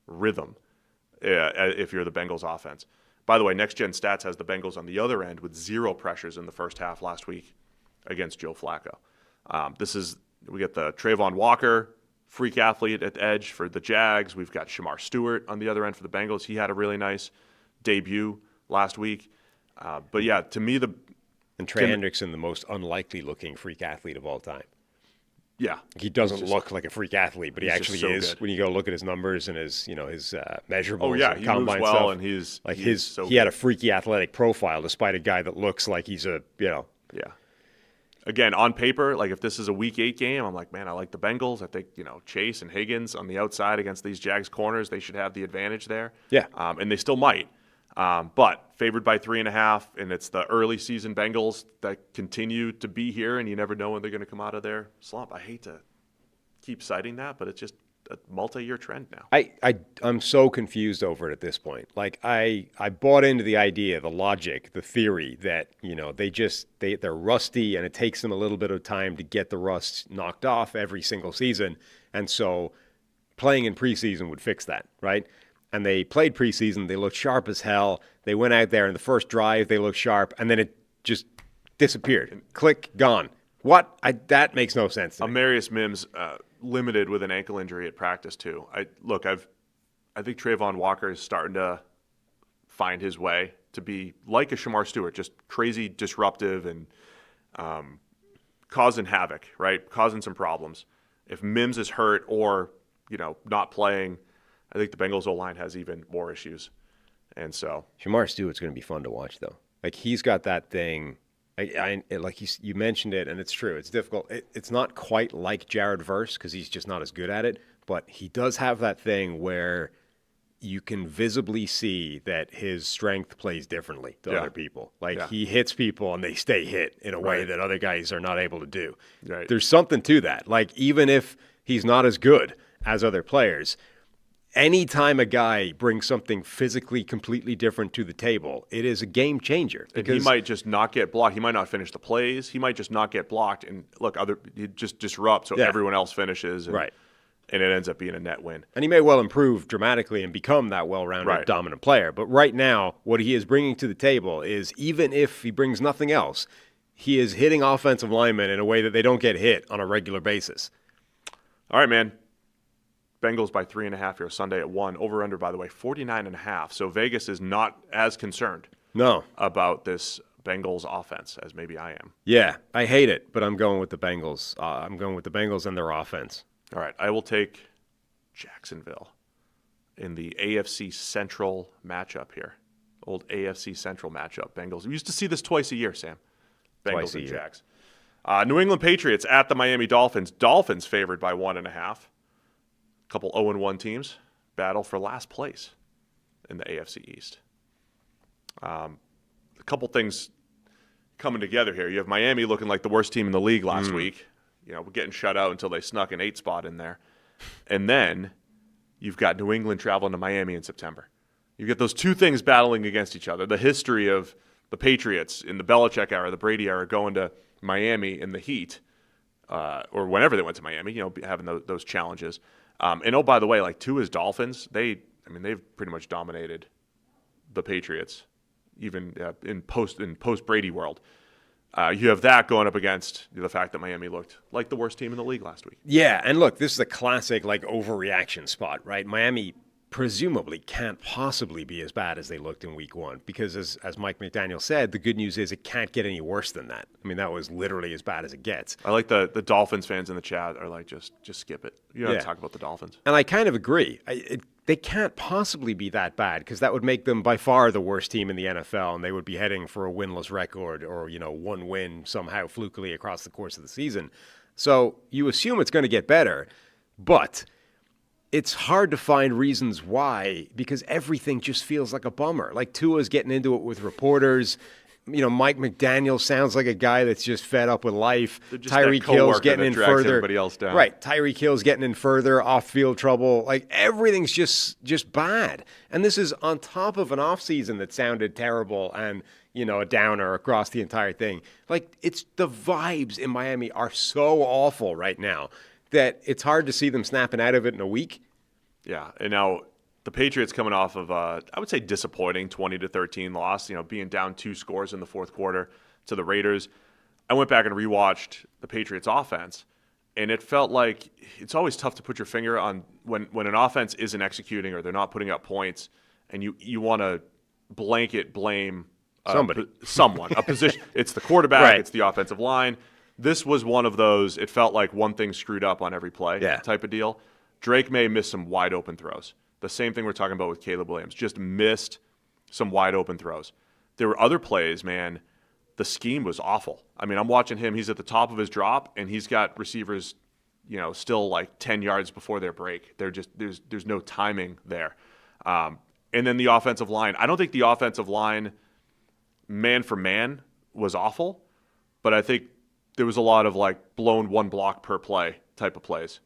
rhythm if you're the Bengals offense. By the way, Next Gen Stats has the Bengals on the other end with 0 pressures in the first half last week against Joe Flacco. We get the Trayvon Walker, freak athlete at edge for the Jags. We've got Shamar Stewart on the other end for the Bengals. He had a really nice debut last week. But yeah, to me, and Trey Hendrickson, the most unlikely looking freak athlete of all time. Yeah. He doesn't look like a freak athlete, but he actually is. Good. When you go look at his numbers and his measurables. Oh yeah, and he moves well, stuff, and he had a freaky athletic profile, despite a guy that looks like he's Yeah. Again, on paper, if this is a Week 8 game, I'm like, man, I like the Bengals. I think Chase and Higgins on the outside against these Jags corners, they should have the advantage there. Yeah. And they still might. But favored by 3.5, and it's the early season Bengals that continue to be here, and you never know when they're going to come out of their slump. I hate to keep citing that, but it's just a multi-year trend now. I'm so confused over it at this point. I bought into the idea, the logic, the theory that they're rusty and it takes them a little bit of time to get the rust knocked off every single season, and so playing in preseason would fix that, right? And they played preseason. They looked sharp as hell. They went out there in the first drive. They looked sharp, and then it just disappeared. Click, gone. What? That makes no sense to me. Amarius Mims limited with an ankle injury at practice too. I think Trayvon Walker is starting to find his way to be like a Shamar Stewart, just crazy disruptive and causing havoc, right? Causing some problems. If Mims is hurt or not playing, I think the Bengals O-line has even more issues. And so Shamar Stewart's going to be fun to watch, though. He's got that thing. You mentioned it, and it's true. It's difficult. It's not quite like Jared Verse because he's just not as good at it. But he does have that thing where you can visibly see that his strength plays differently to other people. He hits people and they stay hit in a way that other guys are not able to do. Right. There's something to that. Even if he's not as good as other players, anytime a guy brings something physically completely different to the table, it is a game changer. Because he might just not get blocked. He might not finish the plays. He might just not get blocked. And look, he just disrupts so everyone else finishes. And, and it ends up being a net win. And he may well improve dramatically and become that well-rounded, dominant player. But right now, what he is bringing to the table is, even if he brings nothing else, he is hitting offensive linemen in a way that they don't get hit on a regular basis. All right, man. Bengals by 3.5 here Sunday at 1. Over-under, by the way, 49.5. So Vegas is not as concerned about this Bengals offense as maybe I am. Yeah, I hate it, but I'm going with the Bengals. I'm going with the Bengals and their offense. All right, I will take Jacksonville in the AFC Central matchup here. Old AFC Central matchup. Bengals. We used to see this twice a year, Sam. Bengals and Jags. New England Patriots at the Miami Dolphins. Dolphins favored by 1.5. A couple 0-1 teams battle for last place in the AFC East. A couple things coming together here. You have Miami looking like the worst team in the league last week. We're getting shut out until they snuck an 8 spot in there. And then you've got New England traveling to Miami in September. You get those two things battling against each other. The history of the Patriots in the Belichick era, the Brady era, going to Miami in the heat, or whenever they went to Miami, having those challenges. And by the way, like Tua's Dolphins, they've pretty much dominated the Patriots, even in post Brady world. You have that going up against the fact that Miami looked like the worst team in the league last week. Yeah, and look, this is a classic overreaction spot, right? Miami presumably can't possibly be as bad as they looked in week 1 because, as Mike McDaniel said, the good news is it can't get any worse than that. That was literally as bad as it gets. I like the Dolphins fans in the chat are like, just skip it. You don't have to talk about the Dolphins. And I kind of agree. They can't possibly be that bad because that would make them by far the worst team in the NFL, and they would be heading for a winless record or, one win somehow flukily across the course of the season. So you assume it's going to get better, but it's hard to find reasons why because everything just feels like a bummer. Like Tua's getting into it with reporters. Mike McDaniel sounds like a guy that's just fed up with life. Tyreek Hill's getting in further. Everybody else down. Right. Tyreek Hill's getting in further off-field trouble. Like everything's just bad. And this is on top of an offseason that sounded terrible and, a downer across the entire thing. Like it's the vibes in Miami are so awful right now that it's hard to see them snapping out of it in a week. Yeah. And now the Patriots coming off of, I would say, disappointing 20-13 loss, being down 2 scores in the fourth quarter to the Raiders. I went back and rewatched the Patriots offense, and it felt like it's always tough to put your finger on when an offense isn't executing or they're not putting up points, and you want to blanket blame someone, a position. It's the quarterback, right. It's the offensive line. This was one of those, it felt like one thing screwed up on every play type of deal. Drake May missed some wide open throws. The same thing we're talking about with Caleb Williams. Just missed some wide open throws. There were other plays, man. The scheme was awful. I'm watching him. He's at the top of his drop, and he's got receivers, still like 10 yards before their break. There's no timing there. And then the offensive line. I don't think the offensive line, man for man, was awful, but I think there was a lot of blown one block per play type of plays.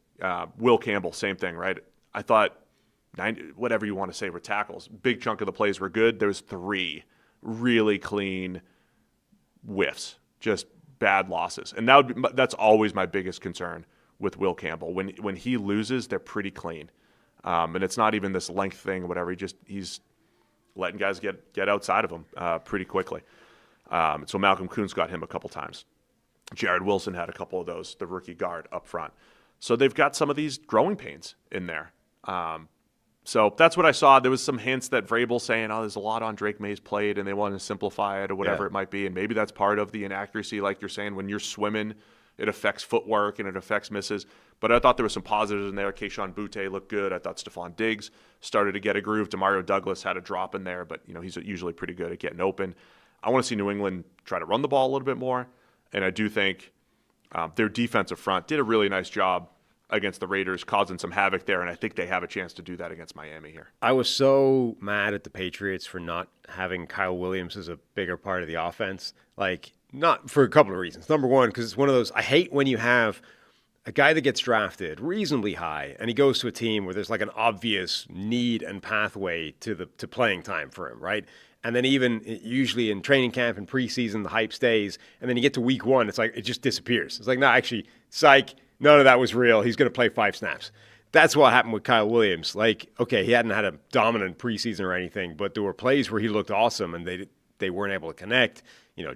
Will Campbell, same thing, right? I thought 90, whatever you want to say, were tackles. Big chunk of the plays were good. There was 3 really clean whiffs, just bad losses. And that's always my biggest concern with Will Campbell. When he loses, they're pretty clean. And it's not even this length thing or whatever. He's letting guys get outside of him pretty quickly. So Malcolm Kuntz got him a couple times. Jared Wilson had a couple of those, the rookie guard up front. So they've got some of these growing pains in there. So that's what I saw. There was some hints that Vrabel saying, there's a lot on Drake May's plate and they want to simplify it or whatever it might be. And maybe that's part of the inaccuracy, like you're saying, when you're swimming, it affects footwork and it affects misses. But I thought there was some positives in there. Keyshawn Butte looked good. I thought Stephon Diggs started to get a groove. Demario Douglas had a drop in there, but he's usually pretty good at getting open. I want to see New England try to run the ball a little bit more. And I do think their defensive front did a really nice job against the Raiders, causing some havoc there, and I think they have a chance to do that against Miami here. I was so mad at the Patriots for not having Kyle Williams as a bigger part of the offense. Not for a couple of reasons. Number one, because it's one of those, I hate when you have a guy that gets drafted reasonably high, and he goes to a team where there's an obvious need and pathway to playing time for him, right? And then even usually in training camp and preseason, the hype stays, and then you get to week 1, it's it just disappears. It's no, actually, psych, none of that was real. He's going to play 5 snaps. That's what happened with Kyle Williams. Okay, he hadn't had a dominant preseason or anything, but there were plays where he looked awesome, and they weren't able to connect.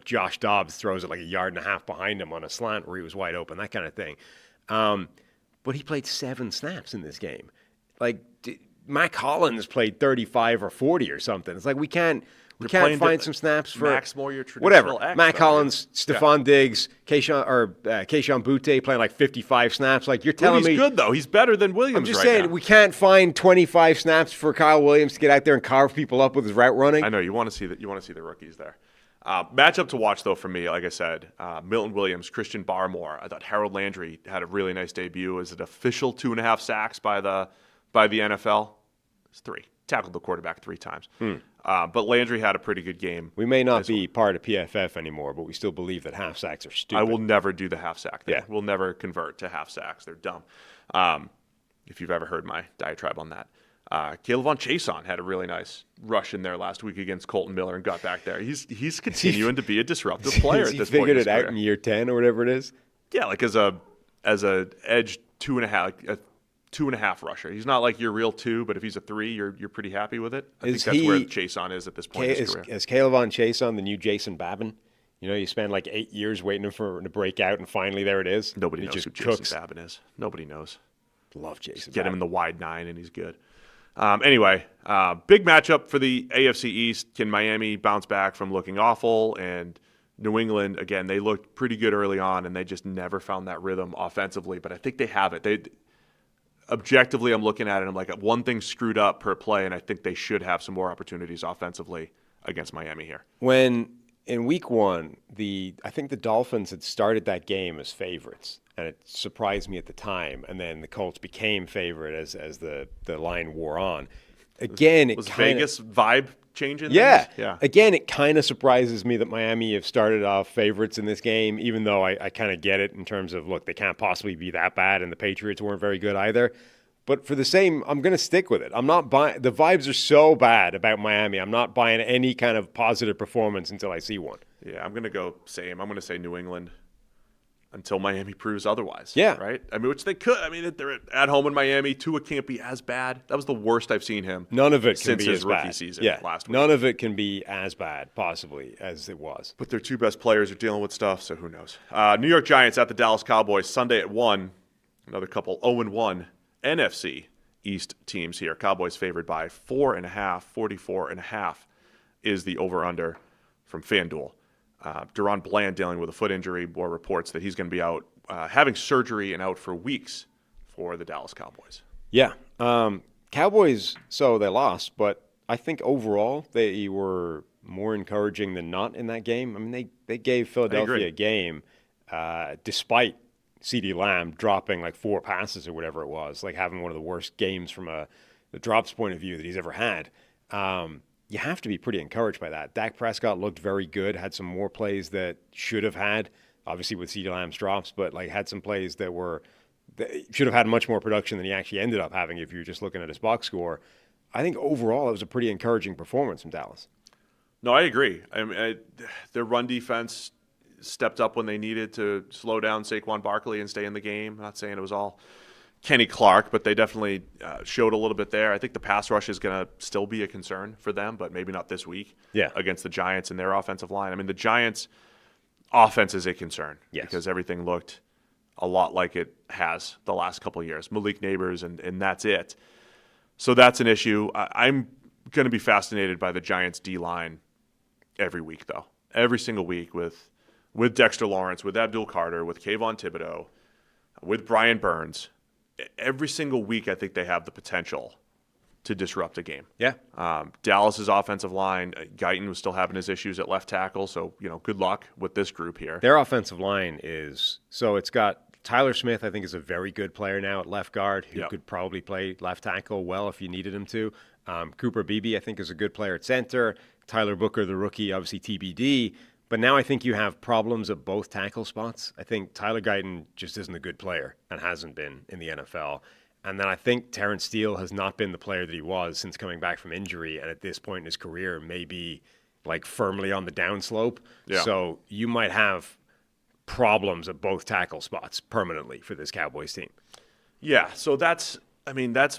Josh Dobbs throws it 1.5 yards behind him on a slant where he was wide open, that kind of thing. But he played 7 snaps in this game. Matt Collins played 35 or 40 or something. It's like we can't find some snaps for Max Moore, your traditional whatever. X, Matt though, Collins, Stephon Diggs, Keyshawn Butte playing like 55 snaps. Like you're telling he's me, good though. He's better than Williams. I'm just right saying now. we can't find 25 snaps for Kyle Williams to get out there and carve people up with his route running. I know you want to see that. You want to see the rookies there. Matchup to watch though for me, like I said, Milton Williams, Christian Barmore. I thought Harold Landry had a really nice debut. Is it official 2.5 sacks by the NFL? It's 3. Tackled the quarterback 3 times. But Landry had a pretty good game. We may not be part of PFF anymore, but we still believe that half sacks are stupid. I will never do the half sack thing. Yeah. We'll never convert to half sacks. They're dumb. If you've ever heard my diatribe on that. Kayvon Chason had a really nice rush in there last week against Colton Miller and got back there. He's continuing to be a disruptive player at this point. He figured it out in year 10 or whatever it is? Yeah, like as a edge 2.5 rusher. He's not like your real 2, but if he's a 3, you're pretty happy with it. I think that's where Chason is at this point in his career. Is Kayvon Chason the new Jason Babin? You know, you spend like 8 years waiting for him to break out, and finally there it is. Nobody knows who Jason Babin is. Nobody knows. Love Jason. Get him in the wide 9, and he's good. Anyway, big matchup for the AFC East. Can Miami bounce back from looking awful? And New England, again, they looked pretty good early on, and they just never found that rhythm offensively. But I think they have it. Objectively, I'm looking at it, and I'm like, one thing screwed up per play, and I think they should have some more opportunities offensively against Miami here. When in week 1, I think the Dolphins had started that game as favorites, and it surprised me at the time. And then the Colts became favorite as the line wore on. Again, was Vegas vibe changing? Yeah. Things? Yeah. Again, it kind of surprises me that Miami have started off favorites in this game, even though I kind of get it in terms of, look, they can't possibly be that bad, and the Patriots weren't very good either. But for the same, I'm going to stick with it. I'm not buying. The vibes are so bad about Miami. I'm not buying any kind of positive performance until I see one. Yeah, I'm going to go same. I'm going to say New England until Miami proves otherwise. Yeah. Right? I mean, which they could. I mean, they're at home in Miami. Tua can't be as bad. That was the worst I've seen him. None of it can since be his as rookie bad. season last week. None of it can be as bad, possibly, as it was. But their 2 best players are dealing with stuff, so who knows? New York Giants at the Dallas Cowboys Sunday at 1. Another couple 0-1 NFC East teams here. Cowboys favored by 4.5. 44.5 is the over-under from FanDuel. Deron Bland dealing with a foot injury. More reports that he's going to be out, having surgery and out for weeks for the Dallas Cowboys. Yeah. Cowboys, so they lost, but I think overall they were more encouraging than not in that game. I mean, they gave Philadelphia a game despite CeeDee Lamb dropping like 4 passes or whatever it was, like having one of the worst games from the drops point of view that he's ever had. You have to be pretty encouraged by that. Dak Prescott looked very good, had some more plays that should have had, obviously with CeeDee Lamb's drops, but like had some plays that should have had much more production than he actually ended up having if you're just looking at his box score. I think overall it was a pretty encouraging performance from Dallas. No, I agree. I mean, their run defense stepped up when they needed to slow down Saquon Barkley and stay in the game. I'm not saying it was all Kenny Clark, but they definitely showed a little bit there. I think the pass rush is going to still be a concern for them, but maybe not this week against the Giants and their offensive line. I mean, the Giants' offense is a concern because everything looked a lot like it has the last couple of years. Malik Neighbors, and that's it. So that's an issue. I'm going to be fascinated by the Giants' D-line every week, though. Every single week with Dexter Lawrence, with Abdul Carter, with Kayvon Thibodeau, with Brian Burns. Every single week, I think they have the potential to disrupt a game. Yeah. Dallas's offensive line, Guyton was still having his issues at left tackle, so good luck with this group here. Their offensive line it's got Tyler Smith, I think, is a very good player now at left guard who could probably play left tackle well if you needed him to. Cooper Beebe, I think, is a good player at center. Tyler Booker, the rookie, obviously TBD. But now I think you have problems at both tackle spots. I think Tyler Guyton just isn't a good player and hasn't been in the NFL. And then I think Terrence Steele has not been the player that he was since coming back from injury, and at this point in his career may be like firmly on the downslope. Yeah. So you might have problems at both tackle spots permanently for this Cowboys team. Yeah, so that's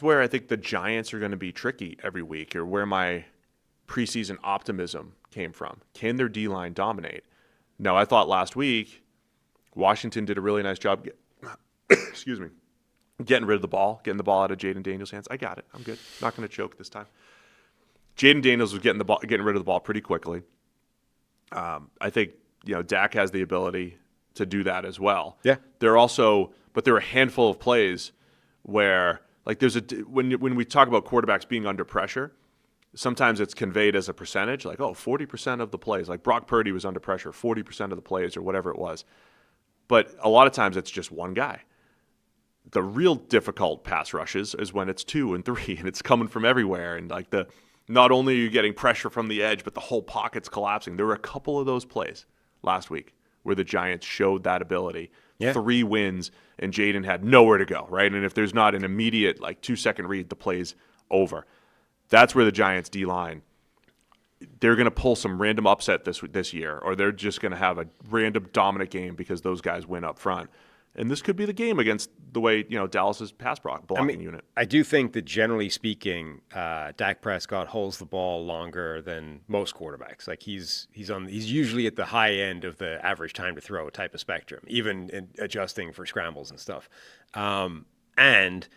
where I think the Giants are going to be tricky every week, or where my preseason optimism came from. Can their D-line dominate? Now, I thought last week Washington did a really nice job excuse me, getting rid of the ball, getting the ball out of Jaden Daniels' hands. I got it. I'm good. Not going to choke this time. Jaden Daniels was getting rid of the ball pretty quickly. I think Dak has the ability to do that as well. Yeah. There are a handful of plays where when we talk about quarterbacks being under pressure, sometimes it's conveyed as a percentage, like 40% of the plays, like Brock Purdy was under pressure 40% of the plays or whatever it was. But a lot of times it's just one guy. The real difficult pass rushes is when it's 2 and 3 and it's coming from everywhere, and not only are you getting pressure from the edge, but the whole pocket's collapsing. There were a couple of those plays last week where the Giants showed that ability. Yeah. 3 wins, and Jaden had nowhere to go, right? And if there's not an immediate 2-second read, the play's over. That's where the Giants D-line, they're going to pull some random upset this year, or they're just going to have a random dominant game because those guys win up front. And this could be the game against the way Dallas's pass blocking unit. I do think that generally speaking, Dak Prescott holds the ball longer than most quarterbacks. Like he's usually at the high end of the average time to throw type of spectrum, even in adjusting for scrambles and stuff. And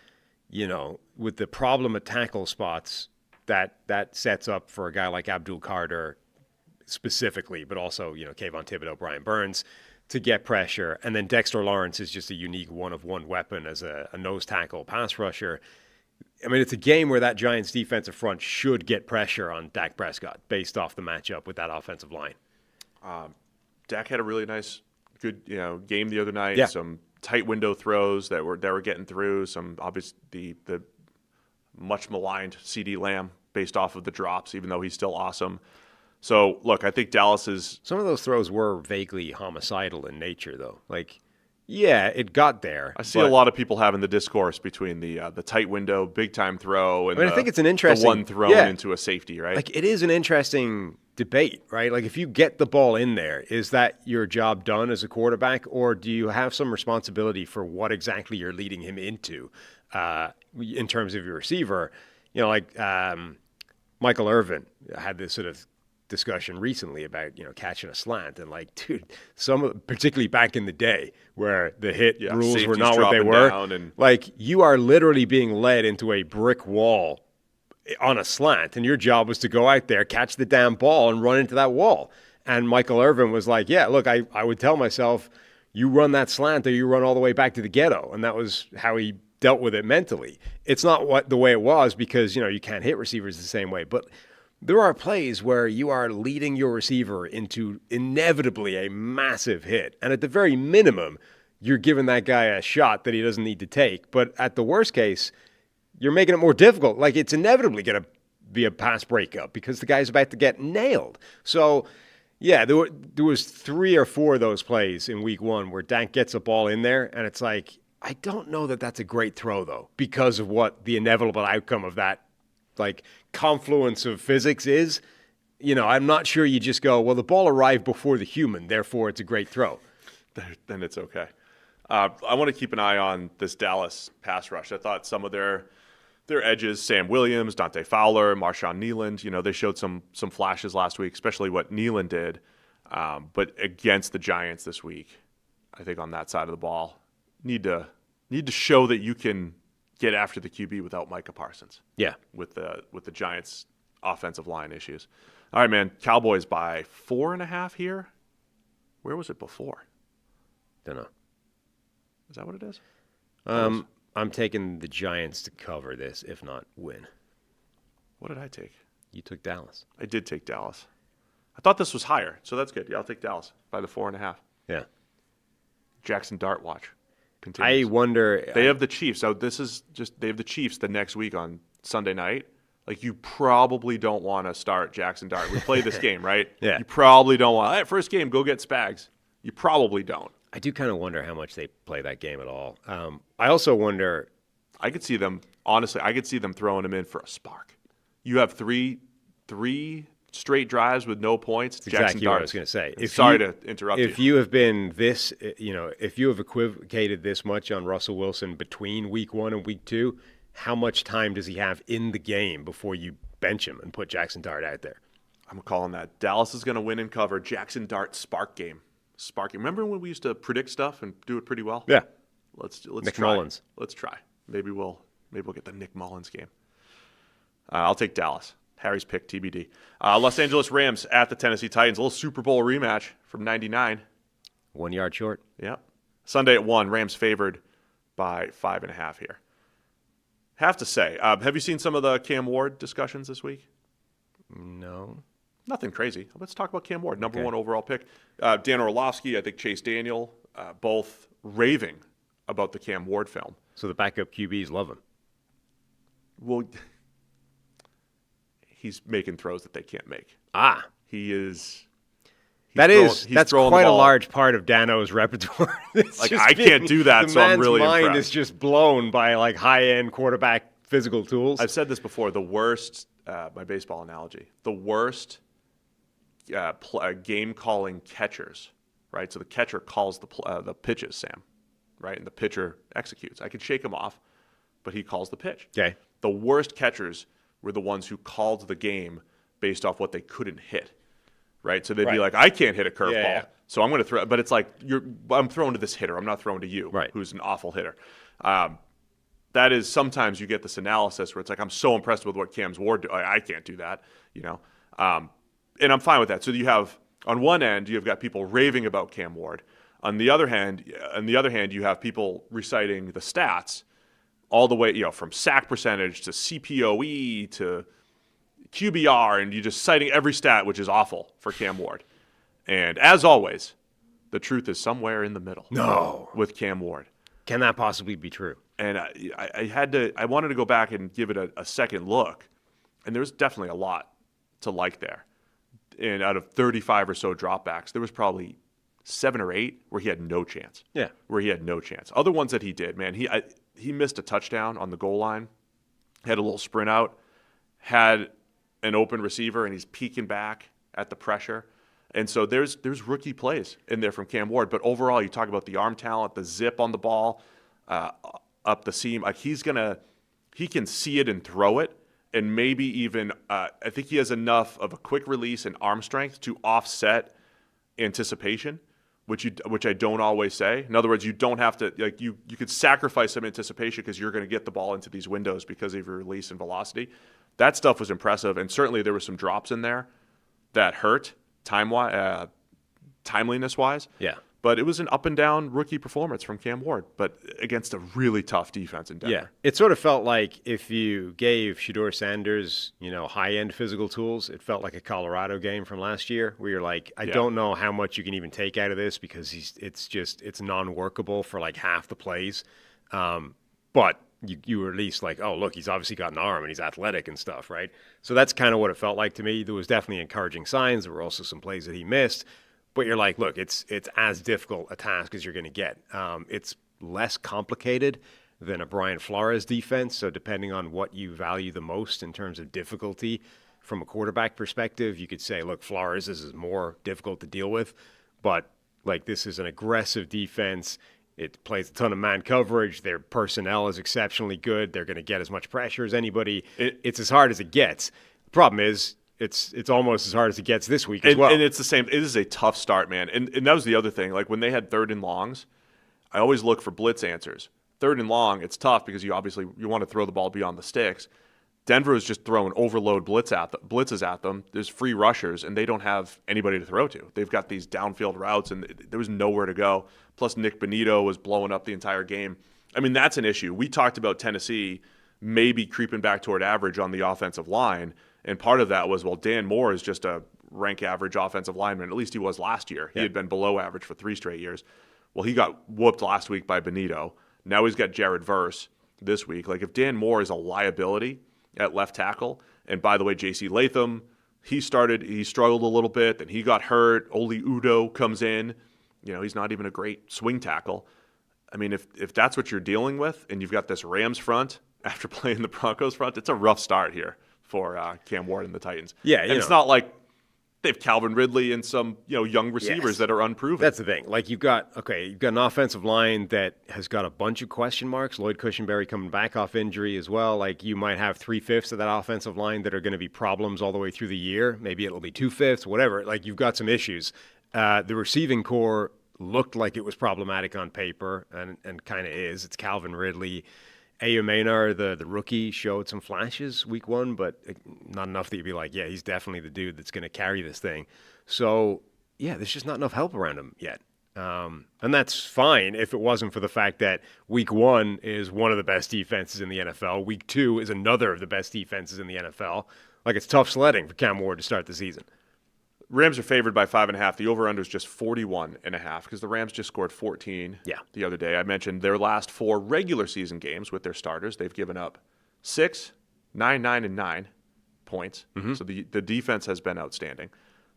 with the problem at tackle spots, that sets up for a guy like Abdul Carter specifically, but also Kayvon Thibodeau, Brian Burns, to get pressure. And then Dexter Lawrence is just a unique one-of-one weapon as a nose tackle pass rusher. I mean, it's a game where that Giants defensive front should get pressure on Dak Prescott based off the matchup with that offensive line. Dak had a really good game the other night. Yeah. Some tight window throws that were getting through. Some obvious the much maligned CD Lamb based off of the drops, even though he's still awesome. So, look, I think Dallas is... Some of those throws were vaguely homicidal in nature, though. It got there. I see a lot of people having the discourse between the tight window, big-time throw, and I think it's an interesting... the one thrown into a safety, right? It is an interesting debate, right? If you get the ball in there, is that your job done as a quarterback, or do you have some responsibility for what exactly you're leading him into in terms of your receiver? Michael Irvin had this sort of discussion recently about catching a slant, and particularly back in the day where the hit rules were not what they were, you are literally being led into a brick wall on a slant, and your job was to go out there, catch the damn ball, and run into that wall. And Michael Irvin was like, I would tell myself, you run that slant or you run all the way back to the ghetto, and that was how he dealt with it mentally. It's not the way it was because you can't hit receivers the same way, but there are plays where you are leading your receiver into inevitably a massive hit. And at the very minimum, you're giving that guy a shot that he doesn't need to take. But at the worst case, you're making it more difficult. It's inevitably going to be a pass breakup because the guy's about to get nailed. So, yeah, there was 3 or 4 of those plays in week 1 where Dak gets a ball in there, and it's I don't know that that's a great throw, though, because of what the inevitable outcome of that confluence of physics is. I'm not sure you just go, well, the ball arrived before the human, therefore it's a great throw. Then it's okay. I want to keep an eye on this Dallas pass rush. I thought some of their edges, Sam Williams, Dante Fowler, Marshawn Nealand, they showed some flashes last week, especially what Nealand did. But against the Giants this week, I think on that side of the ball, need to show that you can get after the QB without Micah Parsons. Yeah. With the Giants' offensive line issues. All right, man. Cowboys by 4.5 here. Where was it before? Don't know. Is that what it is? I'm taking the Giants to cover this, if not win. What did I take? You took Dallas. I did take Dallas. I thought this was higher, so that's good. Yeah, I'll take Dallas by the 4.5. Yeah. Jackson Dart watch continues. I wonder. They have the Chiefs. So they have the Chiefs the next week on Sunday night. You probably don't want to start Jackson Dart. We play this game, right? Yeah. You probably don't want, all right, first game, go get Spags. You probably don't. I do kind of wonder how much they play that game at all. I also wonder. I could see them throwing him in for a spark. You have three straight drives with no points. That's exactly what I was going to say. Sorry to interrupt you. If you have been this, if you have equivocated this much on Russell Wilson between week 1 and week 2, how much time does he have in the game before you bench him and put Jackson Dart out there? I'm calling that. Dallas is going to win and cover. Jackson Dart spark game. Remember when we used to predict stuff and do it pretty well? Yeah. Let's McMullins. try. Let's try. Maybe we'll get the Nick Mullins game. I'll take Dallas. Harry's pick, TBD. Los Angeles Rams at the Tennessee Titans. A little Super Bowl rematch from '99. 1 yard short. Yep. Sunday at 1. Rams favored by 5.5 here. Have to say, have you seen some of the Cam Ward discussions this week? No. Nothing crazy. Let's talk about Cam Ward, number 1 overall pick. Dan Orlovsky, I think Chase Daniel, both raving about the Cam Ward film. So the backup QBs love him. Well, he's making throws that they can't make. He is. That's quite a large part of Dano's repertoire. I can't do that, so I'm really impressed. The man's mind is just blown by like high-end quarterback physical tools. I've said this before. The worst, my baseball analogy, the worst game-calling catchers, right? So the catcher calls the pitches, Sam, right? And the pitcher executes. I could shake him off, but he calls the pitch. Okay. The worst catchers were the ones who called the game based off what they couldn't hit, right? So they'd be like, I can't hit a curveball, so I'm going to throw. But it's like I'm throwing to this hitter. I'm not throwing to you, who's an awful hitter. That is sometimes you get this analysis where it's like, I'm so impressed with what Cam's Ward do. I can't do that, and I'm fine with that. So you have, on one end, you've got people raving about Cam Ward. On the other hand, you have people reciting the stats all the way, from sack percentage to CPOE to QBR, and you're just citing every stat, which is awful for Cam Ward. And as always, the truth is somewhere in the middle. No. With Cam Ward. Can that possibly be true? And I wanted to go back and give it a second look, and there's definitely a lot to like there. And out of 35 or so dropbacks, there was probably 7 or 8 where he had no chance. Yeah. Where he had no chance. Other ones that he did, man, he missed a touchdown on the goal line, had a little sprint out, had an open receiver, and he's peeking back at the pressure. And so there's rookie plays in there from Cam Ward. But overall, you talk about the arm talent, the zip on the ball, up the seam. Like he can see it and throw it. And maybe even, I think he has enough of a quick release and arm strength to offset anticipation, which I don't always say. In other words, you don't have to, you could sacrifice some anticipation because you're going to get the ball into these windows because of your release and velocity. That stuff was impressive, and certainly there were some drops in there that hurt timeliness-wise. Yeah. But it was an up-and-down rookie performance from Cam Ward, but against a really tough defense in Denver. Yeah, it sort of felt like if you gave Shedeur Sanders, high-end physical tools, it felt like a Colorado game from last year where you're like, I don't know how much you can even take out of this because it's non-workable for like half the plays. But you were at least like, oh, look, he's obviously got an arm and he's athletic and stuff, right? So that's kind of what it felt like to me. There was definitely encouraging signs. There were also some plays that he missed. But you're like, look, it's as difficult a task as you're going to get. It's less complicated than a Brian Flores defense. So depending on what you value the most in terms of difficulty from a quarterback perspective, you could say, look, Flores is more difficult to deal with. But like this is an aggressive defense. It plays a ton of man coverage. Their personnel is exceptionally good. They're going to get as much pressure as anybody. It's as hard as it gets. The problem is, it's almost as hard as it gets this week as well. And it's the same. It is a tough start, man. And that was the other thing. Like when they had 3rd and longs, I always look for blitz answers. 3rd and long, it's tough because you want to throw the ball beyond the sticks. Denver is just throwing overload blitzes at them. There's free rushers, and they don't have anybody to throw to. They've got these downfield routes, and there was nowhere to go. Plus, Nick Bonito was blowing up the entire game. I mean, that's an issue. We talked about Tennessee maybe creeping back toward average on the offensive line. And part of that was, Dan Moore is just a rank average offensive lineman. At least he was last year. He had been below average for 3 straight years. Well, he got whooped last week by Bonito. Now he's got Jared Verse this week. Like if Dan Moore is a liability at left tackle, and by the way, J.C. Latham, he struggled a little bit, then he got hurt. Oli Udo comes in. He's not even a great swing tackle. I mean, if that's what you're dealing with, and you've got this Rams front after playing the Broncos front, it's a rough start here for Cam Ward and the Titans. Yeah, and it's not like they have Calvin Ridley and some young receivers that are unproven. That's the thing. Like you've got an offensive line that has got a bunch of question marks. Lloyd Cushenberry coming back off injury as well. Like you might have 3/5 of that offensive line that are going to be problems all the way through the year. Maybe it'll be 2/5, whatever. Like you've got some issues. The receiving core looked like it was problematic on paper and kind of is. It's Calvin Ridley Maynard, the rookie, showed some flashes week 1, but not enough that you'd be like, yeah, he's definitely the dude that's going to carry this thing. So, yeah, there's just not enough help around him yet. And that's fine if it wasn't for the fact that week 1 is one of the best defenses in the NFL. Week 2 is another of the best defenses in the NFL. Like, it's tough sledding for Cam Ward to start the season. Rams are favored by 5.5. The over-under is just 41.5 because the Rams just scored 14 the other day. I mentioned their last 4 regular season games with their starters. They've given up 6, 9, 9, and 9 points. So the defense has been outstanding.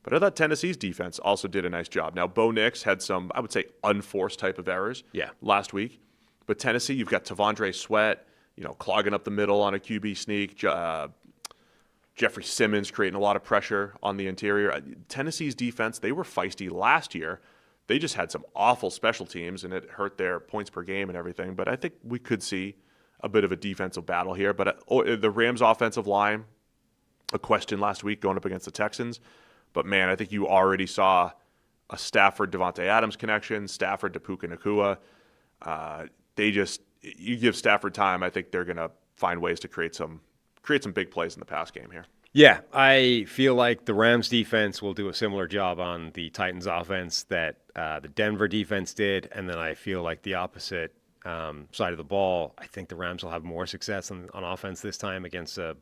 But I thought Tennessee's defense also did a nice job. Now, Bo Nix had some, I would say, unforced type of errors last week. But Tennessee, you've got Tavondre Sweat, clogging up the middle on a QB sneak. Jeffrey Simmons creating a lot of pressure on the interior. Tennessee's defense, they were feisty last year. They just had some awful special teams, and it hurt their points per game and everything. But I think we could see a bit of a defensive battle here. But the Rams' offensive line, a question last week going up against the Texans. But, man, I think you already saw a Stafford-Devontae Adams connection, Stafford to Puka Nacua. You give Stafford time, I think they're going to find ways to create some big plays in the pass game here. Yeah, I feel like the Rams defense will do a similar job on the Titans offense that the Denver defense did, and then I feel like the opposite side of the ball, I think the Rams will have more success on offense this time against a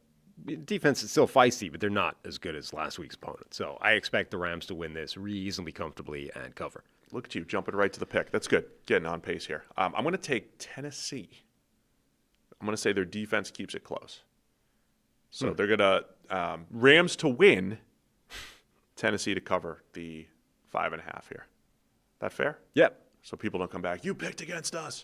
defense that's still feisty, but they're not as good as last week's opponent. So I expect the Rams to win this reasonably comfortably and cover. Look at you, jumping right to the pick. That's good. Getting on pace here. I'm going to take Tennessee. I'm going to say their defense keeps it close. So they're going to Rams to win, Tennessee to cover the 5.5 here. That fair? Yep. So people don't come back. You picked against us.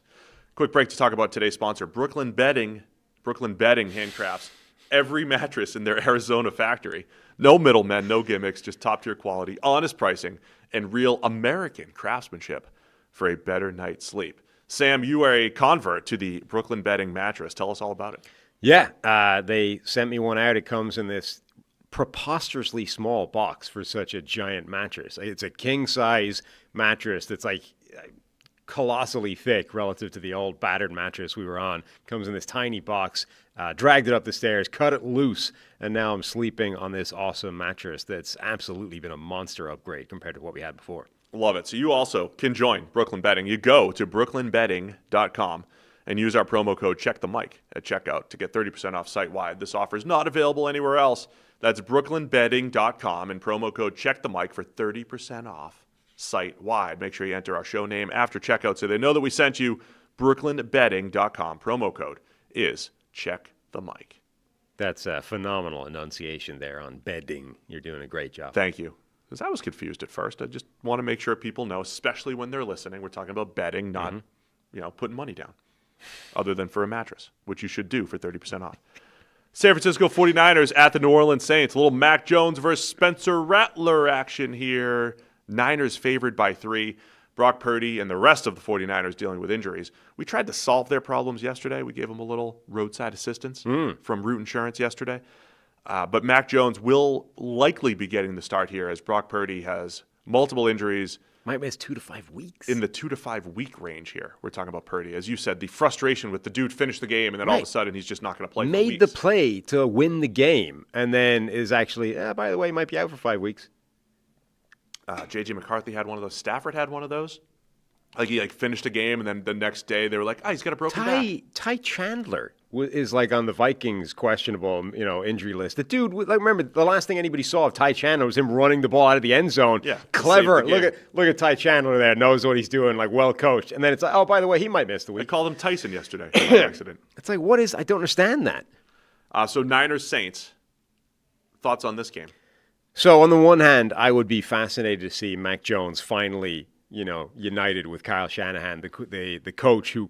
Quick break to talk about today's sponsor, Brooklyn Bedding. Brooklyn Bedding handcrafts every mattress in their Arizona factory. No middlemen, no gimmicks, just top-tier quality, honest pricing, and real American craftsmanship for a better night's sleep. Sam, you are a convert to the Brooklyn Bedding mattress. Tell us all about it. Yeah, they sent me one out. It comes in this preposterously small box for such a giant mattress. It's a king-size mattress that's like colossally thick relative to the old battered mattress we were on. Comes in this tiny box, dragged it up the stairs, cut it loose, and now I'm sleeping on this awesome mattress that's absolutely been a monster upgrade compared to what we had before. Love it. So you also can join Brooklyn Bedding. You go to brooklynbedding.com and use our promo code CheckTheMic at checkout to get 30% off site-wide. This offer is not available anywhere else. That's brooklynbedding.com and promo code CheckTheMic for 30% off site-wide. Make sure you enter our show name after checkout so they know that we sent you. brooklynbedding.com. Promo code is CheckTheMic. That's a phenomenal enunciation there on bedding. You're doing a great job. Thank you. Because I was confused at first. I just want to make sure people know, especially when they're listening, we're talking about betting, not putting money down, other than for a mattress, which you should do for 30% off. San Francisco 49ers at the New Orleans Saints. A little Mac Jones versus Spencer Rattler action here. Niners favored by 3. Brock Purdy and the rest of the 49ers dealing with injuries. We tried to solve their problems yesterday. We gave them a little roadside assistance from Root Insurance yesterday. But Mac Jones will likely be getting the start here as Brock Purdy has multiple injuries. Might miss 2 to 5 weeks. In the 2 to 5 week range here, we're talking about Purdy. As you said, the frustration with the dude finished the game, and then all of a sudden he's just not going to play for weeks. Made the play to win the game, and then is actually, by the way, might be out for 5 weeks. J.J. McCarthy had one of those. Stafford had one of those. Like he finished a game, and then the next day they were like, he's got a broken back. Ty Chandler is on the Vikings questionable, injury list. The dude, remember the last thing anybody saw of Ty Chandler was him running the ball out of the end zone. Yeah, clever. Look at Ty Chandler there, knows what he's doing, well coached. And then it's like, by the way, he might miss the week. I called him Tyson yesterday by accident. It's like, I don't understand that. So Niners Saints. Thoughts on this game? So on the one hand, I would be fascinated to see Mac Jones finally, united with Kyle Shanahan, the coach who,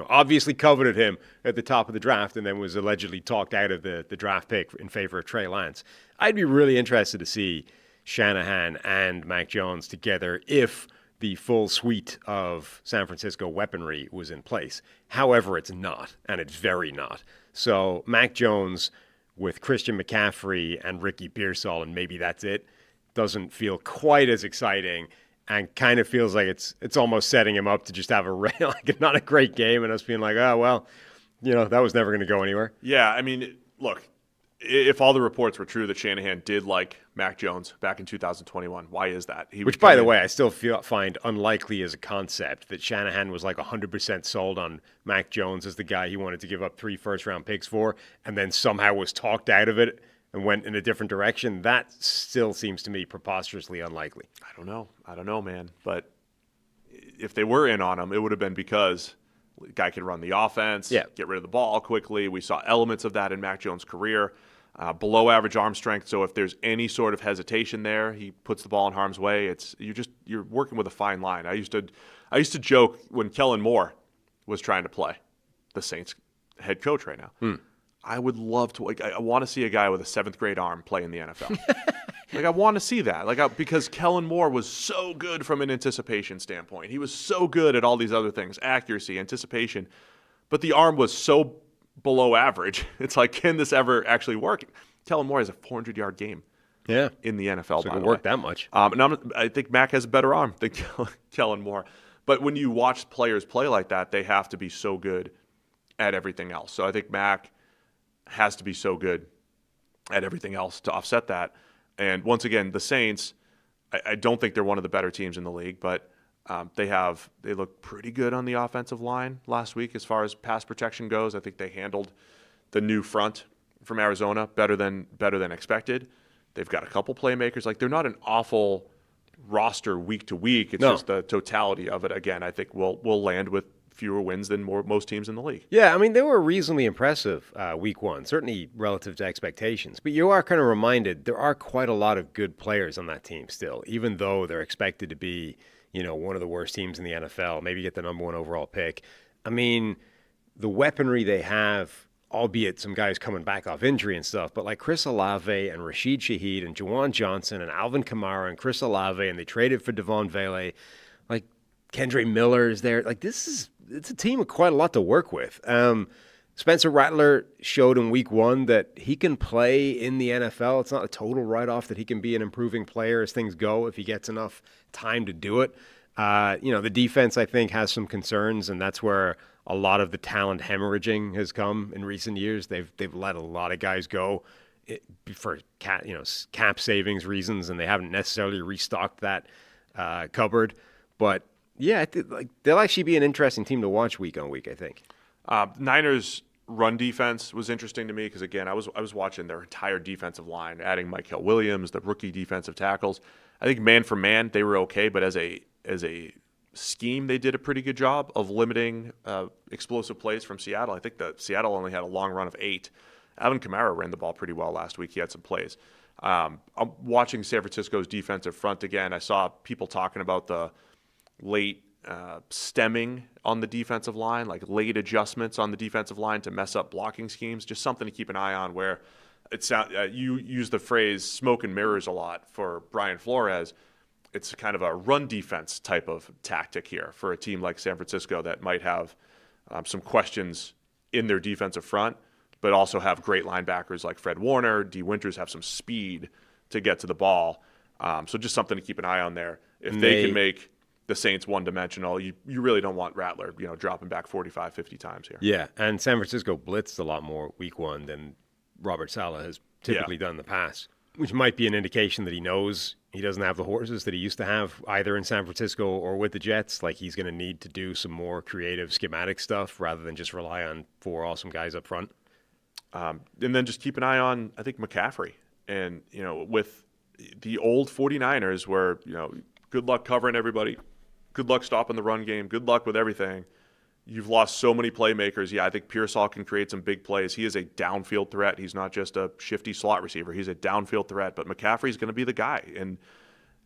obviously coveted him at the top of the draft and then was allegedly talked out of the draft pick in favor of Trey Lance. I'd be really interested to see Shanahan and Mac Jones together if the full suite of San Francisco weaponry was in place. However, it's not, and it's very not. So Mac Jones with Christian McCaffrey and Ricky Pearsall, and maybe that's it, doesn't feel quite as exciting and kind of feels like it's almost setting him up to just have not a great game and us being like, That was never going to go anywhere. Yeah, I mean, look, if all the reports were true that Shanahan did like Mac Jones back in 2021, why is that? Which, by the way, I still find unlikely as a concept that Shanahan was like 100% sold on Mac Jones as the guy he wanted to give up 3 first-round picks for, and then somehow was talked out of it and went in a different direction. That still seems to me preposterously unlikely. I don't know, man. But if they were in on him, it would have been because the guy could run the offense, get rid of the ball quickly. We saw elements of that in Mac Jones' career. Below average arm strength, so if there's any sort of hesitation there, he puts the ball in harm's way. You're working with a fine line. I used to joke when Kellen Moore was trying to play, the Saints head coach right now. I would love to. I want to see a guy with a 7th grade arm play in the NFL. I want to see that. Because Kellen Moore was so good from an anticipation standpoint. He was so good at all these other things, accuracy, anticipation, but the arm was so below average. It's like, can this ever actually work? Kellen Moore has a 400-yard game in the NFL. So it can work that much. I think Mac has a better arm than Kellen Moore. But when you watch players play like that, they have to be so good at everything else. So I think Mac has to be so good at everything else to offset that. And once again, the Saints, I don't think they're one of the better teams in the league, but they look pretty good on the offensive line last week as far as pass protection goes. I think they handled the new front from Arizona better than expected. They've got a couple playmakers. They're not an awful roster week to week. It's just the totality of it. Again, I think we'll land with fewer wins than most teams in the league. Yeah, I mean, they were reasonably impressive week 1, certainly relative to expectations. But you are kind of reminded there are quite a lot of good players on that team still, even though they're expected to be one of the worst teams in the NFL, maybe get the number 1 overall pick. I mean, the weaponry they have, albeit some guys coming back off injury and stuff, but like Chris Olave and Rashid Shaheed and Juwan Johnson and Alvin Kamara and Chris Olave, and they traded for Devon Vele, like Kendre Miller is there. It's a team with quite a lot to work with. Spencer Rattler showed in week 1 that he can play in the NFL. It's not a total write-off that he can be an improving player as things go if he gets enough time to do it. The defense, I think, has some concerns, and that's where a lot of the talent hemorrhaging has come in recent years. They've let a lot of guys go for cap savings reasons, and they haven't necessarily restocked that cupboard. But yeah, they'll actually be an interesting team to watch week on week, I think. Niners' run defense was interesting to me because, again, I was watching their entire defensive line, adding Mykel Williams, the rookie defensive tackles. I think man for man, they were okay, but as a scheme, they did a pretty good job of limiting explosive plays from Seattle. I think that Seattle only had a long run of 8. Alvin Kamara ran the ball pretty well last week. He had some plays. I'm watching San Francisco's defensive front again. I saw people talking about the late stemming on the defensive line, like late adjustments on the defensive line to mess up blocking schemes. Just something to keep an eye on. Where you use the phrase "smoke and mirrors" a lot for Brian Flores. It's kind of a run defense type of tactic here for a team like San Francisco that might have some questions in their defensive front, but also have great linebackers like Fred Warner. D. Winters have some speed to get to the ball. So just something to keep an eye on there. If they can make the Saints one-dimensional, you really don't want Rattler, dropping back 45, 50 times here. Yeah, and San Francisco blitzed a lot more week 1 than Robert Saleh has typically done in the past, which might be an indication that he knows he doesn't have the horses that he used to have either in San Francisco or with the Jets. Like, he's going to need to do some more creative schematic stuff rather than just rely on 4 awesome guys up front. And then just keep an eye on, I think, McCaffrey. And, with the old 49ers where, good luck covering everybody, good luck stopping the run game, good luck with everything. You've lost so many playmakers. Yeah, I think Pearsall can create some big plays. He is a downfield threat. He's not just a shifty slot receiver. He's a downfield threat. But McCaffrey's going to be the guy and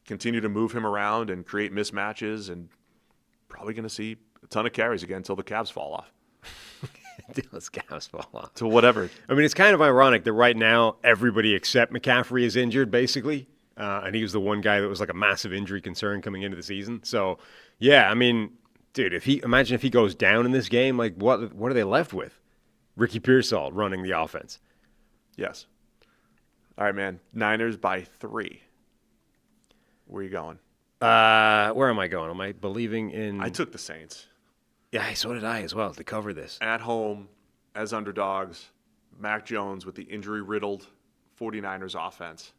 continue to move him around and create mismatches, and probably going to see a ton of carries again until the calves fall off. Those calves fall off. To whatever. I mean, it's kind of ironic that right now everybody except McCaffrey is injured, basically. And he was the one guy that was like a massive injury concern coming into the season. So, yeah, I mean, dude, imagine if he goes down in this game, like what are they left with? Ricky Pearsall running the offense. Yes. All right, man. Niners by 3. Where are you going? Where am I going? Am I believing in? I took the Saints. Yeah, so did I as well to cover this. At home as underdogs. Mac Jones with the injury-riddled 49ers offense.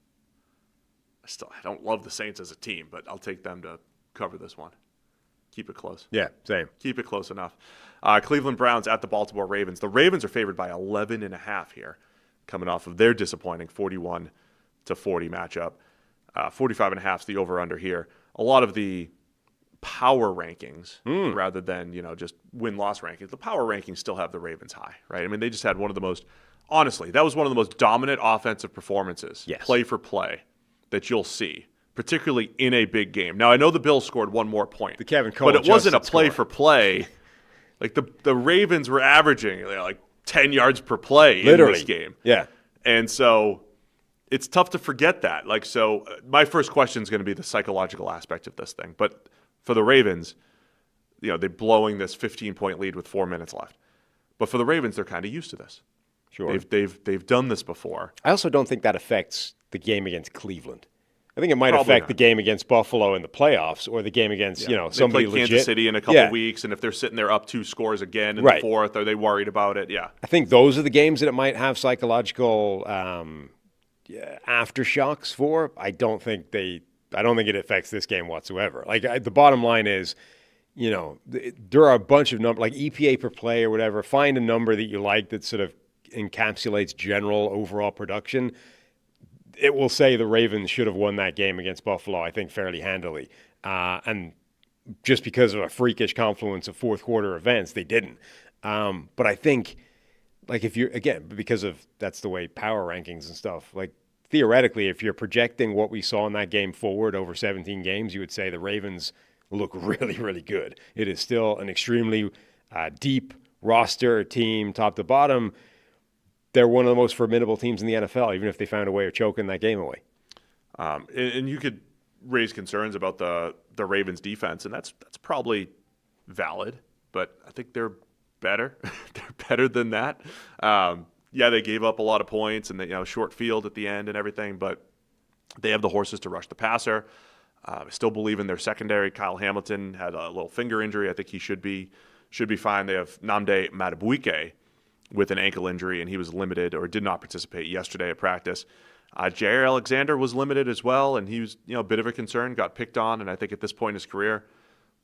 I don't love the Saints as a team, but I'll take them to cover this one. Keep it close. Yeah, same. Keep it close enough. Cleveland Browns at the Baltimore Ravens. The Ravens are favored by 11.5 here, coming off of their disappointing 41-40 matchup. 45.5 is the over-under here. A lot of the power rankings, rather than just win-loss rankings, the power rankings still have the Ravens high, right? I mean, they just had one of the most, honestly, that was one of the most dominant offensive performances, play for play, that you'll see, particularly in a big game. Now, I know the Bills scored one more point, The Kevin Cole, but it wasn't a play for play. Like the Ravens were averaging like 10 yards per play in this game. Yeah. And so it's tough to forget that. My first question is going to be the psychological aspect of this thing. But for the Ravens, they're blowing this 15-point lead with 4 minutes left. But for the Ravens, they're kind of used to this. Sure. They've done this before. I also don't think that affects the game against Cleveland. I think it might affect the game against Buffalo in the playoffs, or the game against somebody they play legit. Kansas City in a couple weeks, and if they're sitting there up 2 scores again in the fourth, are they worried about it? Yeah, I think those are the games that it might have psychological aftershocks for. I don't think it affects this game whatsoever. The bottom line is, there are a bunch of numbers, like EPA per play or whatever. Find a number that you like that sort of encapsulates general overall production. It will say the Ravens should have won that game against Buffalo, I think, fairly handily. And just because of a freakish confluence of fourth quarter events, they didn't. But I think, because of that's the way power rankings and stuff, theoretically, if you're projecting what we saw in that game forward over 17 games, you would say the Ravens look really, really good. It is still an extremely deep roster team, top to bottom. They're one of the most formidable teams in the NFL, even if they found a way of choking that game away. And you could raise concerns about the Ravens' defense, and that's probably valid. But I think they're better. They're better than that. They gave up a lot of points and they short field at the end and everything, but they have the horses to rush the passer. I still believe in their secondary. Kyle Hamilton had a little finger injury. I think he should be fine. They have Nnamdi Madubuike with an ankle injury, and he was limited or did not participate yesterday at practice. Jair Alexander was limited as well, and he was a bit of a concern, got picked on, and I think at this point in his career,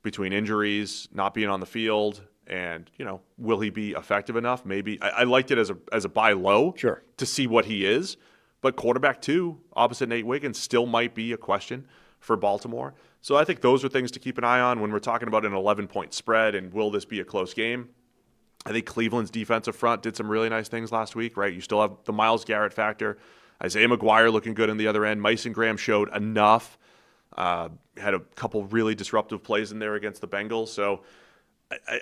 between injuries, not being on the field, and will he be effective enough? Maybe. I liked it as a buy low to see what he is, but quarterback 2 opposite Nate Wiggins still might be a question for Baltimore. So I think those are things to keep an eye on when we're talking about an 11-point spread and will this be a close game. I think Cleveland's defensive front did some really nice things last week, right? You still have the Myles Garrett factor. Isaiah McGuire looking good on the other end. Mason Graham showed enough. Had a couple really disruptive plays in there against the Bengals. So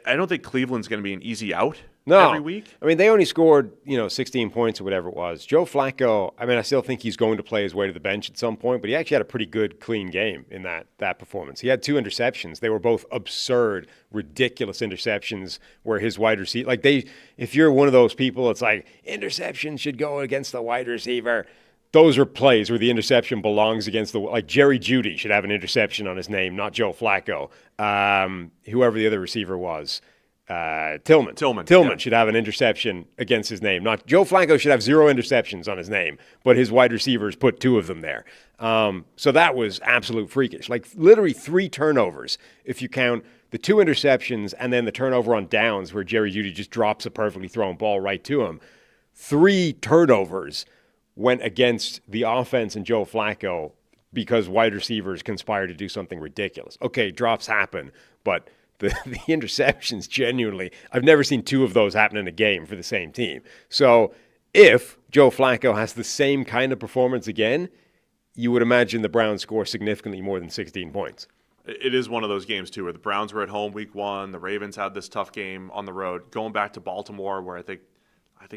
I don't think Cleveland's going to be an easy out every week. I mean, they only scored, 16 points or whatever it was. Joe Flacco, I still think he's going to play his way to the bench at some point, but he actually had a pretty good, clean game in that performance. He had 2 interceptions. They were both absurd, ridiculous interceptions where his wide receiver, if you're one of those people, it's like, interceptions should go against the wide receiver. Those are plays where the interception belongs against Jerry Jeudy should have an interception on his name, not Joe Flacco. Whoever the other receiver was. Tillman should have an interception against his name. Not Joe Flacco should have 0 interceptions on his name, but his wide receivers put 2 of them there. So that was absolute freakish. Literally 3 turnovers if you count the 2 interceptions and then the turnover on downs where Jerry Jeudy just drops a perfectly thrown ball right to him. 3 turnovers went against the offense and Joe Flacco because wide receivers conspired to do something ridiculous. Okay, drops happen, but the interceptions, genuinely, I've never seen 2 of those happen in a game for the same team. So if Joe Flacco has the same kind of performance again, you would imagine the Browns score significantly more than 16 points. It is one of those games, too, where the Browns were at home week 1. The Ravens had this tough game on the road. Going back to Baltimore, where I think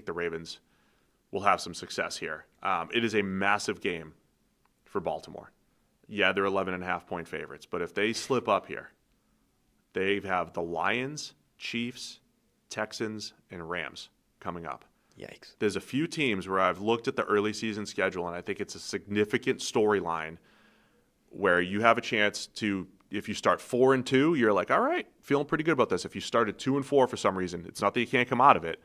the Ravens will have some success here. It is a massive game for Baltimore. Yeah, they're 11.5-point favorites, but if they slip up here, they have the Lions, Chiefs, Texans, and Rams coming up. Yikes. There's a few teams where I've looked at the early season schedule, and I think it's a significant storyline where you have a chance to, if you start 4-2, you're like, all right, feeling pretty good about this. If you start at 2-4 for some reason, it's not that you can't come out of it,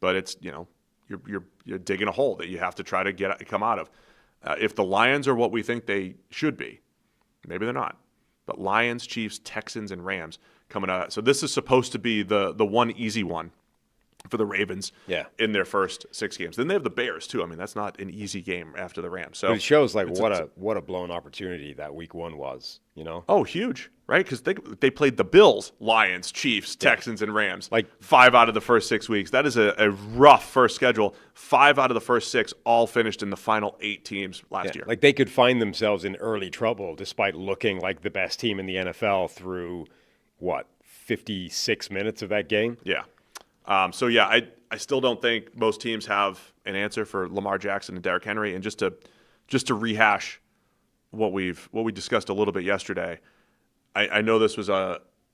but it's, you're digging a hole that you have to try to come out of. If the Lions are what we think they should be, maybe they're not. But Lions, Chiefs, Texans, and Rams coming out. So this is supposed to be the one easy one for the Ravens in their first 6 games. Then they have the Bears, too. I mean, that's not an easy game after the Rams. So but it shows what a blown opportunity that week 1 was, Oh, huge, right? Because they played the Bills, Lions, Chiefs, Texans, and Rams. 5 out of the first 6 weeks. That is a rough first schedule. 5 out of the first 6 all finished in the final 8 teams last year. They could find themselves in early trouble despite looking like the best team in the NFL through, 56 minutes of that game? Yeah. I still don't think most teams have an answer for Lamar Jackson and Derrick Henry. And just to rehash what we discussed a little bit yesterday, I know this was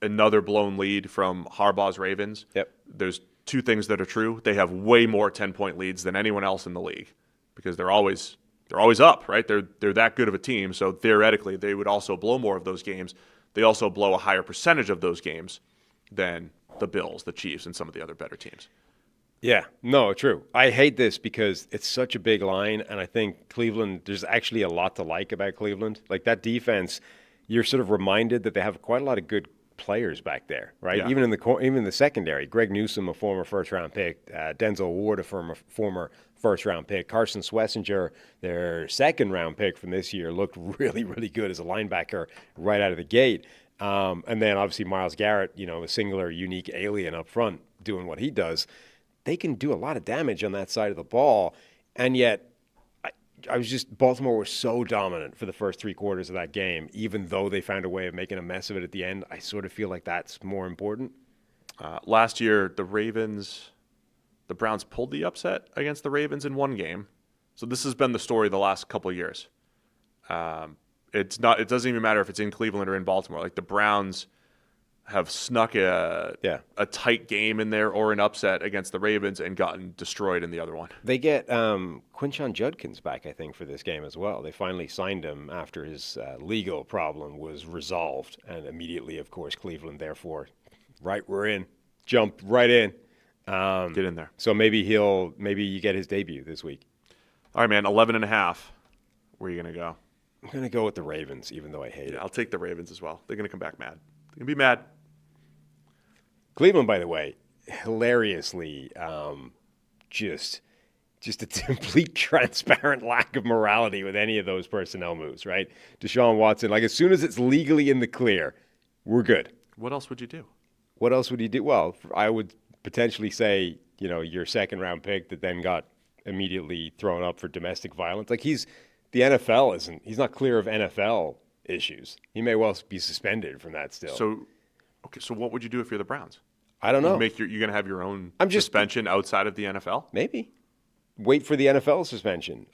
another blown lead from Harbaugh's Ravens. Yep. There's 2 things that are true. They have way more 10-point leads than anyone else in the league because they're always up, right? They're that good of a team. So theoretically, they would also blow more of those games. They also blow a higher percentage of those games than the Bills, the Chiefs, and some of the other better teams. Yeah, no, true. I hate this because it's such a big line, and I think Cleveland, there's actually a lot to like about Cleveland. Like that defense, you're sort of reminded that they have quite a lot of good players back there, right? Yeah. Even in the secondary. Greg Newsome, a former first-round pick, Denzel Ward, a former first-round pick, Carson Schlesinger, their second-round pick from this year, looked really, really good as a linebacker right out of the gate. And then obviously Myles Garrett, a singular, unique alien up front doing what he does. They can do a lot of damage on that side of the ball. And yet, Baltimore was so dominant for the first 3 quarters of that game, even though they found a way of making a mess of it at the end. I sort of feel like that's more important. Last year, the Browns pulled the upset against the Ravens in 1 game. So this has been the story the last couple of years. It doesn't even matter if it's in Cleveland or in Baltimore. Like the Browns have snuck a tight game in there or an upset against the Ravens and gotten destroyed in the other one. They get Quinshon Judkins back, I think, for this game as well. They finally signed him after his legal problem was resolved. And immediately, of course, Cleveland, therefore, we're in. Jump right in. Get in there. So maybe you get his debut this week. All right, man, 11.5. Where are you going to go? I'm going to go with the Ravens, even though I hate it. I'll take the Ravens as well. They're going to come back mad. They're going to be mad. Cleveland, by the way, hilariously just a complete transparent lack of morality with any of those personnel moves, right? Deshaun Watson, as soon as it's legally in the clear, we're good. What else would you do? What else would you do? Well, I would potentially say, your second-round pick that then got immediately thrown up for domestic violence. The NFL he's not clear of NFL issues. He may well be suspended from that still. So what would you do if you're the Browns? I don't know. You're going to have your own suspension outside of the NFL? Maybe. Wait for the NFL suspension.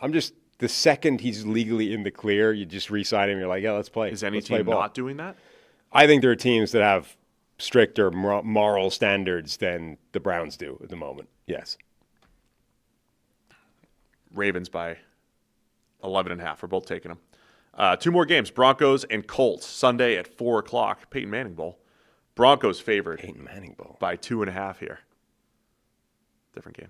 The second he's legally in the clear, you just re-sign him. You're like, let's play. Is any team not doing that? I think there are teams that have stricter moral standards than the Browns do at the moment. Yes. Ravens by 11.5. We're both taking them. 2 more games. Broncos and Colts Sunday at 4:00. Peyton Manning Bowl. Broncos favored. Peyton Manning Bowl by 2.5 here. Different game.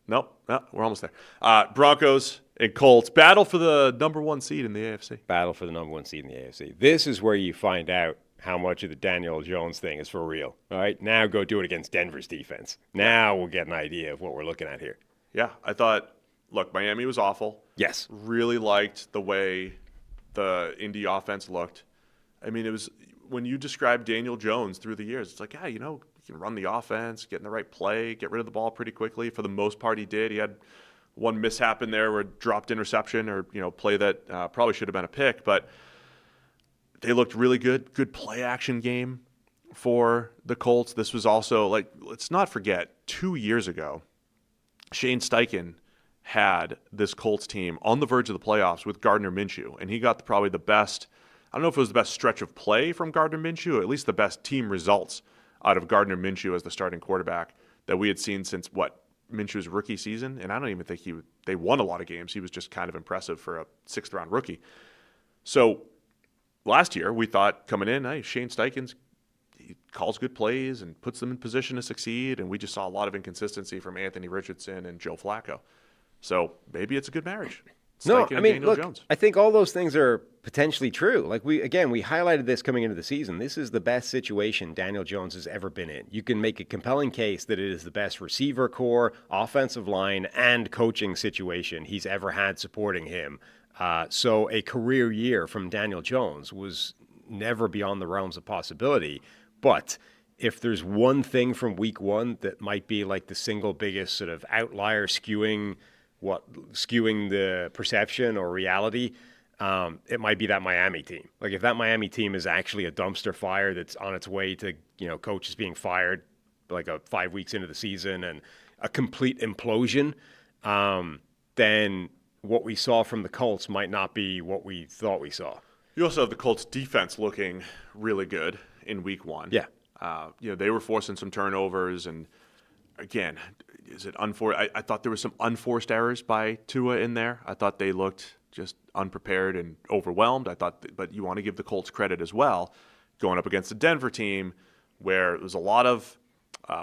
Nope, we're almost there. Broncos and Colts battle for the number 1 seed in the AFC. Battle for the number 1 seed in the AFC. This is where you find out how much of the Daniel Jones thing is for real. All right, now go do it against Denver's defense. Now we'll get an idea of what we're looking at here. Yeah, I thought. Look, Miami was awful. Yes. Really liked the way the Indy offense looked. I mean, it was when you describe Daniel Jones through the years, it's like, you can run the offense, get in the right play, get rid of the ball pretty quickly. For the most part, he did. He had one mishap in there where dropped interception or, play that probably should have been a pick. But they looked really good. Good play action game for the Colts. This was also, let's not forget, 2 years ago, Shane Steichen had this Colts team on the verge of the playoffs with Gardner Minshew, and he got probably the best, I don't know if it was the best stretch of play from Gardner Minshew, or at least the best team results out of Gardner Minshew as the starting quarterback that we had seen since, Minshew's rookie season, and I don't even think they won a lot of games. He was just kind of impressive for a 6th-round rookie. So last year, we thought coming in, hey, Shane Steichen's he calls good plays and puts them in position to succeed. And we just saw a lot of inconsistency from Anthony Richardson and Joe Flacco. So maybe it's a good marriage. No, Steichen I and mean, Daniel look, Jones. I think all those things are potentially true. Like we highlighted this coming into the season. This is the best situation Daniel Jones has ever been in. You can make a compelling case that it is the best receiver core, offensive line, and coaching situation he's ever had supporting him. So a career year from Daniel Jones was never beyond the realms of possibility. But if there's one thing from week one that might be like the single biggest sort of outlier skewing the perception or reality, it might be that Miami team. Like if that Miami team is actually a dumpster fire that's on its way to, coaches being fired like 5 weeks into the season and a complete implosion, then what we saw from the Colts might not be what we thought we saw. You also have the Colts defense looking really good in week one. Yeah. They were forcing some turnovers, and again, is it unforced? I thought there were some unforced errors by Tua in there. I thought they looked just unprepared and overwhelmed. But you want to give the Colts credit as well, going up against the Denver team, where there was a lot of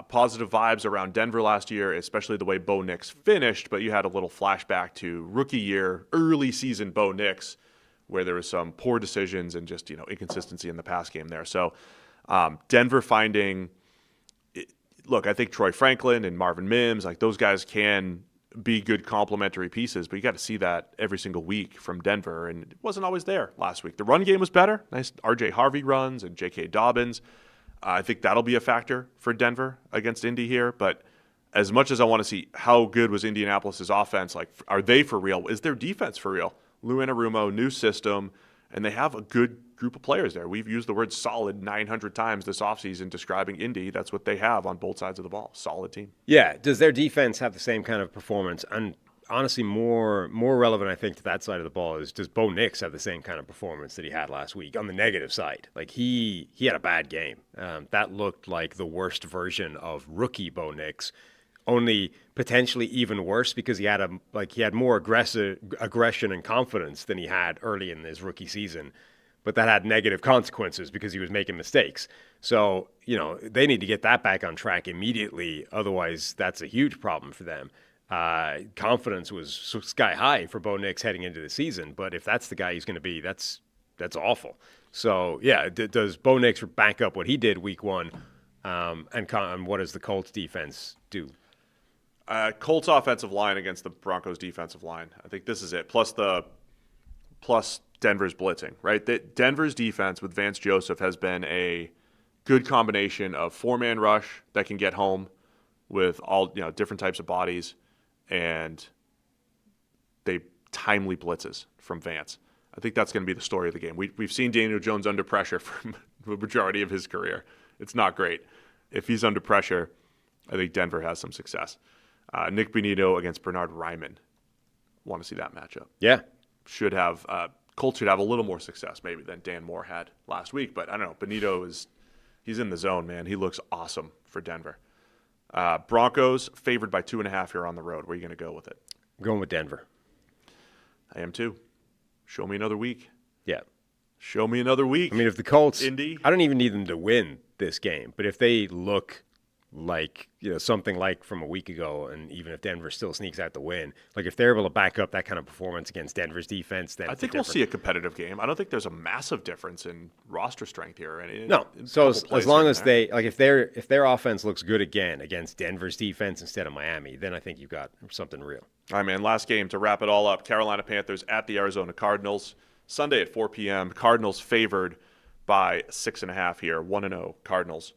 positive vibes around Denver last year, especially the way Bo Nix finished. But you had a little flashback to rookie year, early season Bo Nix, where there was some poor decisions and just inconsistency in the pass game there. So Denver finding. Look, I think Troy Franklin and Marvin Mims, like those guys can be good complementary pieces, but you got to see that every single week from Denver, and it wasn't always there last week. The run game was better. Nice R.J. Harvey runs and J.K. Dobbins. I think that'll be a factor for Denver against Indy here, but as much as I want to see how good was Indianapolis' offense, like are they for real? Is their defense for real? Lou Anarumo, new system, and they have a good group of players there. We've used the word solid 900 times this offseason describing Indy. That's what they have on both sides of the ball. Solid team. Yeah. Does their defense have the same kind of performance? And honestly, more relevant, I think, to that side of the ball is, does Bo Nix have the same kind of performance that he had last week on the negative side? Like he had a bad game. That looked like the worst version of rookie Bo Nix, only potentially even worse because he had more aggression and confidence than he had early in his rookie season. But that had negative consequences because he was making mistakes. So, they need to get that back on track immediately. Otherwise, that's a huge problem for them. Confidence was sky high for Bo Nix heading into the season. But if that's the guy he's going to be, that's awful. So, yeah, does Bo Nix back up what he did week one? And what does the Colts defense do? Colts offensive line against the Broncos defensive line. I think this is it. Plus Denver's blitzing, right? Denver's defense with Vance Joseph has been a good combination of four-man rush that can get home with all different types of bodies, and they timely blitzes from Vance. I think that's going to be the story of the game. We've seen Daniel Jones under pressure for the majority of his career. It's not great. If he's under pressure, I think Denver has some success. Nick Bonito against Bernard Ryman. Want to see that matchup. Yeah. Colts should have a little more success maybe than Dan Moore had last week, but I don't know. Bonito he's in the zone, man. He looks awesome for Denver. Broncos favored by 2.5 here on the road. Where are you going to go with it? I'm going with Denver. I am too. Show me another week. Yeah. Show me another week. I mean, if the Colts, Indy, I don't even need them to win this game, but if they look like something like from a week ago, and even if Denver still sneaks out the win, like if they're able to back up that kind of performance against Denver's defense, then I think we'll see a competitive game. I don't think there's a massive difference in roster strength here. No, so as long as if their offense looks good again against Denver's defense instead of Miami, then I think you've got something real. All right, man. Last game to wrap it all up: Carolina Panthers at the Arizona Cardinals, Sunday at 4 p.m. Cardinals favored by 6.5 here. 1-0 Cardinals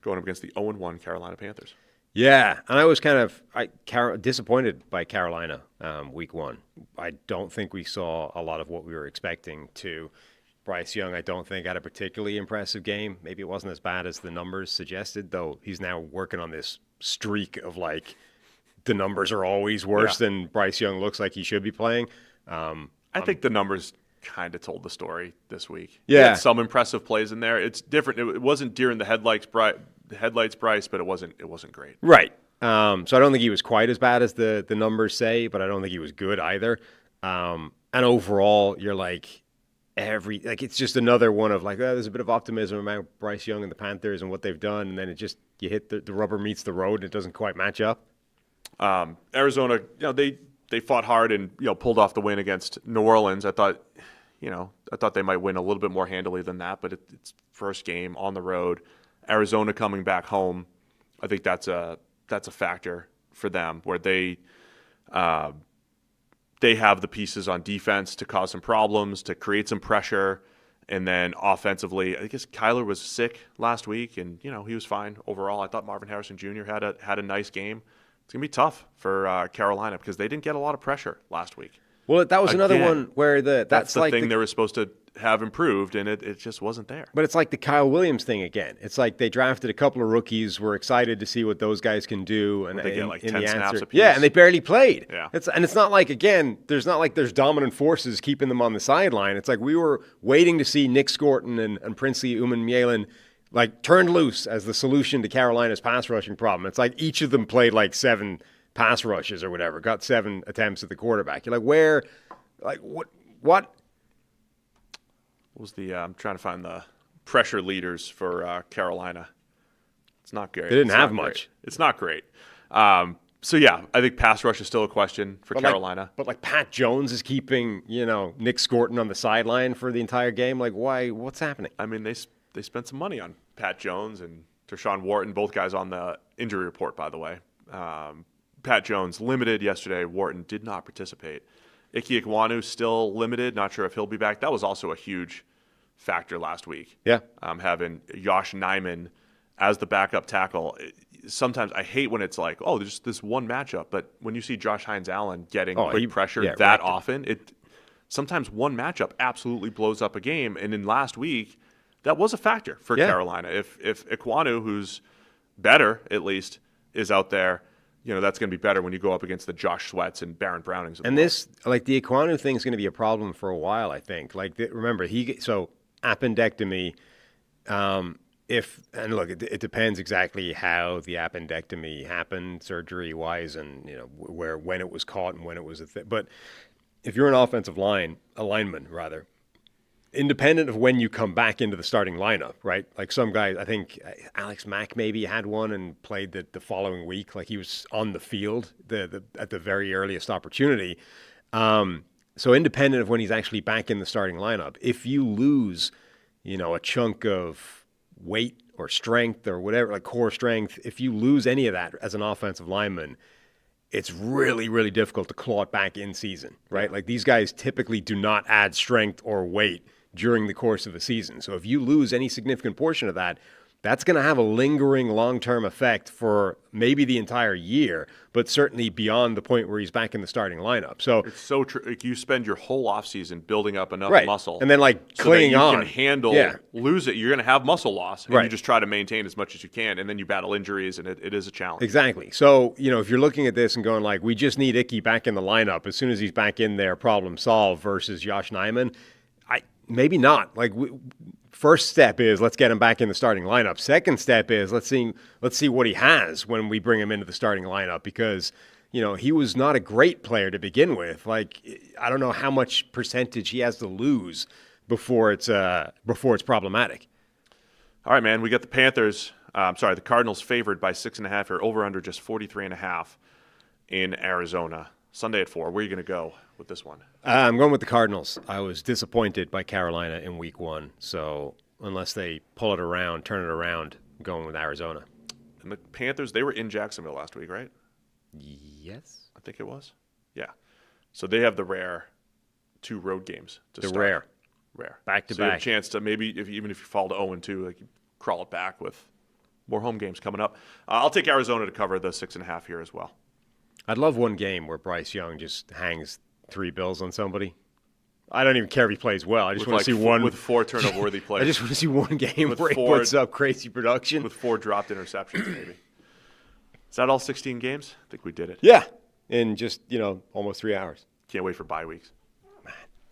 going up against the 0-1 Carolina Panthers. Yeah, and I was kind of disappointed by Carolina week one. I don't think we saw a lot of what we were expecting to. Bryce Young, I don't think, had a particularly impressive game. Maybe it wasn't as bad as the numbers suggested, though he's now working on this streak of the numbers are always worse than Bryce Young looks like he should be playing. I think the numbers kind of told the story this week. Yeah. He had some impressive plays in there. It's different. It wasn't deer in the headlights, Bryce, but it wasn't great. Right. So I don't think he was quite as bad as the numbers say, but I don't think he was good either. And overall, you're like, it's just another one of like, there's a bit of optimism about Bryce Young and the Panthers and what they've done, and then you hit the rubber meets the road and it doesn't quite match up. Arizona, they fought hard and pulled off the win against New Orleans. I thought they might win a little bit more handily than that, but it's first game on the road. Arizona coming back home, I think that's a factor for them where they have the pieces on defense to cause some problems, to create some pressure, and then offensively, I guess Kyler was sick last week, and he was fine overall. I thought Marvin Harrison Jr. had a nice game. It's gonna be tough for Carolina because they didn't get a lot of pressure last week. Well, that was another one where that's the like thing they were supposed to have improved, and it just wasn't there. But it's like the Kyle Williams thing again. It's like they drafted a couple of rookies. We're excited to see what those guys can do, and they get like 10 snaps apiece. Yeah, and they barely played. Yeah, it's not like there's dominant forces keeping them on the sideline. It's like we were waiting to see Nick Scorton and Princely Umanmielen like turned loose as the solution to Carolina's pass rushing problem. It's like each of them played like 7 pass rushes or whatever, got 7 attempts at the quarterback. You're like, what? What was the? I'm trying to find the pressure leaders for Carolina. It's not great. They didn't have much. It's not great. So yeah, I think pass rush is still a question for Carolina. But Pat Jones is keeping Nick Scorton on the sideline for the entire game. Like, why? What's happening? I mean, they spent some money on Pat Jones and Tershawn Wharton, both guys on the injury report, by the way. Pat Jones limited yesterday. Wharton did not participate. Ike Ekwonu still limited. Not sure if he'll be back. That was also a huge factor last week. Yeah. Having Josh Nijman as the backup tackle. Sometimes I hate when it's like, there's this one matchup. But when you see Josh Hines-Allen getting quick pressure that often, sometimes one matchup absolutely blows up a game. And in last week, that was a factor for Carolina. If Ekwonu, who's better at least, is out there, that's going to be better when you go up against the Josh Sweats and Baron Brownings. And this, like the Ekwonu thing is going to be a problem for a while, I think. Like, remember, appendectomy, it depends exactly how the appendectomy happened surgery-wise and, when it was caught and when it was a thing. But if you're an offensive lineman, independent of when you come back into the starting lineup, right? Like some guys, I think Alex Mack maybe had one and played the following week. Like he was on the field at the very earliest opportunity. So independent of when he's actually back in the starting lineup, if you lose, a chunk of weight or strength or whatever, like core strength, if you lose any of that as an offensive lineman, it's really, really difficult to claw it back in season, right? Like these guys typically do not add strength or weight during the course of a season. So if you lose any significant portion of that, that's going to have a lingering long-term effect for maybe the entire year, but certainly beyond the point where he's back in the starting lineup. So it's so true. Like you spend your whole offseason building up enough muscle. And then clinging on. So that you can handle, lose it. You're going to have muscle loss. And you just try to maintain as much as you can. And then you battle injuries, and it is a challenge. Exactly. So, if you're looking at this and going we just need Icky back in the lineup. As soon as he's back in there, problem solved versus Josh Nijman. Maybe not. First step is let's get him back in the starting lineup. Second step is let's see what he has when we bring him into the starting lineup because he was not a great player to begin with. I don't know how much percentage he has to lose before it's problematic. All right, man. We got the Panthers. The Cardinals favored by 6.5 or over under just 43.5 in Arizona. Sunday at 4. Where are you going to go with this one? I'm going with the Cardinals. I was disappointed by Carolina in week 1. So unless they pull it around, turn it around, I'm going with Arizona. And the Panthers, they were in Jacksonville last week, right? Yes. I think it was. Yeah. So they have the rare 2 road games to start. Rare. Back to back. So you have back. a chance to maybe, even if you fall to 0-2, you crawl it back with more home games coming up. I'll take Arizona to cover the 6.5 here as well. I'd love one game where Bryce Young just hangs 3 bills on somebody. I don't even care if he plays well. I just want to see one with 4 turnover-worthy plays. I just want to see one game where he puts up crazy production with 4 dropped interceptions. Maybe is that all 16 games? I think we did it. Yeah, in just almost 3 hours. Can't wait for bye weeks.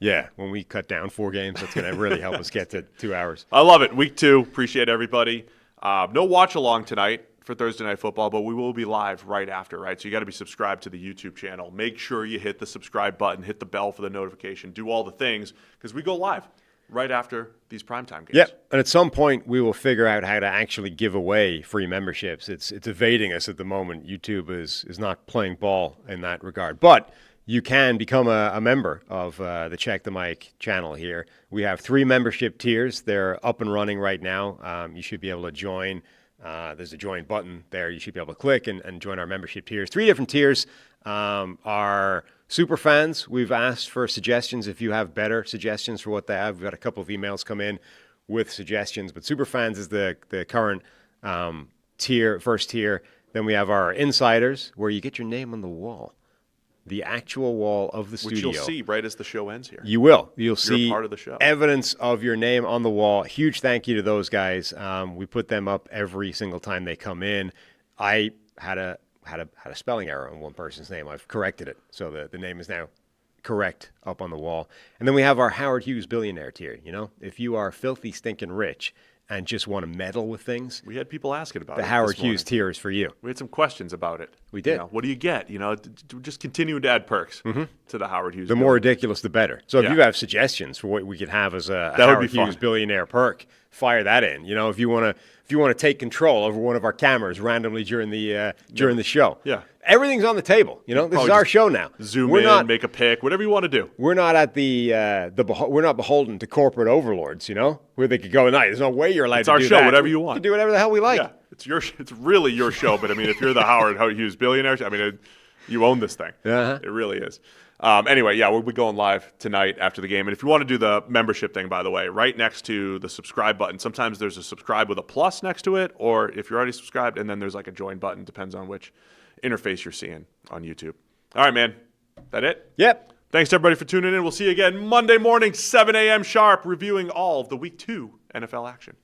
Yeah, when we cut down 4 games, that's going to really help us get to 2 hours. I love it. Week 2. Appreciate everybody. No watch along tonight for Thursday Night Football, but we will be live right after, right? So you got to be subscribed to the YouTube channel. Make sure you hit the subscribe button, hit the bell for the notification, do all the things because we go live. right after these primetime games. Yep. And at some point, we will figure out how to actually give away free memberships. It's evading us at the moment. YouTube is not playing ball in that regard. But you can become a member of the Check the Mic channel here. We have 3 membership tiers. They're up and running right now. You should be able to join. There's a join button there. You should be able to click and join our membership tiers. 3 different tiers. Our super fans, we've asked for suggestions. If you have better suggestions for what they have, we've got a couple of emails come in with suggestions. But super fans is the current tier, first tier. Then we have our insiders, where you get your name on the wall. The actual wall of the studio. Which you'll see right as the show ends here. You will. You'll see part of the show. Evidence of your name on the wall. Huge thank you to those guys. We put them up every single time they come in. I had a spelling error on one person's name. I've corrected it. So the name is now correct up on the wall. And then we have our Howard Hughes billionaire tier. You know, if you are filthy, stinking rich and just want to meddle with things, we had people asking about it. The Howard Hughes tier is for you. We had some questions about it. We did. You know, what do you get? You know, just continue to add perks to the Howard Hughes. The more ridiculous, the better. So if Yeah. you have suggestions for what we could have as a That would Howard be fun. Hughes billionaire perk, fire that in. You know, if you want to take control over one of our cameras randomly during the show. Yeah. Everything's on the table. You know, this is Probably our just show now. Zoom we're in, not, make a pick, whatever you want to do. We're not at we're not beholden to corporate overlords. You know, where they could go at night. There's no way you're allowed It's to our do show, that. whatever you We want. can do whatever the hell we like. Yeah, it's really your show. But I mean, if you're the Howard Hughes billionaire, I mean, you own this thing. Uh-huh. It really is. Anyway, yeah, we'll be going live tonight after the game. And if you want to do the membership thing, by the way, right next to the subscribe button, sometimes there's a subscribe with a plus next to it, or if you're already subscribed, and then there's like a join button, depends on which interface you're seeing on YouTube. All right, man. That it? Yep. Thanks to everybody for tuning in. We'll see you again Monday morning, 7 a.m. sharp, reviewing all of the Week 2 NFL action.